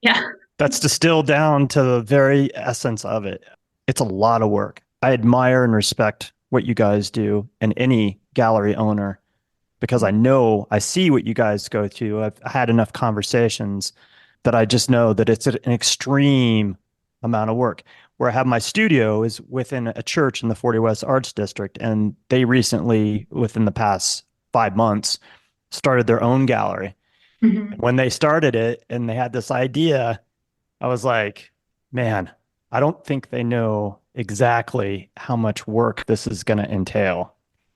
Yeah. That's distilled down to the very essence of it. It's a lot of work. I admire and respect what you guys do and any gallery owner, because I see what you guys go through. I've had enough conversations that I just know that it's an extreme amount of work. Where I have my studio is within a church in the 40 West Arts District, and they recently, within the past 5 months, started their own gallery. Mhm. When they started it and they had this idea, I was like, man, I don't think they know exactly how much work this is going to entail.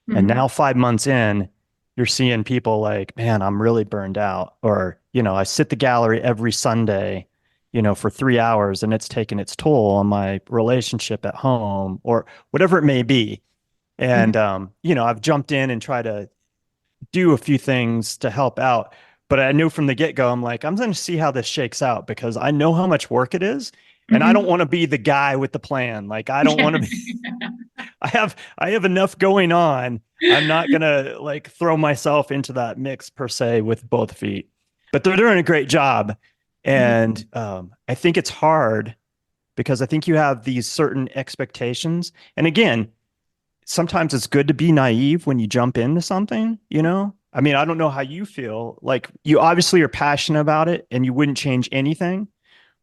And Mhm. now 5 months in, you're seeing people like, man, I'm really burned out. Or, I sit the gallery every Sunday, for 3 hours and it's taken its toll on my relationship at home or whatever it may be. Mhm. And, I've jumped in and tried to do a few things to help out. But I knew from the get-go, I'm like, I'm going to see how this shakes out because I know how much work it is. And I don't Mhm. want to be the guy with the plan. Like, I don't Yeah. want to be, I have enough going on. I'm not going to like throw myself into that mix per se with both feet. But they're doing a great job. Mhm. And I think it's hard because I think you have these certain expectations. And again, sometimes it's good to be naive when you jump into something. I mean, I don't know how you feel. Like you obviously are passionate about it and you wouldn't change anything.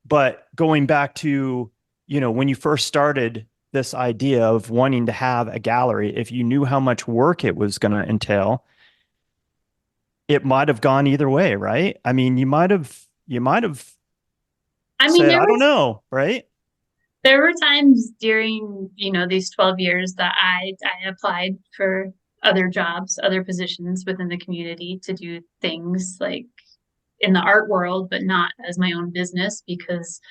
But going back to, when you first started this idea of wanting to have a gallery, if you knew how much work it was going to entail, it might have gone either way, right? I mean, you might have I mean, said, I don't know, right? there were times during, these 12 years that I applied for other jobs, other positions within the community to do things like in the art world, but not as my own business because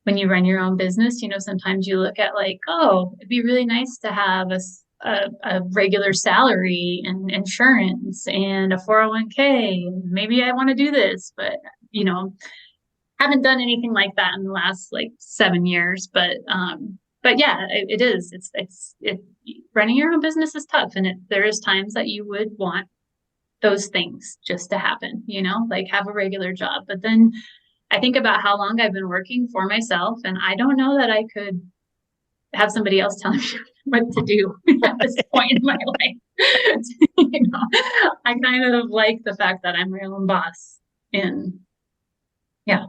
when you run your own business, sometimes you look at like, oh, it'd be really nice to have a regular salary and insurance and a 401k. Maybe I want to do this, but you know, haven't done anything like that in the last like 7 years. But yeah, it is. It running your own business is tough, and there is times that you would want those things just to happen, like have a regular job. But then I think about how long I've been working for myself, and I don't know that I could have somebody else telling me what to do at this point in my life. I kind of like the fact that I'm my own boss. And yeah, I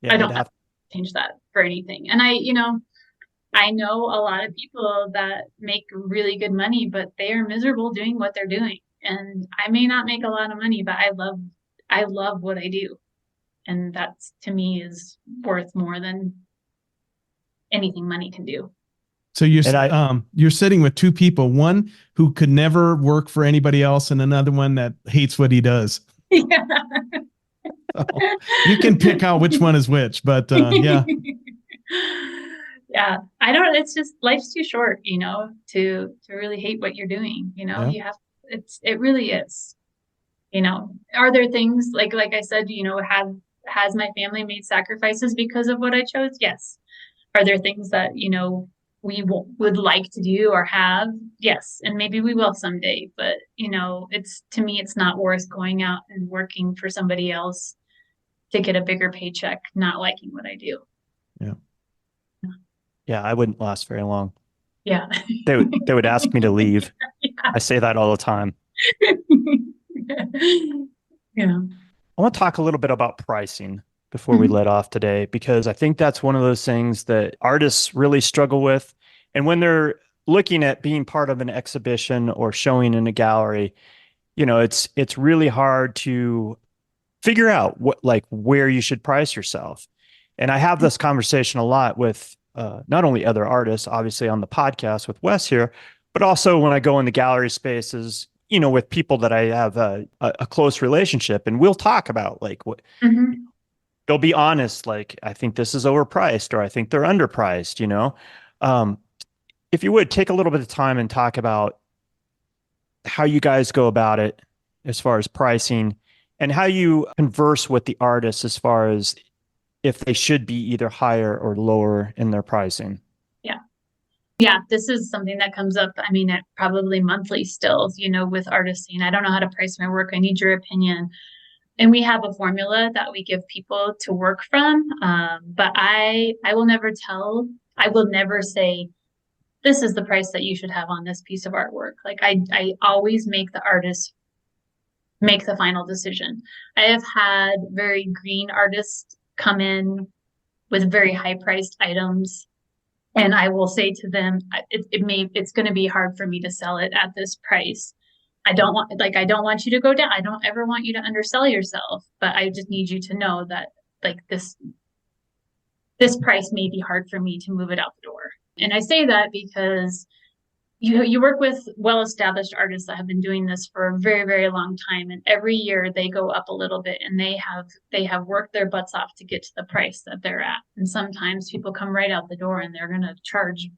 Yeah, it'd don't have. change that for anything. And I know a lot of people that make really good money, but they are miserable doing what they're doing. And I may not make a lot of money, but I love what I do. And that's to me is worth more than anything money can do. So And you're sitting with two people, one who could never work for anybody else, and another one that hates what he does. Yeah. So you can pick out which one is which, but yeah. Yeah. I don't, it's just life's too short, to really hate what you're doing. Yeah. It really is. Are there things like I said, has my family made sacrifices because of what I chose? Yes. Are there things that, we would like to do or have? Yes. And maybe we will someday, but to me, it's not worth going out and working for somebody else to get a bigger paycheck, not liking what I do. Yeah. Yeah, I wouldn't last very long. Yeah. They would ask me to leave. I say that all the time. Yeah. I want to talk a little bit about pricing before we Mhm. let off today, because I think that's one of those things that artists really struggle with. And when they're looking at being part of an exhibition or showing in a gallery, it's really hard to figure out where you should price yourself. And I have this conversation a lot with not only other artists, obviously on the podcast with Wes here, but also when I go in the gallery spaces, with people that I have a close relationship, and we'll talk about like what Mhm. they'll be honest, like I think this is overpriced or I think they're underpriced. Um, if you would take a little bit of time and talk about how you guys go about it as far as pricing and how you converse with the artists as far as if they should be either higher or lower in their pricing. Yeah. Yeah, this is something that comes up. I mean, probably monthly still, with artists saying, I don't know how to price my work. I need your opinion. And we have a formula that we give people to work from. But I will never say, this is the price that you should have on this piece of artwork. Like I always make the artist make the final decision. I have had very green artists come in with very high priced items, and I will say to them, it's going to be hard for me to sell it at this price. I don't want you to go down. I don't ever want you to undersell yourself, but I just need you to know that like this price may be hard for me to move it out the door. And I say that because you work with well-established artists that have been doing this for a very, very long time, and every year they go up a little bit, and they have worked their butts off to get to the price that they're at. And sometimes people come right out the door and they're going to charge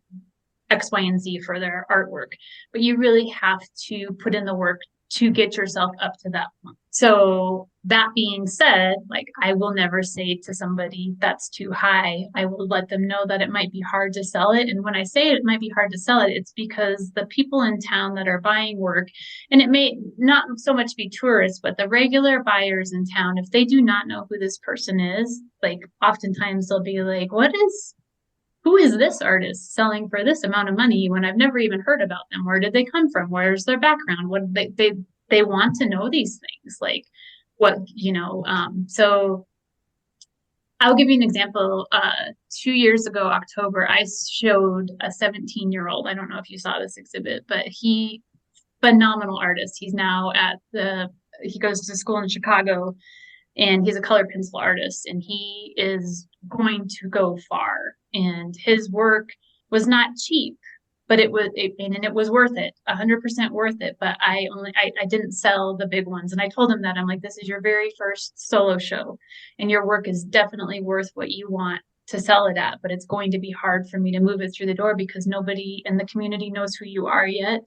X, Y, and Z for their artwork, but you really have to put in the work to get yourself up to that point. So that being said, like I will never say to somebody that's too high. I will let them know that it might be hard to sell it. And when I say it might be hard to sell it, it's because the people in town that are buying work, and it may not so much be tourists, but the regular buyers in town, if they do not know who this person is, like oftentimes they'll be like, who is this artist selling for this amount of money when I've never even heard about them? Where did they come from? Where's their background? What they want to know these things, like what, so I'll give you an example. 2 years ago, October, I showed a 17-year-old. I don't know if you saw this exhibit, but phenomenal artist. He's now he goes to school in Chicago, and he's a colored pencil artist, and he is going to go far. And his work was not cheap, but it was worth it, 100% worth it. But I didn't sell the big ones. And I told him that, I'm like, this is your very first solo show, and your work is definitely worth what you want to sell it at, but it's going to be hard for me to move it through the door because nobody in the community knows who you are yet.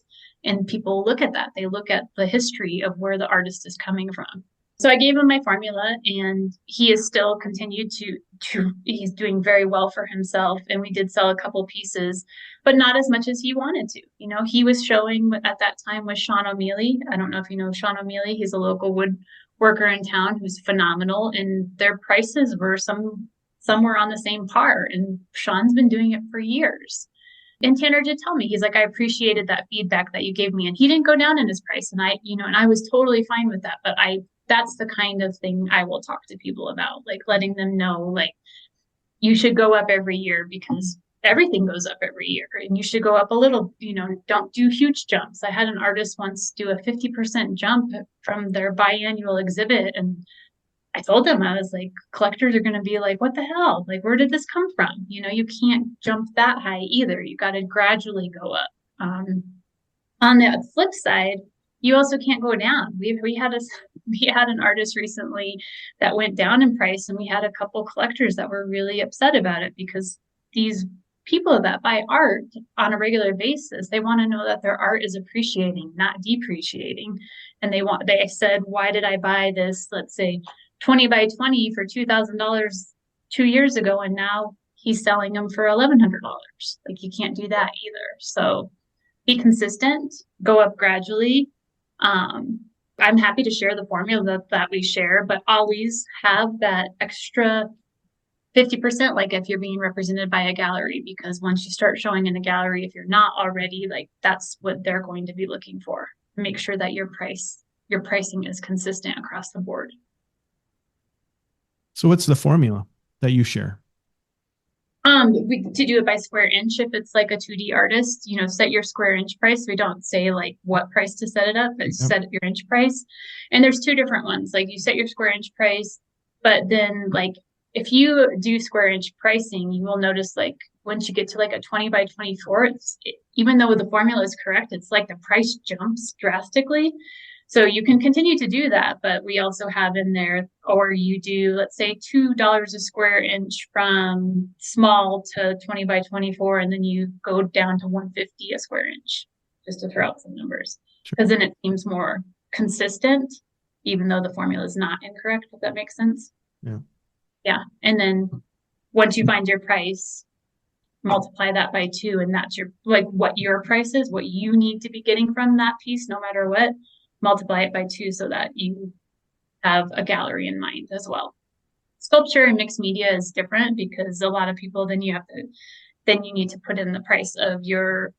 And people look at that. They look at the history of where the artist is coming from. So I gave him my formula, and he has still continued he's doing very well for himself. And we did sell a couple pieces, but not as much as he wanted to. He was showing at that time with Sean O'Mealy. I don't know if you know Sean O'Mealy. He's a local woodworker in town who's phenomenal, and their prices were somewhere on the same par. And Sean's been doing it for years. And Tanner did tell me, he's like, I appreciated that feedback that you gave me. And he didn't go down in his price. And I was totally fine with that. But that's the kind of thing I will talk to people about, like letting them know, like, you should go up every year because everything goes up every year, and you should go up a little, don't do huge jumps. I had an artist once do a 50% jump from their biannual exhibit. And I told them, I was like, collectors are going to be like, what the hell? Like, where did this come from? You can't jump that high either. You got to gradually go up. On the flip side, you also can't go down. We had an artist recently that went down in price, and we had a couple collectors that were really upset about it because these people that buy art on a regular basis, they want to know that their art is appreciating, not depreciating. And they said, why did I buy this, let's say 20 by 20 for $2,000 2 years ago, and now he's selling them for $1,100? Like, you can't do that either. So be consistent, go up gradually. I'm happy to share the formula that we share, but always have that extra 50%, like if you're being represented by a gallery, because once you start showing in a gallery, if you're not already, like, that's what they're going to be looking for. Make sure that your pricing is consistent across the board. So what's the formula that you share? To do it by square inch, if it's like a 2D artist, set your square inch price. We don't say like what price to set it up, but set your inch price. And there's two different ones. Like, you set your square inch price, but then like if you do square inch pricing, you will notice like once you get to like a 20 by 24, even though the formula is correct, it's like the price jumps drastically. So you can continue to do that, but we also have in there, or you do, let's say $2 a square inch from small to 20 by 24, and then you go down to $150 a square inch, just to throw out some numbers. Because then it seems more consistent, even though the formula is not incorrect, if that makes sense. Yeah. Yeah. And then once you find your price, multiply that by 2, and that's what your price is, what you need to be getting from that piece, no matter what. Multiply it by 2 so that you have a gallery in mind as well. Sculpture and mixed media is different because a lot of people then you need to put in the price of your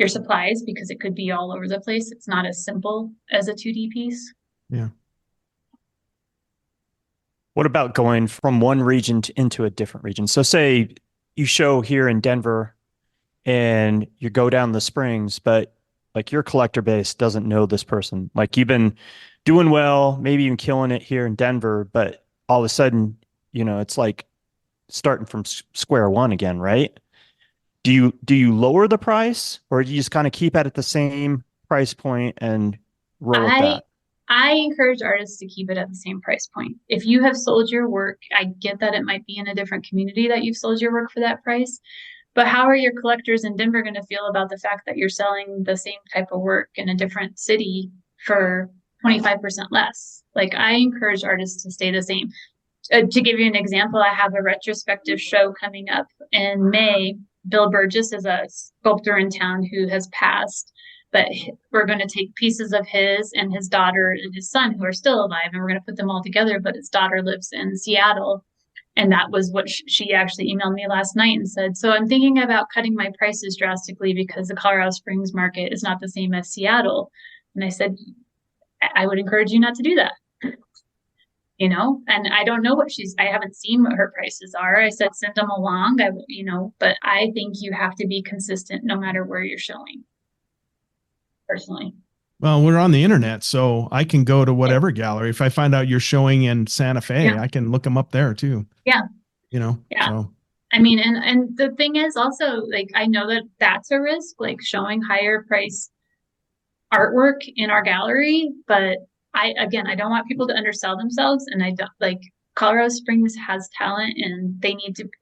supplies, because it could be all over the place. It's not as simple as a 2D piece. Yeah. What about going from one region into a different region? So say you show here in Denver and you go down the Springs, but like your collector base doesn't know this person. Like you've been doing well, maybe even killing it here in Denver, but all of a sudden, it's like starting from square one again, right? Do you lower the price, or do you just kind of keep it at the same price point and roll with I that? I encourage artists to keep it at the same price point. If you have sold your work, I get that it might be in a different community that you've sold your work for that price, but how are your collectors in Denver going to feel about the fact that you're selling the same type of work in a different city for 25% less? Like, I encourage artists to stay the same. To give you an example, I have a retrospective show coming up in May. Bill Burgess is a sculptor in town who has passed, but we're going to take pieces of his and his daughter and his son who are still alive, and we're going to put them all together. But his daughter lives in Seattle. And that was what she actually emailed me last night and said, so I'm thinking about cutting my prices drastically because the Colorado Springs market is not the same as Seattle. And I said, I would encourage you not to do that. And I don't know I haven't seen what her prices are. I said, send them along, but I think you have to be consistent no matter where you're showing, personally. Well, we're on the internet, so I can go to whatever gallery. If I find out you're showing in Santa Fe, Yeah. I can look them up there too. Yeah. Yeah. So. I mean, and the thing is also, like, I know that that's a risk, like showing higher price artwork in our gallery, but I don't want people to undersell themselves. And I don't, like, Colorado Springs has talent and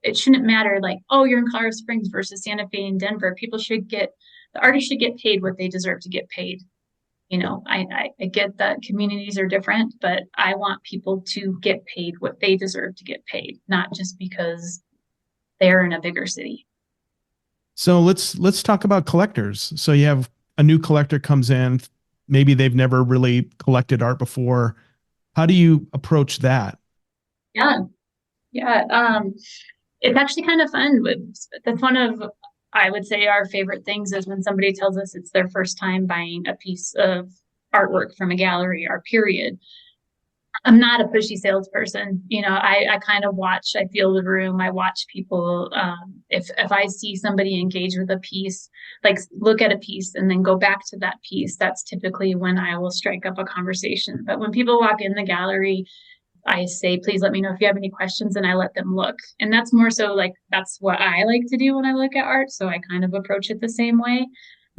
it shouldn't matter like, oh, you're in Colorado Springs versus Santa Fe and Denver. The artists should get paid what they deserve to get paid. I get that communities are different, but I want people to get paid what they deserve to get paid, not just because they're in a bigger city. So let's talk about collectors. So you have a new collector comes in, maybe they've never really collected art before. How do you approach that? Yeah. It's actually kind of fun. That's one of, I would say, our favorite things is when somebody tells us it's their first time buying a piece of artwork from a gallery or period. I'm not a pushy salesperson. I kind of I feel the room. I watch people. If I see somebody engage with a piece, like look at a piece and then go back to that piece, that's typically when I will strike up a conversation. But when people walk in the gallery, I say, please let me know if you have any questions, and I let them look. And that's more so like, that's what I like to do when I look at art. So I kind of approach it the same way.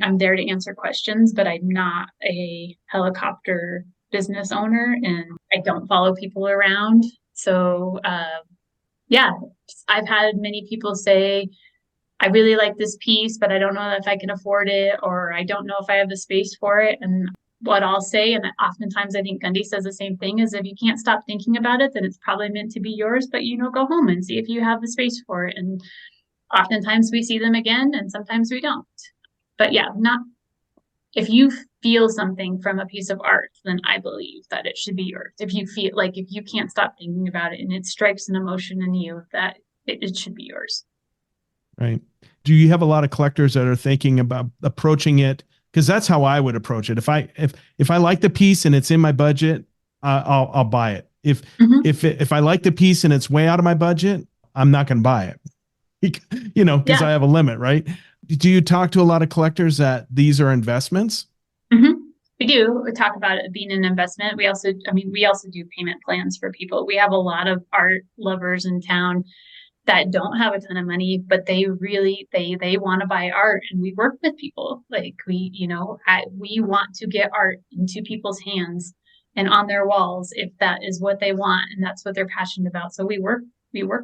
I'm there to answer questions, but I'm not a helicopter business owner and I don't follow people around. So, I've had many people say, I really like this piece, but I don't know if I can afford it, or I don't know if I have the space for it. And what I'll say, and oftentimes I think Gundy says the same thing, is if you can't stop thinking about it, then it's probably meant to be yours, but go home and see if you have the space for it. And oftentimes we see them again and sometimes we don't. But yeah, if you feel something from a piece of art, then I believe that it should be yours. If you can't stop thinking about it and it strikes an emotion in you, that it should be yours. Right. Do you have a lot of collectors that are thinking about approaching it? Because that's how I would approach it. If I like the piece and it's in my budget, I'll buy it. If I like the piece and it's way out of my budget, I'm not going to buy it. Because I have a limit, right? Do you talk to a lot of collectors that these are investments? Mm-hmm. We do. We talk about it being an investment. We also do payment plans for people. We have a lot of art lovers in town that don't have a ton of money, but they really, they want to buy art, and we work with people. Like we want to get art into people's hands and on their walls if that is what they want and that's what they're passionate about. So we work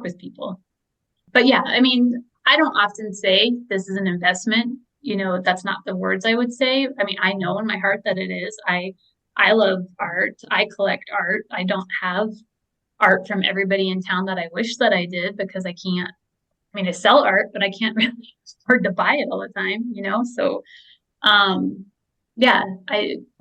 with people. But yeah, I mean, I don't often say this is an investment. That's not the words I would say. I mean, I know in my heart that it is. I love art. I collect art. I don't have art from everybody in town that I wish that I did, because I can't. I mean, I sell art, but I can't really afford to buy it all the time, So,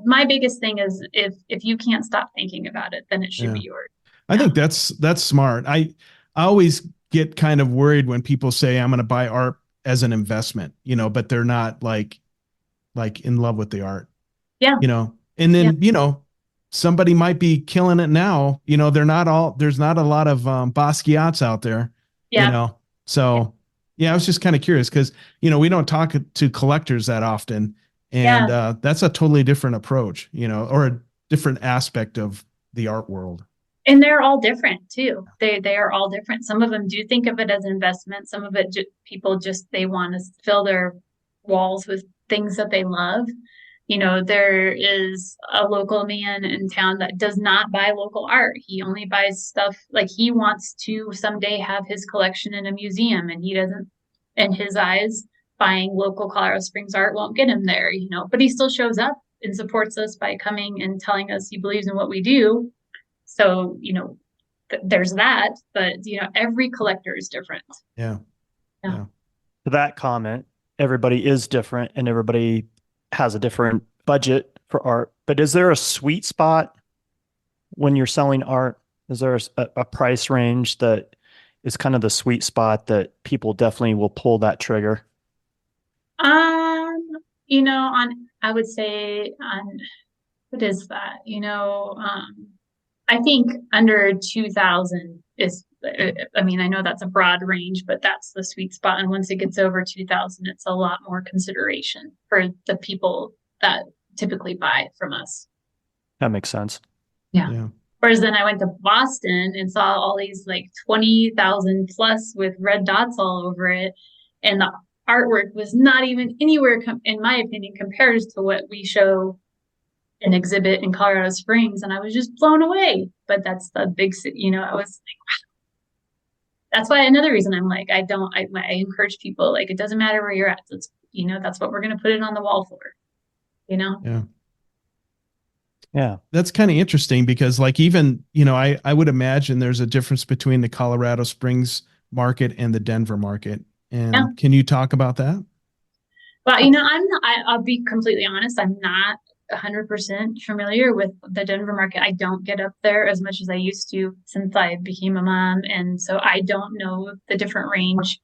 my biggest thing is if you can't stop thinking about it, then it should be yours. I think that's smart. I always get kind of worried when people say I'm going to buy art as an investment, but they're not like in love with the art. Yeah. And then, somebody might be killing it now. There's not a lot of Basquiat's out there, So, I was just kind of curious because, we don't talk to collectors that often. And that's a totally different approach, or a different aspect of the art world. And they're all different too. They are all different. Some of them do think of it as an investment. Some of it people just they want to fill their walls with things that they love. There is a local man in town that does not buy local art. He only buys stuff like he wants to someday have his collection in a museum, and he doesn't, in his eyes, buying local Colorado Springs art won't get him there, but he still shows up and supports us by coming and telling us he believes in what we do. So, there's that, but, every collector is different. Yeah. To that comment, everybody is different and everybody has a different budget for art. But is there a sweet spot when you're selling art? Is there a price range that is kind of the sweet spot that people definitely will pull that trigger? I would say what is that? I think under 2000 is, I know that's a broad range, but that's the sweet spot. And once it gets over 2000, it's a lot more consideration for the people that typically buy from us. That makes sense. Yeah. Whereas then I went to Boston and saw all these like 20,000 plus with red dots all over it. And the artwork was not even anywhere, in my opinion, compared to what we show an exhibit in Colorado Springs, and I was just blown away. But that's the big city, I was like, wow. That's why another reason I'm like, I encourage people, like, it doesn't matter where you're at. That's, that's what we're going to put it on the wall for, Yeah. That's kind of interesting because like, even, I would imagine there's a difference between the Colorado Springs market and the Denver market. And Can you talk about that? Well, I'll be completely honest. I'm not 100% familiar with the Denver market. I don't get up there as much as I used to since I became a mom. And so I don't know the different range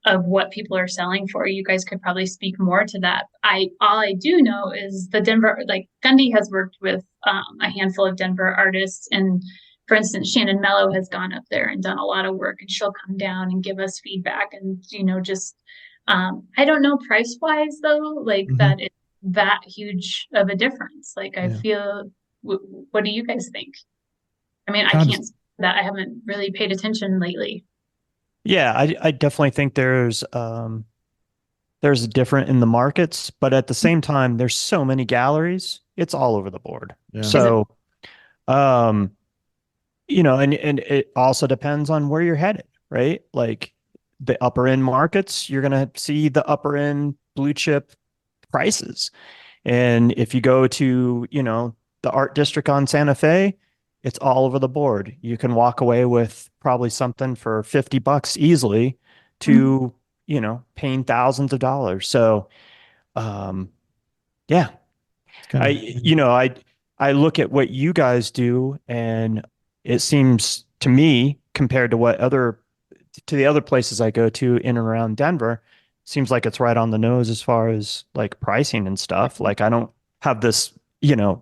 of what people are selling for. You guys could probably speak more to that. All I do know is the Denver, like Gundy has worked with a handful of Denver artists. And for instance, Shannon Mello has gone up there and done a lot of work, and she'll come down and give us feedback. And, I don't know price wise though, like that is that huge of a difference. Like I feel, what do you guys think? I can't say that I haven't really paid attention lately. Yeah, I definitely think there's different in the markets, but at the same time, there's so many galleries, it's all over the board. Yeah. So, and it also depends on where you're headed, right? Like the upper end markets, you're going to see the upper end blue chip prices. And if you go to, the art district on Santa Fe, it's all over the board. You can walk away with probably something for $50 easily to, paying thousands of dollars. So, yeah, I look at what you guys do, and it seems to me, compared to the other places I go to in and around Denver, seems like it's right on the nose as far as like pricing and stuff. Like I don't have this,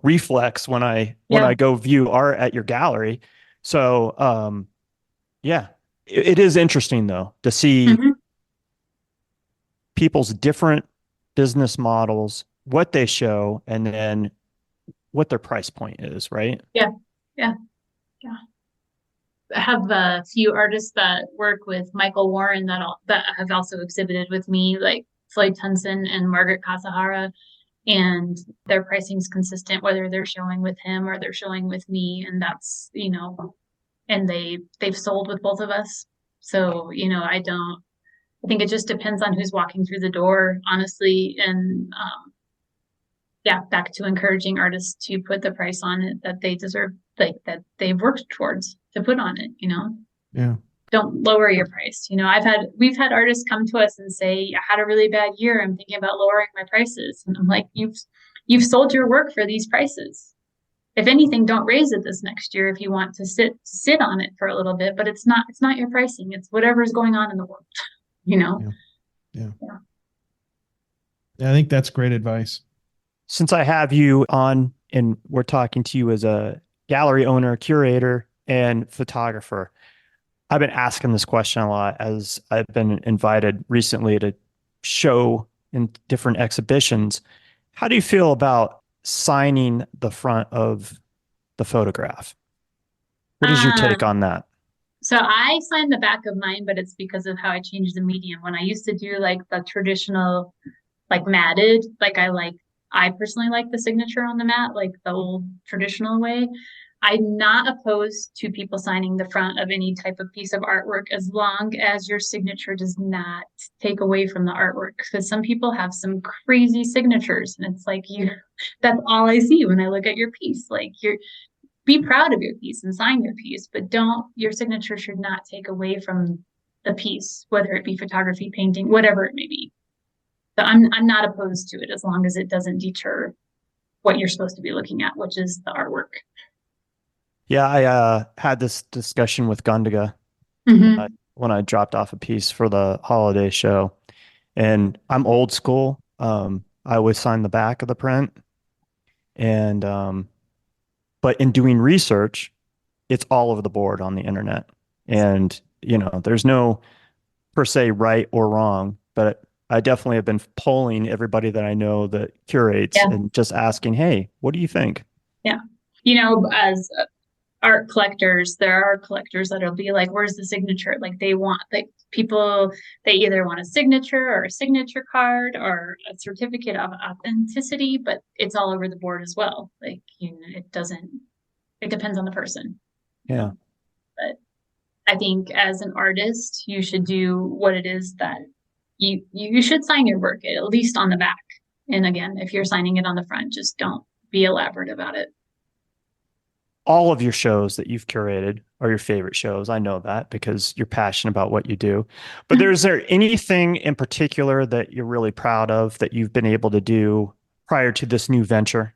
reflex when I go view art at your gallery. So, it is interesting though to see people's different business models, what they show, and then what their price point is, right? Yeah. I have a few artists that work with Michael Warren that have also exhibited with me, like Floyd Tunson and Margaret Kasahara, and their pricing is consistent whether they're showing with him or they're showing with me, and that's and they've sold with both of us. So I think it just depends on who's walking through the door, honestly, and back to encouraging artists to put the price on it that they deserve, like that they've worked towards to put on it, Yeah. Don't lower your price. We've had artists come to us and say, I had a really bad year. I'm thinking about lowering my prices. And I'm like, you've sold your work for these prices. If anything, don't raise it this next year if you want to sit on it for a little bit, but it's not your pricing. It's whatever's going on in the world, Yeah. I think that's great advice. Since I have you on and we're talking to you as a gallery owner, curator, and photographer, I've been asking this question a lot as I've been invited recently to show in different exhibitions. How do you feel about signing the front of the photograph? What is your take Um, on that? so I signed the back of mine, but it's because of how I changed the medium. When I used to do like the traditional, like matted, I personally like the signature on the mat, like the old traditional way. I'm not opposed to people signing the front of any type of piece of artwork as long as your signature does not take away from the artwork. Because some people have some crazy signatures, and it's like that's all I see when I look at your piece. Like you're be proud of your piece and sign your piece, but don't your signature should not take away from the piece, whether it be photography, painting, whatever it may be. So I'm not opposed to it as long as it doesn't deter what you're supposed to be looking at, which is the artwork. Yeah, I had this discussion with Gundega Mm-hmm. when I dropped off a piece for the holiday show. And I'm old school. I always sign the back of the print. And but in doing research, it's all over the board on the internet. And, there's no per se right or wrong, but I definitely have been polling everybody that I know that curates Yeah, and just asking, hey, what do you think? yeah. As art collectors, there are collectors that'll be like, where's the signature? Like they want like people they either want a signature or a signature card or a certificate of authenticity, but it's all over the board as well. Like, it depends on the person, you Yeah. know. But I think as an artist, you should do what it is that you should sign your work at least on the back. And again, if you're signing it on the front, just don't be elaborate about it. All of your shows that you've curated are your favorite shows. I know that because you're passionate about what you do. But is there anything in particular that you're really proud of that you've been able to do prior to this new venture?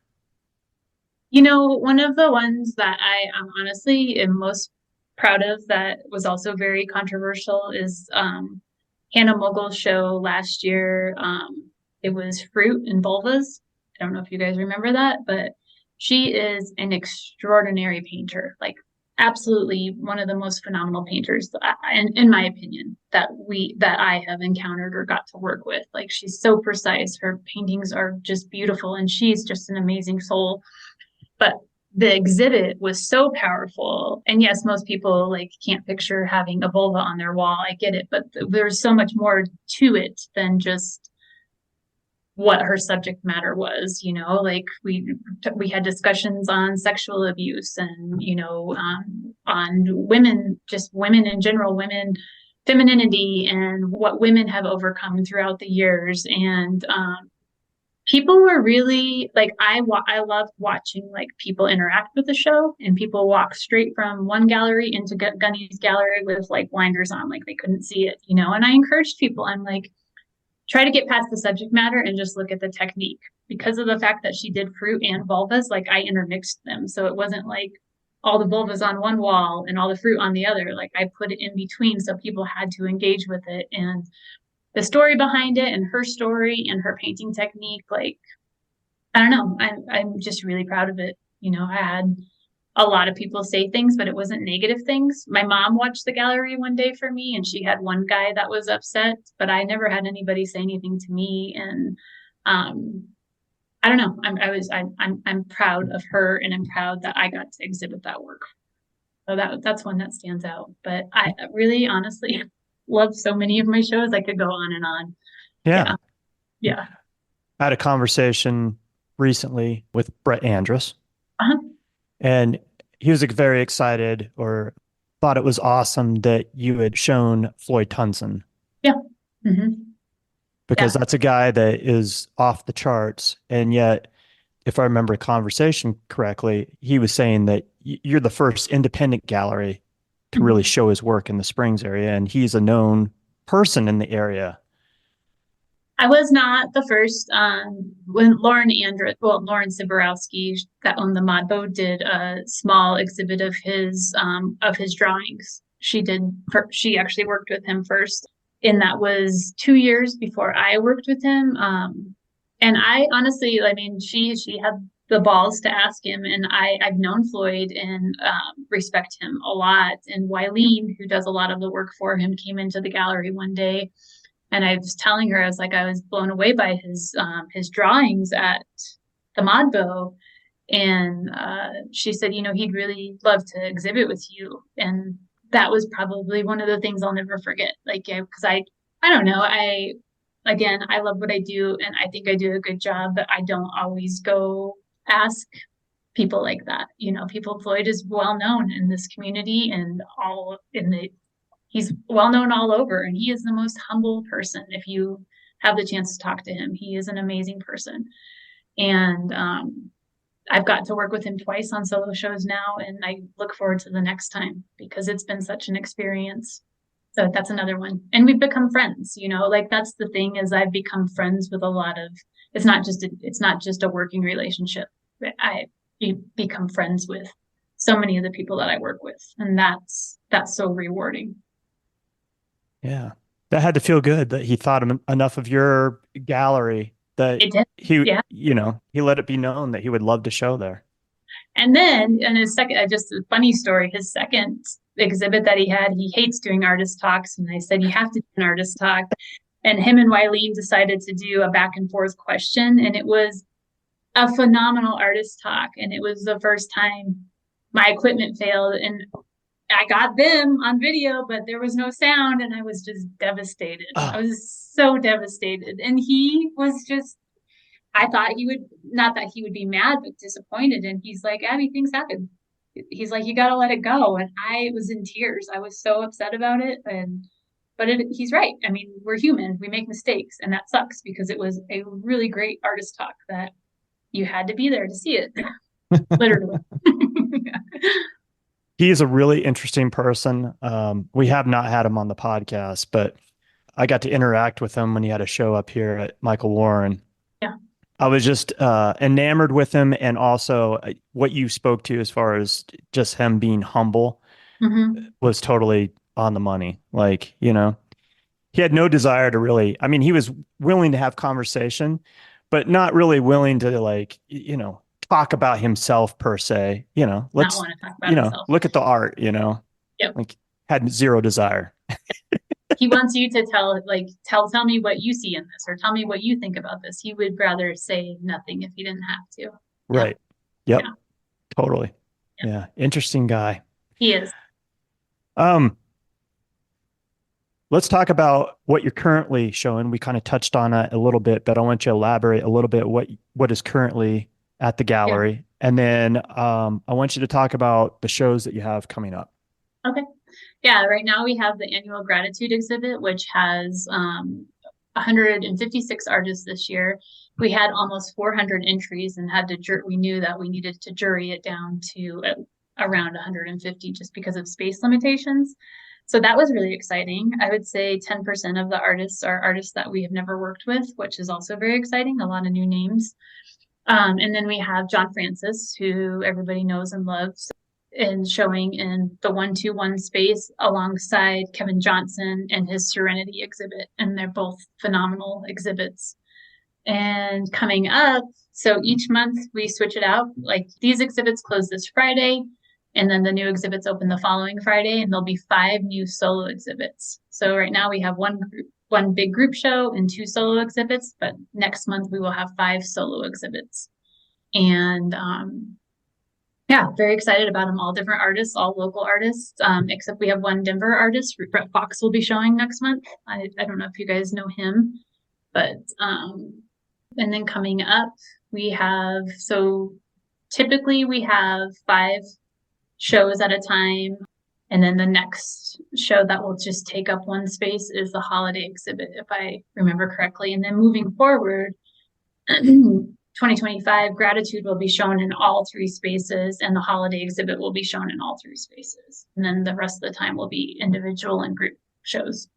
One of the ones that I honestly am most proud of that was also very controversial is Hannah Mogul's show last year. It was Fruit and Vulvas. I don't know if you guys remember that, but she is an extraordinary painter, like absolutely one of the most phenomenal painters, in my opinion, that I have encountered or got to work with. Like she's so precise, her paintings are just beautiful, and she's just an amazing soul. But the exhibit was so powerful. And yes, most people like can't picture having a vulva on their wall. I get it, but there's so much more to it than just what her subject matter was. Like we had discussions on sexual abuse and on women, just women in general, women femininity and what women have overcome throughout the years. And people were really like I loved watching like people interact with the show, and people walk straight from one gallery into Gunny's gallery with like blinders on, like they couldn't see it. And I encouraged people, I'm like, try to get past the subject matter and just look at the technique. Because of the fact that she did fruit and vulvas, like I intermixed them, so it wasn't like all the vulvas on one wall and all the fruit on the other. Like I put it in between so people had to engage with it, and the story behind it and her story and her painting technique, like I don't know. I'm just really proud of it. I had a lot of people say things, but it wasn't negative things. My mom watched the gallery one day for me, and she had one guy that was upset, but I never had anybody say anything to me. And um, I don't know. I'm proud of her, and I'm proud that I got to exhibit that work. So that's one that stands out. But I really, honestly, love so many of my shows. I could go on and on. Yeah. Yeah, yeah. I had a conversation recently with Brett Andrus, Uh-huh. and he was very excited or thought it was awesome that you had shown Floyd Tunson Yeah. Hmm. because Yeah. that's a guy that is off the charts. And yet, if I remember the conversation correctly, he was saying that you're the first independent gallery to really Mhm. show his work in the Springs area, and he's a known person in the area. I was not the first. When Lauren Siborowski that owned the Modbo did a small exhibit of his drawings. She actually worked with him first, and that was 2 years before I worked with him. And I honestly, I mean, she had the balls to ask him, and I've known Floyd and respect him a lot. And Wileen, who does a lot of the work for him, came into the gallery one day And I was telling her, I was like, I was blown away by his drawings at the Modbo. And she said, he'd really love to exhibit with you. And that was probably one of the things I'll never forget. Like, because I don't know. Again, I love what I do and I think I do a good job, but I don't always go ask people like that. Floyd is well known in this community and he's well known all over, and he is the most humble person. If you have the chance to talk to him, he is an amazing person. And I've got to work with him twice on solo shows now, and I look forward to the next time because it's been such an experience. So that's another one. And we've become friends, like that's the thing, is I've become friends with a lot of, it's not just a working relationship. You become friends with so many of the people that I work with, and that's so rewarding. Yeah. That had to feel good that he thought enough of your gallery that he let it be known that he would love to show there. And then in his second, just a funny story, his second exhibit that he had, he hates doing artist talks. And I said, you have to do an artist talk. And him and Wileen decided to do a back and forth question. And it was a phenomenal artist talk. And it was the first time my equipment failed. And I got them on video, but there was no sound. And I was just devastated. I was so devastated. And he was just, I thought not that he would be mad, but disappointed. And he's like, Abby, things happen. He's like, you got to let it go. And I was in tears. I was so upset about it. But he's right. I mean, we're human. We make mistakes. And that sucks because it was a really great artist talk that you had to be there to see it. Literally. He is a really interesting person. We have not had him on the podcast, but I got to interact with him when he had a show up here at Michael Warren. Yeah. I was just enamored with him, and also what you spoke to as far as just him being humble was totally on the money. Like, he had no desire to really, I mean, he was willing to have conversation, but not really willing to talk about himself per se. Let's not want to talk about himself. Look at the art, Yep. Like had zero desire. He wants you to tell me what you see in this, or tell me what you think about this. He would rather say nothing if he didn't have to. Right. Yep. Yeah. Totally. Yep. Yeah. Interesting guy. He is. Let's talk about what you're currently showing. We kind of touched on it a little bit, but I want you to elaborate a little bit what is currently at the gallery. Yeah. And then I want you to talk about the shows that you have coming up. Okay. Yeah, right now we have the annual gratitude exhibit, which has 156 artists this year. We had almost 400 entries and we knew that we needed to jury it down to around 150 just because of space limitations. So that was really exciting. I would say 10% of the artists are artists that we have never worked with, which is also very exciting. A lot of new names. And then we have John Francis, who everybody knows and loves, and showing in the 121 space alongside Kevin Johnson and his Serenity exhibit. And they're both phenomenal exhibits. And coming up, so each month we switch it out. Like these exhibits close this Friday, and then the new exhibits open the following Friday, and there'll be 5 new solo exhibits. So right now we have one big group show and 2 solo exhibits, but next month we will have 5 solo exhibits. And yeah, very excited about them. All different artists, all local artists, except we have one Denver artist. Brett Fox will be showing next month. I don't know if you guys know him, but and then coming up, typically we have 5 shows at a time. And then the next show that will just take up one space is the holiday exhibit, if I remember correctly. And then moving forward, 2025, gratitude will be shown in all 3 spaces, and the holiday exhibit will be shown in all 3 spaces. And then the rest of the time will be individual and group shows.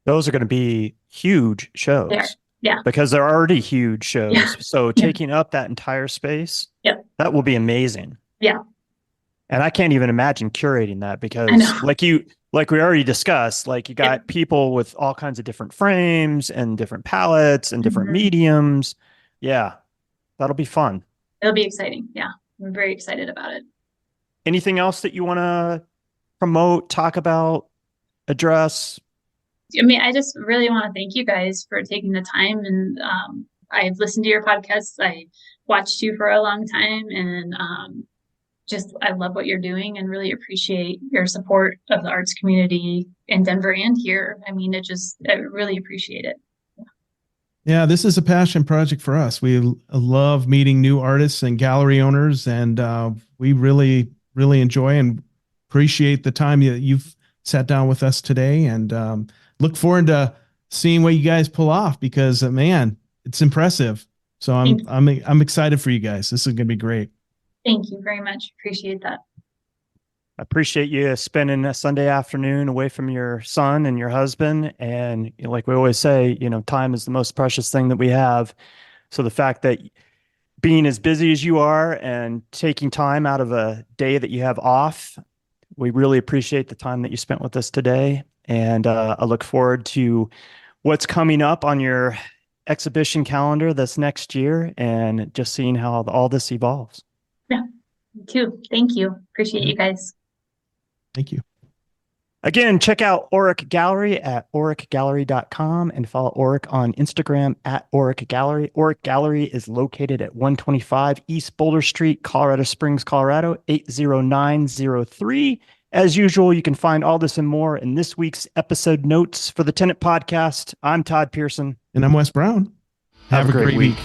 Those are going to be huge shows. Yeah. Because they're already huge shows. Yeah. So taking up that entire space, that will be amazing. Yeah. And I can't even imagine curating that because like we already discussed, like you got people with all kinds of different frames and different palettes and different mediums. Yeah. That'll be fun. It'll be exciting. Yeah. I'm very excited about it. Anything else that you want to promote, talk about, address? I mean, I just really want to thank you guys for taking the time. And I've listened to your podcasts. I watched you for a long time, and just I love what you're doing and really appreciate your support of the arts community in Denver and here. I mean, I really appreciate it. Yeah, this is a passion project for us. We love meeting new artists and gallery owners, and we really, really enjoy and appreciate the time that you've sat down with us today, and look forward to seeing what you guys pull off, because man, it's impressive. So I'm excited for you guys. This is going to be great. Thank you very much. Appreciate that. I appreciate you spending a Sunday afternoon away from your son and your husband. And like we always say, time is the most precious thing that we have. So the fact that being as busy as you are and taking time out of a day that you have off, we really appreciate the time that you spent with us today. And I look forward to what's coming up on your exhibition calendar this next year and just seeing how all this evolves. Yeah, me too. Thank you. Appreciate you guys. Thank you. Again, check out Auric Gallery at auricgallery.com and follow Auric on Instagram at Auric Gallery. Auric Gallery is located at 125 East Boulder Street, Colorado Springs, Colorado, 80903. As usual, you can find all this and more in this week's episode notes for the Tenant Podcast. I'm Todd Pearson. And I'm Wes Brown. Have a great week.